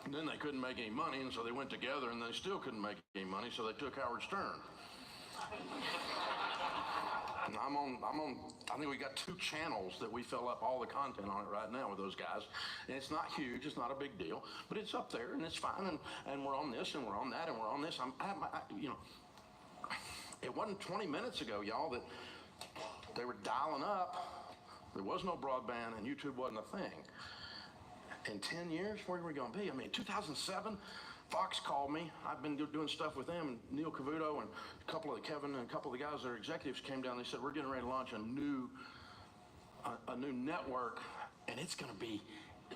And then they couldn't make any money, and so they went together, and they still couldn't make any money, so they took Howard Stern. And I think we got 2 channels that we fill up all the content on it right now with those guys. And it's not huge, it's not a big deal, but it's up there and it's fine. And we're on this and we're on that and we're on this. It wasn't 20 minutes ago, y'all, that they were dialing up. There was no broadband and YouTube wasn't a thing. In 10 years, where are we going to be? I mean, 2007, Fox called me. I've been doing stuff with them, and Neil Cavuto and Kevin and a couple of the guys that are executives came down. They said, we're getting ready to launch a new network, and it's going to be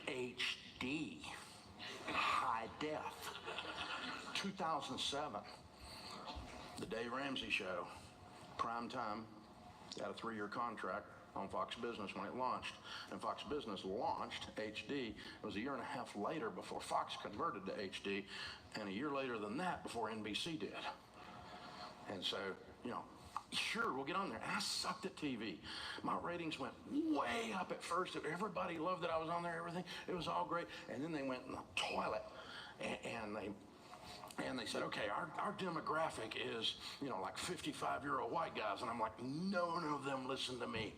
HD, high def. 2007, the Dave Ramsey Show, prime time, got a 3-year contract on Fox Business when it launched. And Fox Business launched HD. It was a year and a half later before Fox converted to HD, and a year later than that before NBC did. And so, sure, we'll get on there. And I sucked at TV. My ratings went way up at first. Everybody loved that I was on there, everything. It was all great. And then they went in the toilet, and they said, okay, our demographic is, like 55-year-old white guys. And I'm like, none of them listen to me.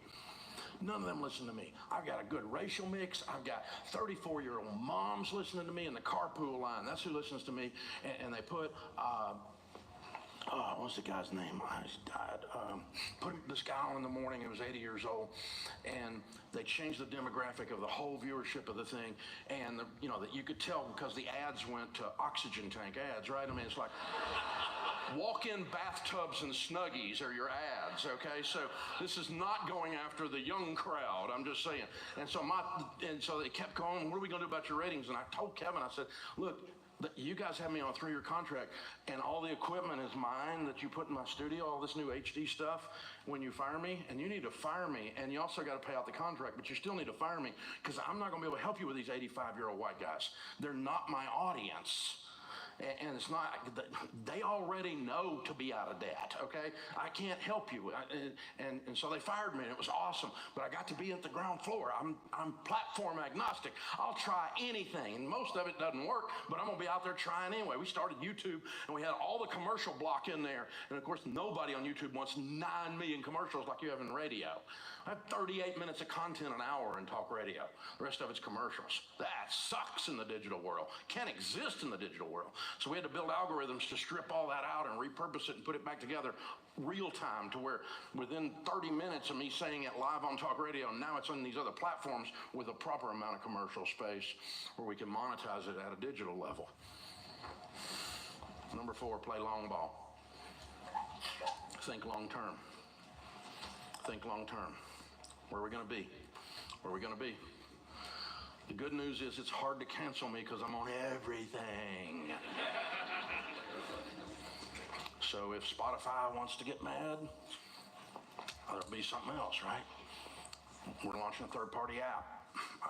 None of them listen to me. I've got a good racial mix. I've got 34-year-old moms listening to me in the carpool line. That's who listens to me. And they put, what's the guy's name? He's died. Put this guy on in the morning. He was 80 years old. And they changed the demographic of the whole viewership of the thing. And, that you could tell because the ads went to oxygen tank ads, right? I mean, it's like walk-in bathtubs and Snuggies are your ads, okay? So this is not going after the young crowd, I'm just saying. And so they kept going, what are we going to do about your ratings? And I told Kevin, I said, look, you guys have me on a 3-year contract, and all the equipment is mine that you put in my studio, all this new HD stuff, when you fire me, and you need to fire me, and you also got to pay out the contract, but you still need to fire me, because I'm not going to be able to help you with these 85-year-old white guys. They're not my audience. And it's not, they already know to be out of debt, okay? I can't help you. And so they fired me, and it was awesome. But I got to be at the ground floor. I'm platform agnostic. I'll try anything, and most of it doesn't work, but I'm going to be out there trying anyway. We started YouTube, and we had all the commercial block in there. And, of course, nobody on YouTube wants 9 million commercials like you have in radio. I have 38 minutes of content an hour in talk radio. The rest of it's commercials. That sucks in the digital world. Can't exist in the digital world. So we had to build algorithms to strip all that out and repurpose it and put it back together real time to where within 30 minutes of me saying it live on talk radio, now it's on these other platforms with a proper amount of commercial space where we can monetize it at a digital level. Number 4, play long ball. Think long term. Think long term. Where are we going to be? Where are we going to be? The good news is it's hard to cancel me because I'm on everything. So if Spotify wants to get mad, there'll be something else, right? We're launching a third-party app,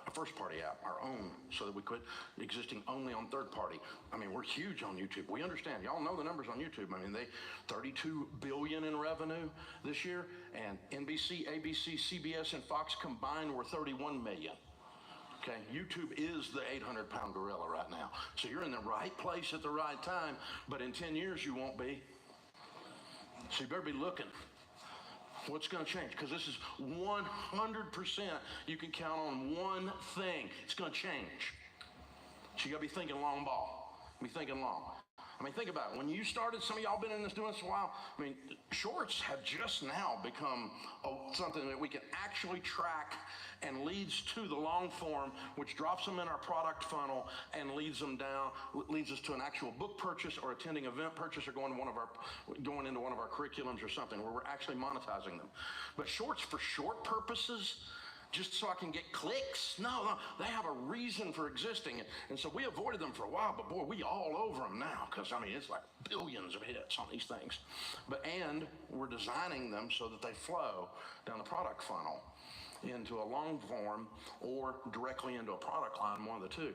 a first-party app, our own, so that we quit existing only on third-party. I mean, we're huge on YouTube. We understand. Y'all know the numbers on YouTube. I mean, they $32 billion in revenue this year, and NBC, ABC, CBS, and Fox combined were $31 million. Okay, YouTube is the 800-pound gorilla right now. So you're in the right place at the right time, but in 10 years you won't be. So you better be looking. What's going to change? Because this is 100%, you can count on one thing. It's going to change. So you got to be thinking long ball. Be thinking long. I mean, think about it. When you started, some of y'all been in this doing this a while. I mean, shorts have just now become something that we can actually track and leads to the long form, which drops them in our product funnel and leads them down, leads us to an actual book purchase or attending event purchase or going into one of our curriculums or something where we're actually monetizing them. But shorts for short purposes, just so I can get clicks? No, they have a reason for existing. And so we avoided them for a while, but boy, we all over them now because, I mean, it's like billions of hits on these things. And we're designing them so that they flow down the product funnel into a long form or directly into a product line, one of the two.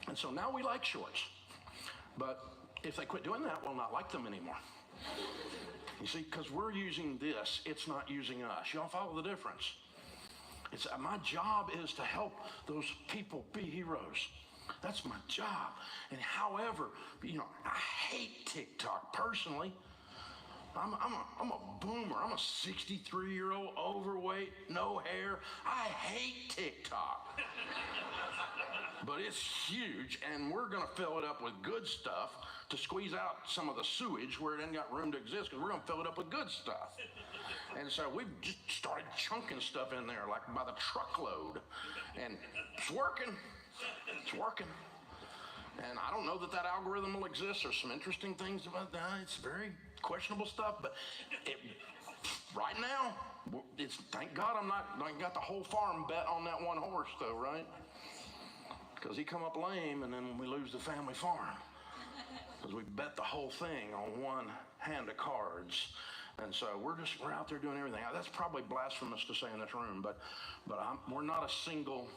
And so now we like shorts. But if they quit doing that, we'll not like them anymore. You see, because we're using this, it's not using us. Y'all follow the difference? My job is to help those people be heroes. That's my job. And however, I hate TikTok personally. I'm a boomer. I'm a 63-year-old, overweight, no hair. I hate TikTok. But it's huge, and we're going to fill it up with good stuff to squeeze out some of the sewage where it ain't got room to exist, because we're going to fill it up with good stuff. And so we've just started chunking stuff in there, like by the truckload. And it's working. It's working. And I don't know that that algorithm will exist. There's some interesting things about that. It's very questionable stuff, but right now, thank God I ain't got the whole farm bet on that one horse, though, right? Because he come up lame, and then we lose the family farm. Because we bet the whole thing on one hand of cards. And so we're out there doing everything. That's probably blasphemous to say in this room, but we're not a single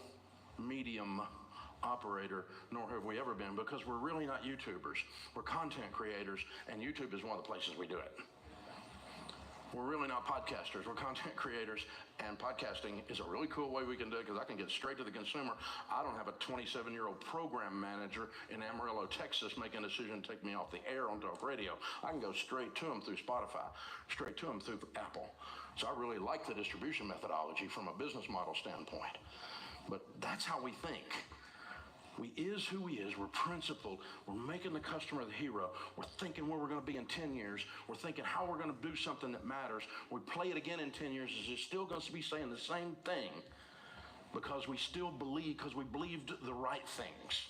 medium operator, nor have we ever been, because we're really not YouTubers. We're content creators, and YouTube is one of the places we do it. We're really not podcasters. We're content creators, and podcasting is a really cool way we can do it, because I can get straight to the consumer. I don't have a 27-year-old program manager in Amarillo, Texas, making a decision to take me off the air on talk radio. I can go straight to them through Spotify, straight to them through Apple. So I really like the distribution methodology from a business model standpoint. But that's how we think. We is who we is. We're principled. We're making the customer the hero. We're thinking where we're going to be in 10 years. We're thinking how we're going to do something that matters. We play it again in 10 years. Is it still going to be saying the same thing? Because we still believe, because we believed the right things.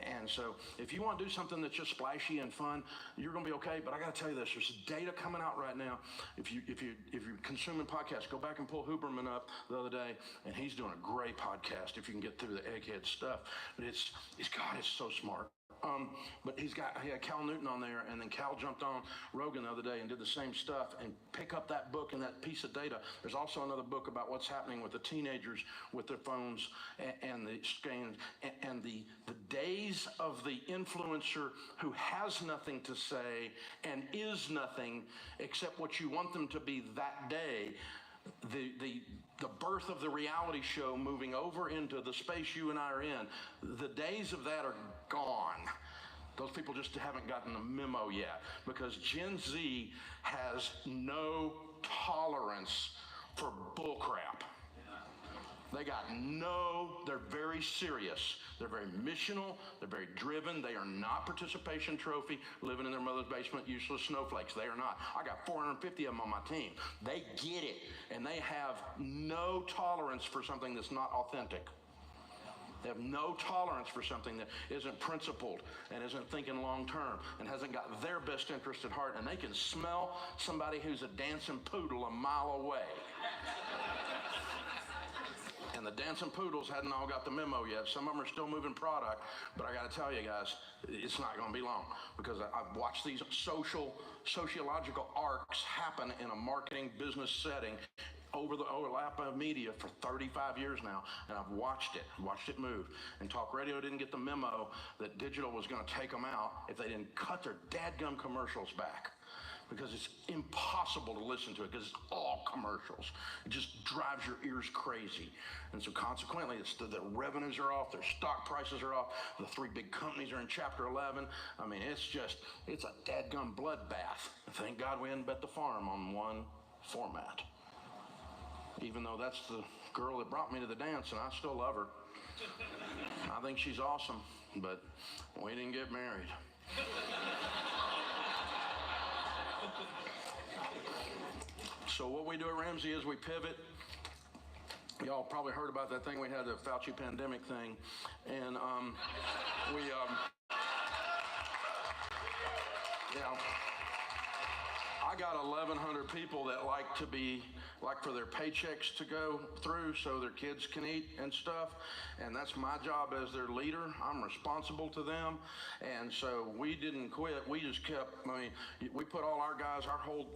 And so if you want to do something that's just splashy and fun, you're going to be okay. But I got to tell you this, there's data coming out right now. If you're consuming podcasts, go back and pull Huberman up the other day, and he's doing a great podcast if you can get through the egghead stuff. But God, it's so smart. But he had Cal Newton on there, and then Cal jumped on Rogan the other day and did the same stuff, and pick up that book and that piece of data. There's also another book about what's happening with the teenagers with their phones and the screens, and the days of the influencer who has nothing to say and is nothing except what you want them to be that day. The birth of the reality show moving over into the space you and I are in, the days of that are gone. Those people just haven't gotten the memo yet, because Gen Z has no tolerance for bullcrap. They're very serious. They're very missional. They're very driven. They are not participation trophy, living in their mother's basement, useless snowflakes. They are not. I got 450 of them on my team. They get it, and they have no tolerance for something that's not authentic. They have no tolerance for something that isn't principled and isn't thinking long term and hasn't got their best interest at heart, and they can smell somebody who's a dancing poodle a mile away. And the dancing poodles hadn't all got the memo yet. Some of them are still moving product, but I got to tell you guys, it's not going to be long, because I've watched these sociological arcs happen in a marketing business setting over the overlap of media for 35 years now, and I've watched it move. And talk radio didn't get the memo that digital was going to take them out if they didn't cut their dadgum commercials back. Because it's impossible to listen to it, because it's all commercials. It just drives your ears crazy. And so consequently, the revenues are off, their stock prices are off, the three big companies are in Chapter 11. I mean, it's a dadgum bloodbath. Thank God we didn't bet the farm on one format. Even though that's the girl that brought me to the dance, and I still love her. I think she's awesome, but we didn't get married. So what we do at Ramsey is we pivot. Y'all probably heard about that thing we had, the Fauci pandemic thing, and I got 1,100 people that like for their paychecks to go through so their kids can eat and stuff, and that's my job as their leader. I'm responsible to them, and so we didn't quit. We just kept. We put all our guys,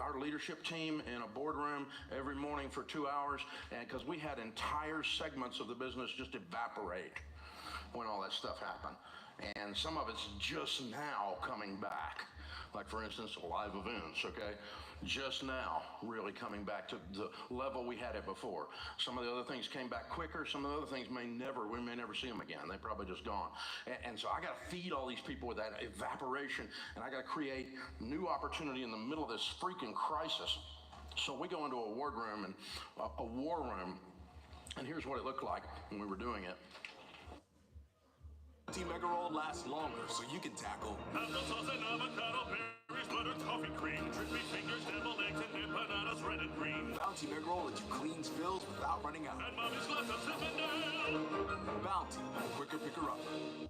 our leadership team, in a boardroom every morning for 2 hours, and because we had entire segments of the business just evaporate when all that stuff happened, and some of it's just now coming back. Like for instance, live events, okay? Just now, really coming back to the level we had it before. Some of the other things came back quicker. Some of the other things we may never see them again. They're probably just gone. And so I got to feed all these people with that evaporation, and I got to create new opportunity in the middle of this freaking crisis. So we go into a wardroom and a war room, and here's what it looked like when we were doing it. Bounty Mega Roll lasts longer, so you can tackle applesauce and avocado, berries, butter, coffee cream, crispy fingers, deviled eggs, and dip bananas, red and green. Bounty Mega Roll lets you clean spills without running out. And mommy's glass of Zinfandel. Bounty, quicker picker-upper.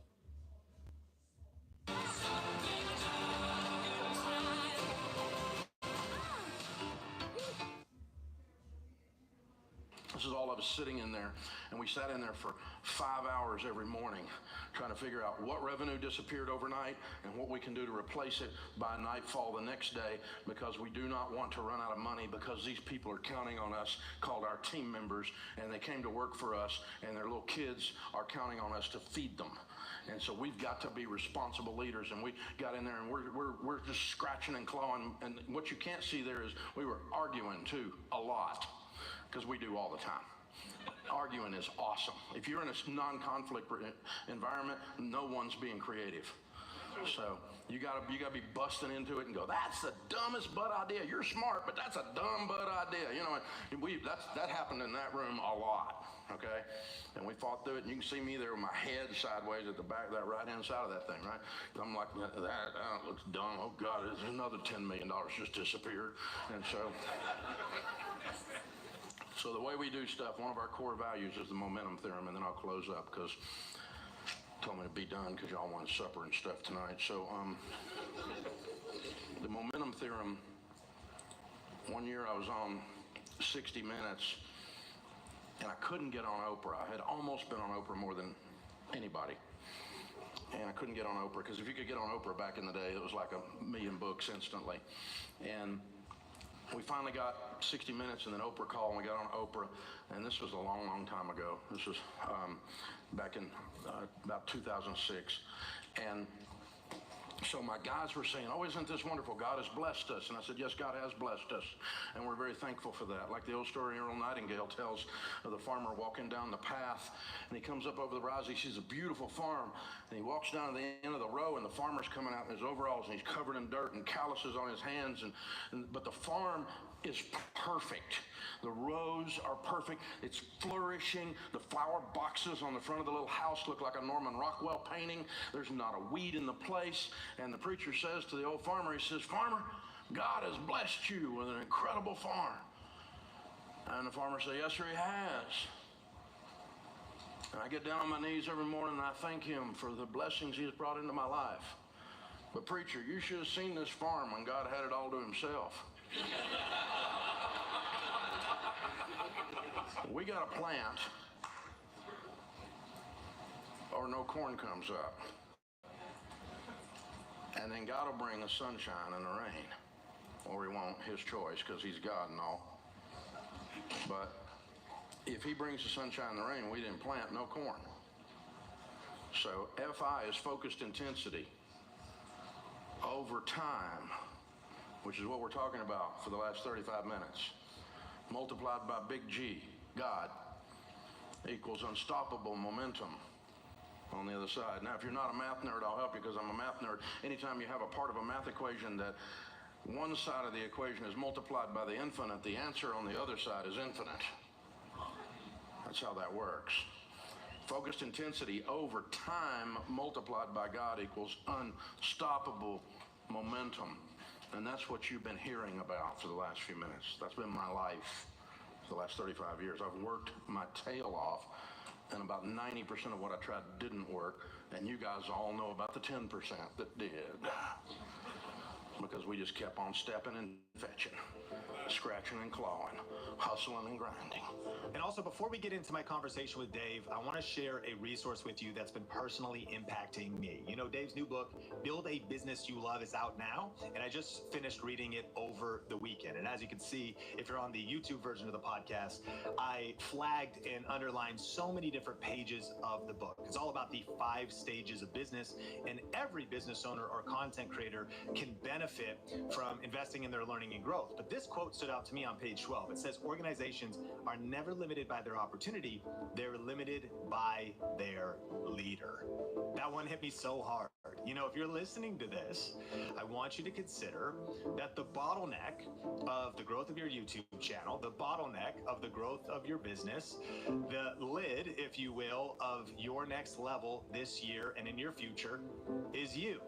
This is all of us sitting in there, and we sat in there for 5 hours every morning trying to figure out what revenue disappeared overnight and what we can do to replace it by nightfall the next day, because we do not want to run out of money, because these people are counting on us, called our team members, and they came to work for us, and their little kids are counting on us to feed them. And so we've got to be responsible leaders, and we got in there and we're just scratching and clawing, and what you can't see there is we were arguing too a lot. Because we do all the time. Arguing is awesome. If you're in a non-conflict environment, no one's being creative. So you gotta be busting into it and go, that's the dumbest butt idea. You're smart, but that's a dumb butt idea. You know, that happened in that room a lot. Okay, and we fought through it, and you can see me there with my head sideways at the back, that right-hand side of that thing, right? I'm like, that looks dumb. Oh God, there's another $10 million just disappeared, and So the way we do stuff, one of our core values is the momentum theorem, and then I'll close up because told me to be done because y'all want supper and stuff tonight. So the momentum theorem, one year I was on 60 Minutes, and I couldn't get on Oprah. I had almost been on Oprah more than anybody. And I couldn't get on Oprah because if you could get on Oprah back in the day, it was like 1 million books instantly. And we finally got 60 Minutes, and then Oprah called, and we got on Oprah, and this was a long, long time ago. This was back in about 2006, and so my guys were saying, oh, isn't this wonderful? God has blessed us. And I said, yes, God has blessed us, and we're very thankful for that. Like the old story Earl Nightingale tells of the farmer walking down the path, and he comes up over the rise, he sees a beautiful farm, and he walks down to the end of the row, and the farmer's coming out in his overalls, and he's covered in dirt and calluses on his hands, but the farm is perfect. The rows are perfect. It's flourishing. The flower boxes on the front of the little house look like a Norman Rockwell painting. There's not a weed in the place. And the preacher says to the old farmer, he says, Farmer, God has blessed you with an incredible farm. And the farmer says, yes, sir, he has. And I get down on my knees every morning and I thank him for the blessings he has brought into my life. But preacher, you should have seen this farm when God had it all to himself. We got a plant, or no corn comes up. And then God will bring the sunshine and the rain. Or he won't, his choice, because he's God and all. But if he brings the sunshine and the rain, we didn't plant no corn. So FI is focused intensity over time, which is what we're talking about for the last 35 minutes, multiplied by big G, God, equals unstoppable momentum on the other side. Now, if you're not a math nerd, I'll help you because I'm a math nerd. Anytime you have a part of a math equation that one side of the equation is multiplied by the infinite, the answer on the other side is infinite. That's how that works. Focused intensity over time multiplied by God equals unstoppable momentum. And that's what you've been hearing about for the last few minutes. That's been my life for the last 35 years. I've worked my tail off, and about 90% of what I tried didn't work, and you guys all know about the 10% that did. because we just kept on stepping and fetching, scratching and clawing, hustling and grinding. And also, before we get into my conversation with Dave, I want to share a resource with you that's been personally impacting me. You know, Dave's new book, Build a Business You Love, is out now, and I just finished reading it over the weekend. And as you can see, if you're on the YouTube version of the podcast, I flagged and underlined so many different pages of the book. It's all about the 5 stages of business, and every business owner or content creator can benefit from investing in their learning and growth. But this quote stood out to me on page 12. It says, organizations are never limited by their opportunity, they're limited by their leader. That one hit me so hard. You know, if you're listening to this, I want you to consider that the bottleneck of the growth of your YouTube channel, the bottleneck of the growth of your business, the lid, if you will, of your next level this year and in your future is you.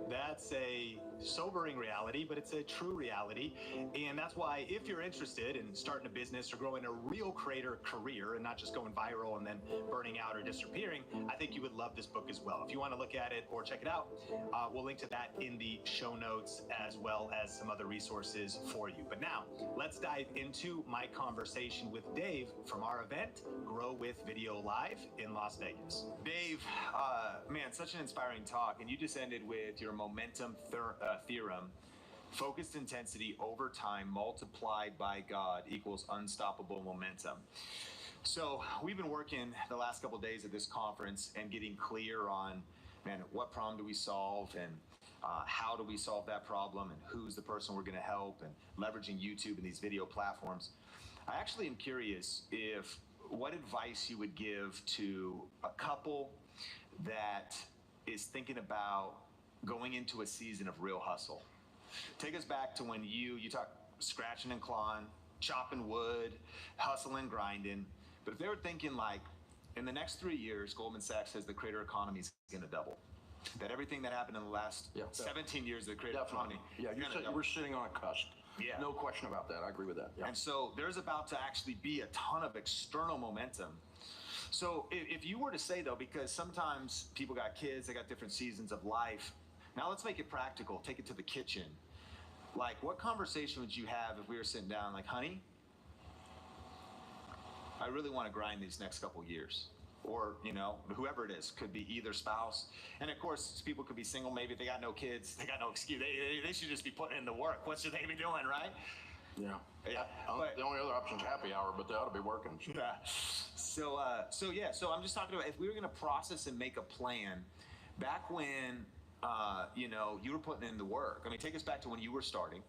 That's a sobering reality, but it's a true reality. And that's why if you're interested in starting a business or growing a real creator career and not just going viral and then burning out or disappearing, I think you would love this book as well. If you want to look at it or check it out, we'll link to that in the show notes as well as some other resources for you. But now let's dive into my conversation with Dave from our event, Grow with Video Live in Las Vegas. Dave, man, such an inspiring talk. And you just ended with your momentum theorem. Focused intensity over time multiplied by God equals unstoppable momentum. So we've been working the last couple of days at this conference and getting clear on, man, what problem do we solve, and how do we solve that problem, and who's the person we're going to help, and leveraging YouTube and these video platforms. I actually am curious what advice you would give to a couple that is thinking about going into a season of real hustle. Take us back to when you talk scratching and clawing, chopping wood, hustling, grinding. But if they were thinking like, in the next 3 years, Goldman Sachs says the creator economy is going to double. That everything that happened in the last 17 years of the creator economy. Yeah, we're sitting on a cusp. Yeah. No question about that. I agree with that. Yeah. And so there's about to actually be a ton of external momentum. So if you were to say, though, because sometimes people got kids, they got different seasons of life. Now let's make it practical. Take it to the kitchen. Like, what conversation would you have if we were sitting down like, honey, I really want to grind these next couple years? Or, you know, whoever it is, could be either spouse. And of course, people could be single. Maybe they got no kids. They got no excuse. They should just be putting in the work. What should they be doing, right? Yeah. Yeah. The only other option is happy hour, but they ought to be working. Yeah. So I'm just talking about if we were going to process and make a plan back when, you were putting in the work. I mean, take us back to when you were starting.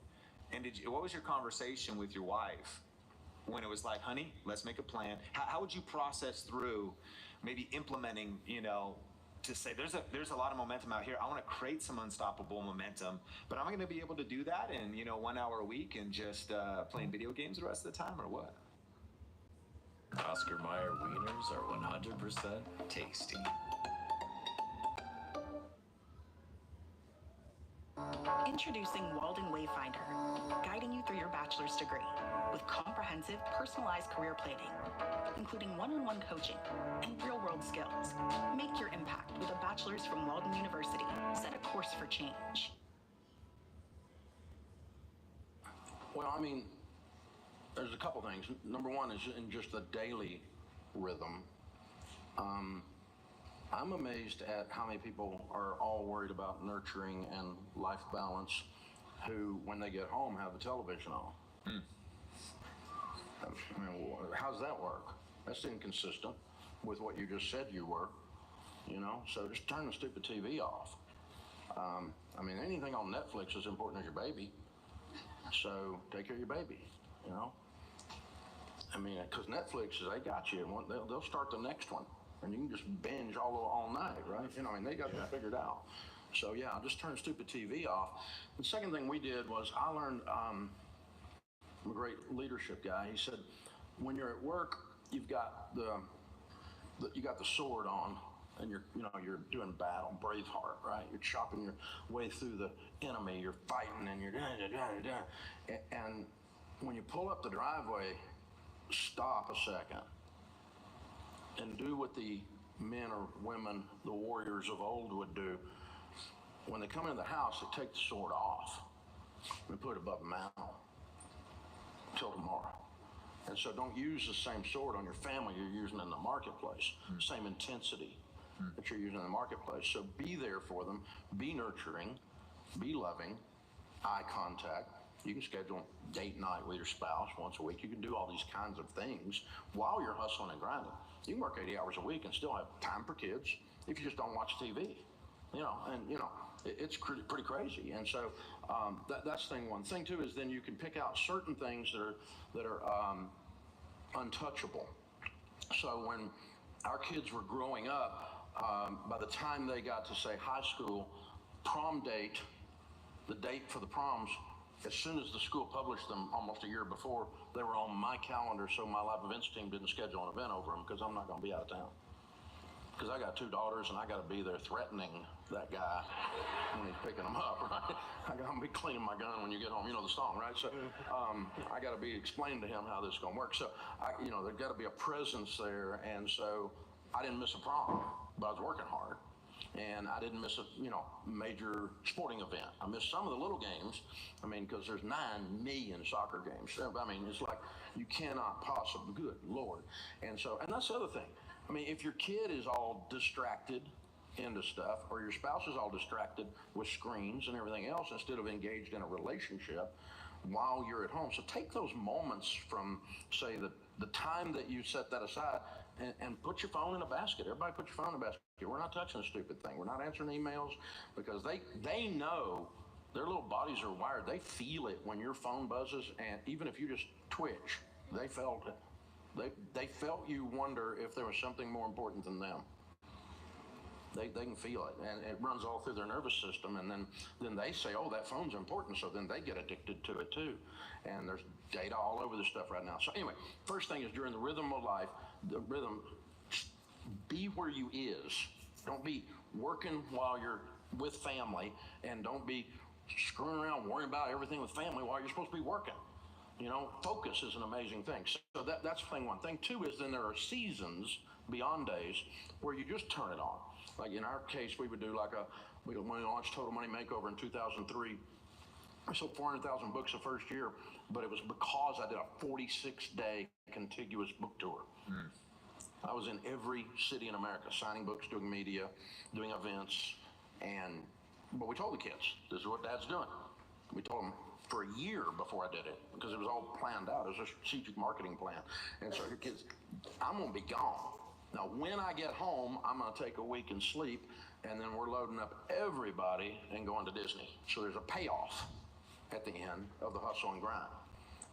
And what was your conversation with your wife when it was like, honey, let's make a plan? How would you process through maybe implementing, to say there's a lot of momentum out here. I want to create some unstoppable momentum, but am I going to be able to do that in 1 hour a week and just playing video games the rest of the time, or what? Oscar Mayer wieners are 100% tasty. Introducing Walden Wayfinder, guiding you through your bachelor's degree with comprehensive, personalized career planning, including one-on-one coaching and real-world skills. Make your impact with a bachelor's from Walden University. Set a course for change. Well, I mean, there's a couple things. Number one is in just the daily rhythm. I'm amazed at how many people are all worried about nurturing and life balance who, when they get home, have the television on. I mean, how's that work? That's inconsistent with what you just said you were, So just turn the stupid TV off. I mean, anything on Netflix is important as your baby. So take care of your baby, I mean, because Netflix, they got you. They'll start the next one. And you can just binge all night, right? I mean, they got that figured out. So yeah, I'll just turn the stupid TV off. The second thing we did was I learned, I'm a great leadership guy. He said, when you're at work, you've got you got the sword on, and you're doing battle, Braveheart, right? You're chopping your way through the enemy. You're fighting, and you're and when you pull up the driveway, stop a second. And do what the men or women, the warriors of old would do. When they come into the house, they take the sword off. and put it above Mao till tomorrow. And so don't use the same sword on your family you're using in the marketplace, same intensity that you're using in the marketplace. So be there for them, be nurturing, be loving, eye contact. You can schedule date night with your spouse once a week. You can do all these kinds of things while you're hustling and grinding. You can work 80 hours a week and still have time for kids if you just don't watch TV. It's pretty crazy. And so that's thing one. Thing two is then you can pick out certain things that are untouchable. So when our kids were growing up, by the time they got to say high school, prom date, the date for the proms, as soon as the school published them almost a year before, they were on my calendar, so my live events team didn't schedule an event over them because I'm not going to be out of town. Because I got 2 daughters and I got to be there threatening that guy when he's picking them up, right? I got to be cleaning my gun when you get home. You know the song, right? So I got to be explaining to him how this is going to work. So, there's got to be a presence there. And so I didn't miss a prom, but I was working hard. And I didn't miss a, major sporting event. I missed some of the little games. Because there's 9 million soccer games. It's like you cannot possibly, good Lord. And that's the other thing. If your kid is all distracted into stuff, or your spouse is all distracted with screens and everything else instead of engaged in a relationship while you're at home. So take those moments from, say, the time that you set that aside and put your phone in a basket. Everybody put your phone in a basket. We're not touching a stupid thing. We're not answering emails because they know their little bodies are wired. They feel it when your phone buzzes, and even if you just twitch, they felt it. They felt you wonder if there was something more important than them. They can feel it, and it runs all through their nervous system, and then they say, oh, that phone's important, so then they get addicted to it too. And there's data all over this stuff right now. So anyway, first thing is during the rhythm of life, be where you is. Don't be working while you're with family, and don't be screwing around worrying about everything with family while you're supposed to be working. Focus is an amazing thing. So that's thing one. Thing two is then there are seasons beyond days where you just turn it on. Like in our case, we would do we launched Total Money Makeover in 2003. I sold 400,000 books the first year, but it was because I did a 46-day contiguous book tour. I was in every city in America, signing books, doing media, doing events, but we told the kids, this is what Dad's doing. We told them for a year before I did it, because it was all planned out. It was a strategic marketing plan. And so the kids, I'm gonna be gone. Now, when I get home, I'm gonna take a week and sleep, and then we're loading up everybody and going to Disney. So there's a payoff at the end of the hustle and grind.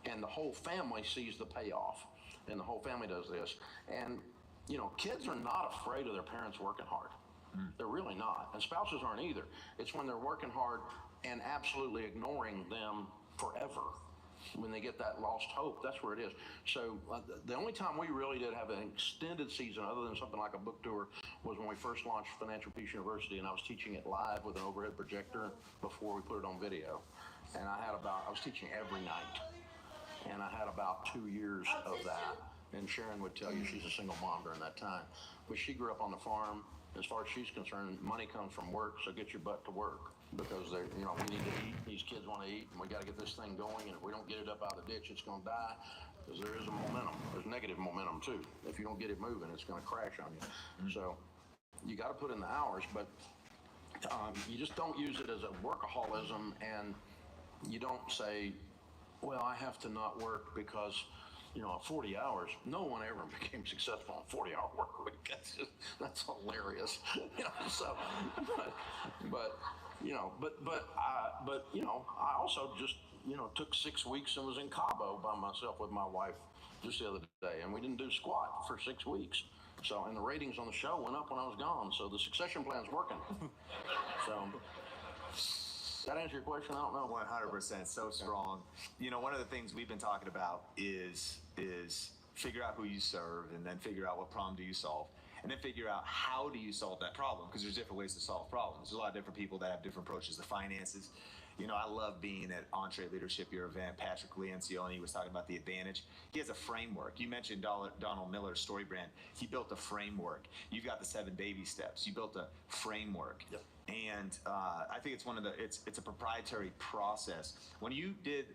And the whole family sees the payoff, and the whole family does this. And, kids are not afraid of their parents working hard. They're really not. And spouses aren't either. It's when they're working hard and absolutely ignoring them forever. When they get that lost hope, that's where it is. So the only time we really did have an extended season other than something like a book tour was when we first launched Financial Peace University, and I was teaching it live with an overhead projector before we put it on video. And I was teaching every night. And I had about 2 years of that. And Sharon would tell you she's a single mom during that time. But she grew up on the farm. As far as she's concerned, money comes from work, so get your butt to work. Because we need to eat, these kids want to eat, and we got to get this thing going, and if we don't get it up out of the ditch, it's going to die. Because there is a momentum. There's negative momentum, too. If you don't get it moving, it's going to crash on you. So you got to put in the hours, but you just don't use it as a workaholism, and you don't say, well, I have to not work because 40 hours. No one ever became successful on 40-hour work week. That's hilarious. I also just took 6 weeks and was in Cabo by myself with my wife just the other day, and we didn't do squat for 6 weeks. So, and the ratings on the show went up when I was gone. So the succession plan's working. So. That answer your question? I don't know. 100%, so strong. One of the things we've been talking about is figure out who you serve and then figure out what problem do you solve. and then figure out how do you solve that problem, because there's different ways to solve problems. There's a lot of different people that have different approaches to finances. You know, I love being at Entree Leadership, your event. Patrick Lencioni was talking about the advantage. He has a framework. You mentioned Donald Miller's story brand. He built a framework. You've got the 7 baby steps. You built a framework. Yep. And I think it's it's a proprietary process. When you did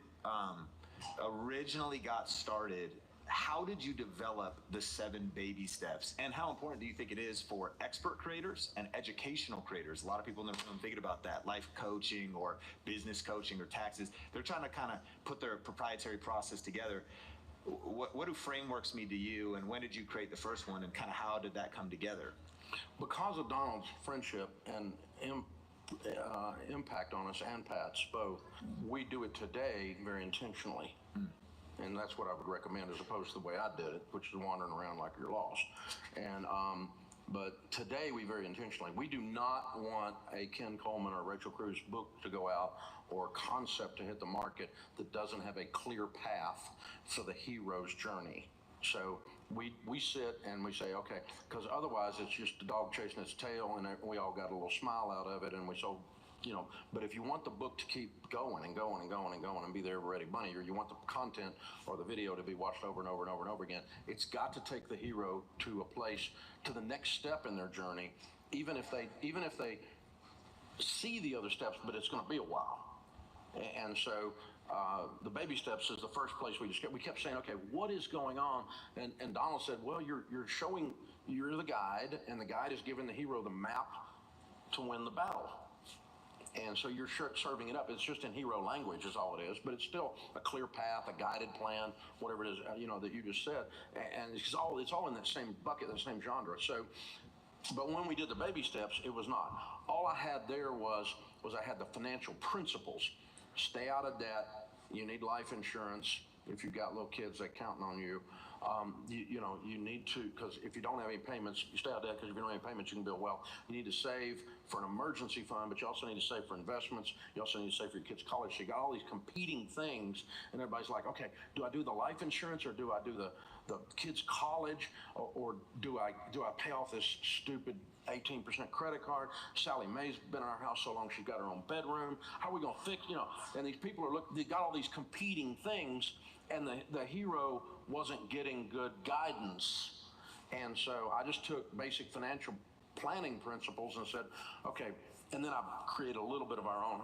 originally got started, how did you develop the 7 baby steps? And how important do you think it is for expert creators and educational creators? A lot of people in the room thinking about that, life coaching or business coaching or taxes. They're trying to kind of put their proprietary process together. What do frameworks mean to you, and when did you create the first one, and kind of how did that come together? Because of Donald's friendship and impact on us, and Pat's both, we do it today very intentionally. And that's what I would recommend, as opposed to the way I did it, which is wandering around like you're lost. And but today we very intentionally, we do not want a Ken Coleman or Rachel Cruz book to go out, or concept to hit the market that doesn't have a clear path for the hero's journey. So we sit and we say, okay, because otherwise it's just a dog chasing its tail, and we all got a little smile out of it, and we so, you know. But if you want the book to keep going and going and going and going and be there ready money, or you want the content or the video to be watched over and over and over and over again, it's got to take the hero to a place, to the next step in their journey, even if they see the other steps, but it's going to be a while. And so the baby steps is the first place we kept saying, okay, what is going on? And Donald said, well, you're showing, you're the guide, and the guide is giving the hero the map to win the battle. And so you're serving it up. It's just in hero language is all it is, but it's still a clear path, a guided plan, whatever it is, you know, that you just said. And it's all in that same bucket, that same genre. So, but when we did the baby steps, it was not. All I had there was I had the financial principles. Stay out of debt. You need life insurance. If you've got little kids, they're counting on you. You need to, because if you don't have any payments, you stay out of debt, because if you don't have any payments, you can build wealth. You need to save for an emergency fund, but you also need to save for investments. You also need to save for your kids' college. So you got all these competing things, and everybody's like, okay, do I do the life insurance, or do I do the kids' college, or do I pay off this stupid 18% credit card? Sally Mae's been in our house so long, she's got her own bedroom. How are we going to fix, and these people they got all these competing things, and the hero wasn't getting good guidance. And so I just took basic financial planning principles and said, okay, and then I created a little bit of our own,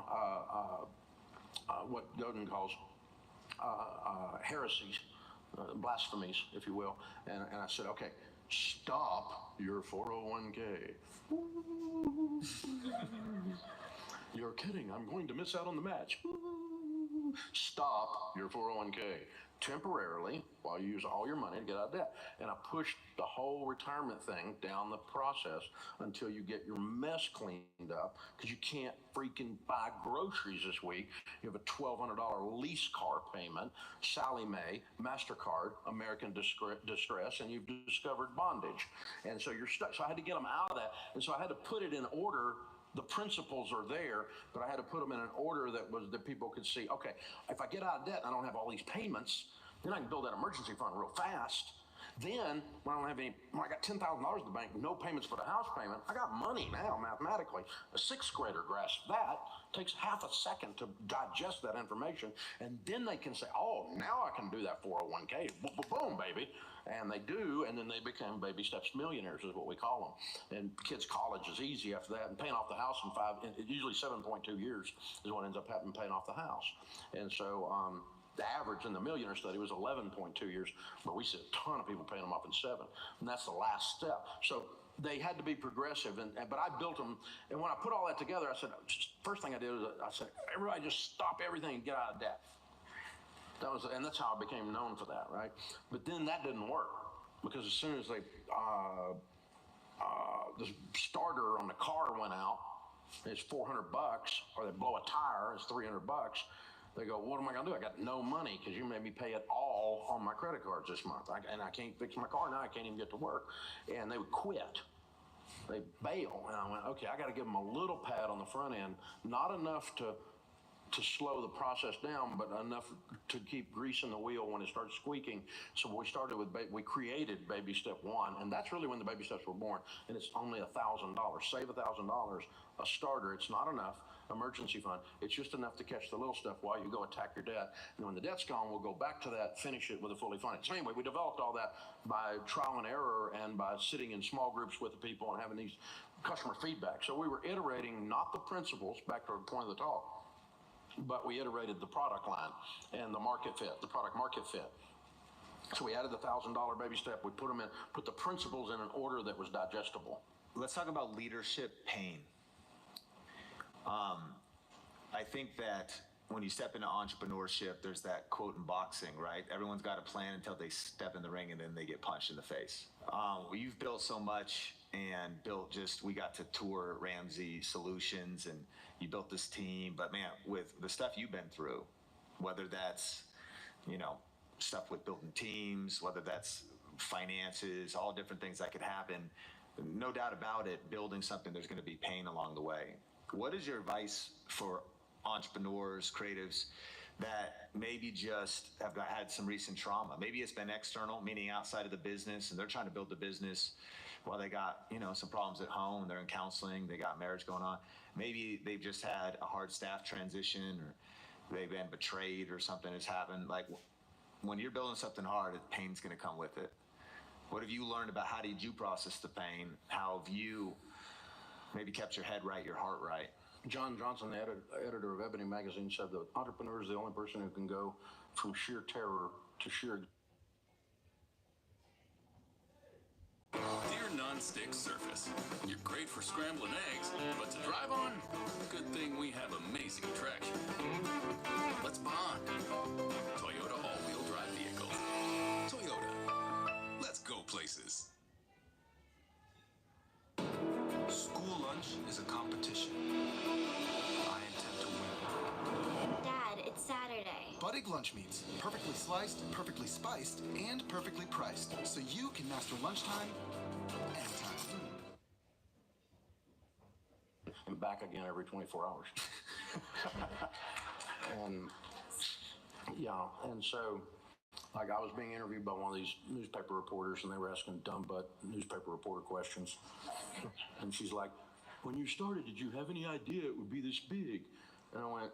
what Godin calls heresies, blasphemies, if you will. And I said, okay, stop your 401k. You're kidding, I'm going to miss out on the match. Stop your 401k temporarily while you use all your money to get out of debt. And I pushed the whole retirement thing down the process until you get your mess cleaned up, because you can't freaking buy groceries this week. You have a $1,200 lease car payment, Sally Mae, MasterCard, American Distress, and you've discovered bondage. And so you're stuck. So I had to get them out of that. And so I had to put it in order. The principles are there, but I had to put them in an order that people could see, okay, if I get out of debt and I don't have all these payments, then I can build that emergency fund real fast. Then, when I got $10,000 in the bank, no payments for the house payment, I got money now, mathematically. A 6th grader grasps that. Takes half a second to digest that information, and then they can say, oh, now I can do that 401k. Boom, baby. And they do, and then they become baby steps millionaires, is what we call them. And kids' college is easy after that, and paying off the house usually 7.2 years is what ends up happening, paying off the house. And so, the average in the millionaire study was 11.2 years, but we see a ton of people paying them off in 7, and that's the last step. So they had to be progressive, but I built them, and when I put all that together, I said, first thing I did was I said, everybody just stop everything and get out of debt. And that's how I became known for that, right? But then that didn't work, because as soon as the starter on the car went out, it's $400, or they blow a tire, it's $300. They go, what am I going to do? I got no money, because you made me pay it all on my credit cards this month. And I can't fix my car now. I can't even get to work. And they would quit. They bail. And I went, okay, I got to give them a little pad on the front end, not enough to to slow the process down, but enough to keep greasing the wheel when it starts squeaking. So we started with, we created baby step one, and that's really when the baby steps were born. And it's only $1,000. Save $1,000, a starter. It's not enough. Emergency fund. It's just enough to catch the little stuff while you go attack your debt. And when the debt's gone, we'll go back to that, finish it with a fully funded. So anyway, we developed all that by trial and error and by sitting in small groups with the people and having these customer feedback. So we were iterating not the principles, back to the point of the talk, but we iterated the product line and the market fit, the product market fit. So we added the $1,000 baby step. We put the principles in an order that was digestible. Let's talk about leadership pain. I think that when you step into entrepreneurship, there's that quote in boxing, right? Everyone's got a plan until they step in the ring and then they get punched in the face. You've built so much and we got to tour Ramsey Solutions and you built this team, but man, with the stuff you've been through, whether that's, stuff with building teams, whether that's finances, all different things that could happen, no doubt about it, building something, there's going to be pain along the way. What is your advice for entrepreneurs, creatives that maybe just have had some recent trauma? Maybe it's been external, meaning outside of the business, and they're trying to build the business while they got, some problems at home, they're in counseling, they got marriage going on. Maybe they've just had a hard staff transition or they've been betrayed or something has happened. Like when you're building something hard, pain's going to come with it. What have you learned about how did you process the pain? How have you maybe kept your head right, your heart right? John Johnson, the editor of Ebony magazine, said the entrepreneur is the only person who can go from sheer terror to sheer... Dear non-stick surface, you're great for scrambling eggs, but to drive on, good thing we have amazing traction. Let's bond. Toyota all-wheel drive vehicles. Toyota. Let's go places. School lunch is a competition. I intend to win. Dad, it's Saturday. Budig lunch meats. Perfectly sliced, perfectly spiced, and perfectly priced. So you can master lunchtime anytime. And back again every 24 hours. And so, like, I was being interviewed by one of these newspaper reporters, and they were asking dumb butt newspaper reporter questions. And she's like, when you started, did you have any idea it would be this big? And I went,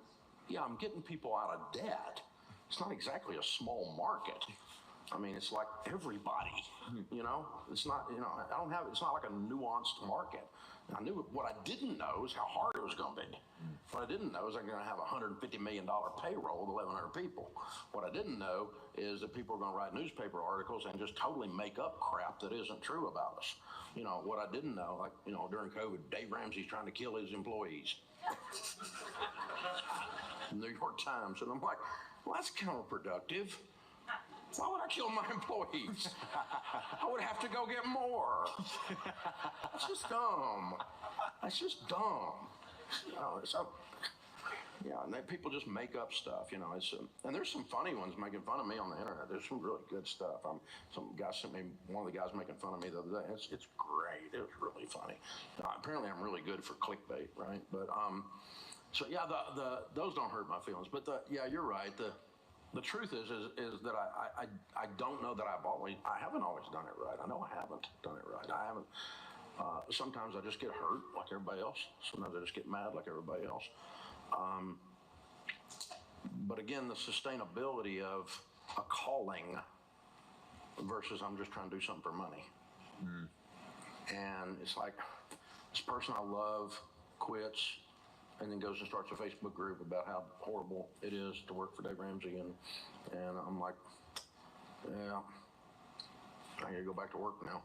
yeah, I'm getting people out of debt. It's not exactly a small market. I mean, it's like everybody, It's not, it's not like a nuanced market. I knew what I didn't know is how hard it was going to be. What I didn't know is I'm going to have a $150 million payroll with 1,100 people. What I didn't know is that people are going to write newspaper articles and just totally make up crap that isn't true about us. What I didn't know, like, during COVID, Dave Ramsey's trying to kill his employees. New York Times. And I'm like, well, that's counterproductive. Why would I kill my employees? I would have to go get more. That's just dumb. That's just dumb. And people just make up stuff, and there's some funny ones making fun of me on the internet. There's some really good stuff. Some guy sent me, one of the guys making fun of me the other day. It's great. It was really funny. Apparently I'm really good for clickbait, right? But, those don't hurt my feelings. But you're right. The truth is that I don't know that I haven't always done it right. I know I haven't done it right. I haven't. Sometimes I just get hurt like everybody else. Sometimes I just get mad like everybody else. But again, the sustainability of a calling versus I'm just trying to do something for money. And it's like this person I love quits and then goes and starts a Facebook group about how horrible it is to work for Dave Ramsey. And I'm like, yeah, I gotta go back to work now.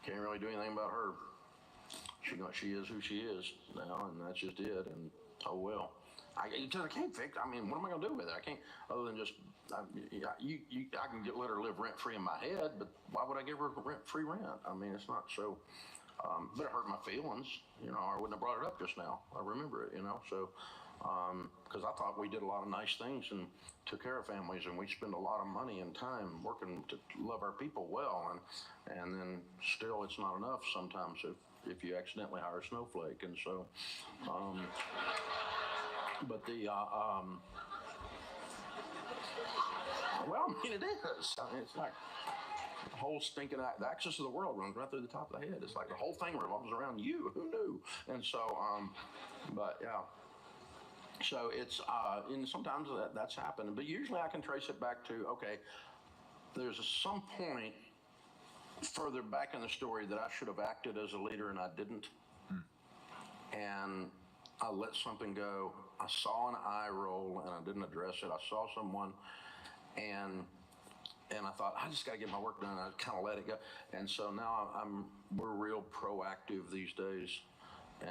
Can't really do anything about her. She is who she is now, and that's just it. And oh well, I can't fix. I mean, what am I gonna do with it? I can't, other than just I can let her live rent free in my head, but why would I give her free rent? I mean, it's not so. But it hurt my feelings, I wouldn't have brought it up just now. I remember it, so, because I thought we did a lot of nice things and took care of families, and we spend a lot of money and time working to love our people well, and then still it's not enough sometimes if you accidentally hire a snowflake. And so, but the, well, I mean, it is. I mean, it's like the whole stinking the axis of the world runs right through the top of the head. It's like the whole thing revolves around you. Who knew? And so, but yeah. So it's, and sometimes that's happened, but usually I can trace it back to, okay, there's some point further back in the story that I should have acted as a leader and I didn't. And I let something go. I saw an eye roll and I didn't address it. I saw someone and I thought, I just got to get my work done. I kind of let it go. And so now we're real proactive these days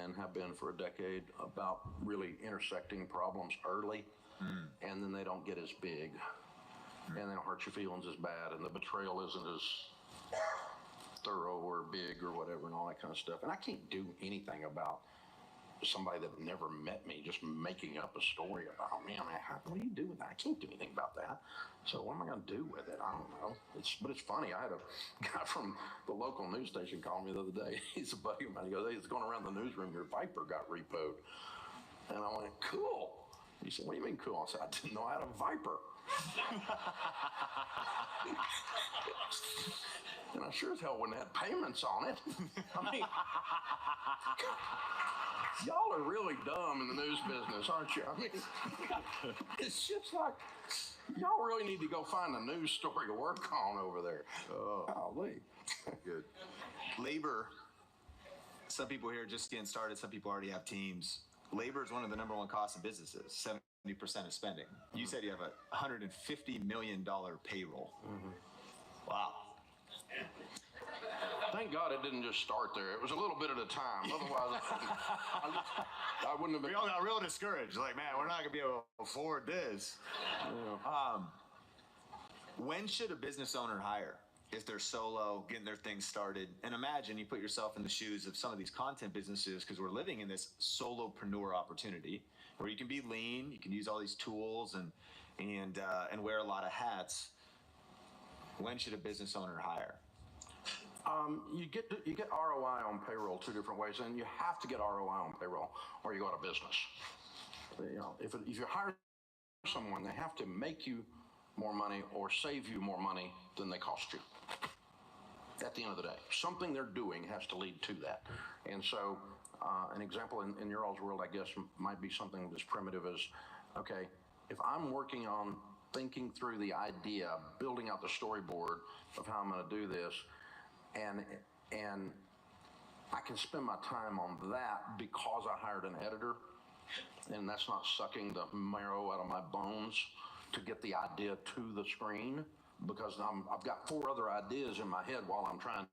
and have been for a decade about really intersecting problems early, and then they don't get as big, and they don't hurt your feelings as bad, and the betrayal isn't as thorough or big or whatever and all that kind of stuff. And I can't do anything about somebody that never met me just making up a story about me. I mean, what do you do with that? I can't do anything about that. So what am I going to do with it? I don't know. But it's funny. I had a guy from the local news station call me the other day. He's a buddy of mine. He goes, hey, it's going around the newsroom. Your Viper got repoed. And I went, cool. He said, what do you mean cool? I said, I didn't know I had a Viper. And I sure as hell wouldn't have payments on it. I mean, y'all are really dumb in the news business, aren't you? I mean, it's just like, y'all really need to go find a news story to work on over there. Golly. Good. Labor, some people here are just getting started, some people already have teams. Labor is one of the number one costs of businesses, 70% of spending. You said you have a $150 million payroll. Wow. Thank God it didn't just start there. It was a little bit at a time. Otherwise, I wouldn't have been. We all got real discouraged. Like, man, we're not going to be able to afford this. Yeah. When should a business owner hire? If they're solo, getting their things started. And imagine you put yourself in the shoes of some of these content businesses, because we're living in this solopreneur opportunity where you can be lean, you can use all these tools and wear a lot of hats. When should a business owner hire? You get ROI on payroll two different ways, and you have to get ROI on payroll or you go out of business. You know, if you hire someone, they have to make you more money or save you more money than they cost you. At the end of the day, something they're doing has to lead to that. And so, an example in your all's world, I guess, might be something as primitive as, okay, if I'm working on thinking through the idea, building out the storyboard of how I'm going to do this, and I can spend my time on that because I hired an editor, and that's not sucking the marrow out of my bones to get the idea to the screen, because I've got 4 other ideas in my head while I'm trying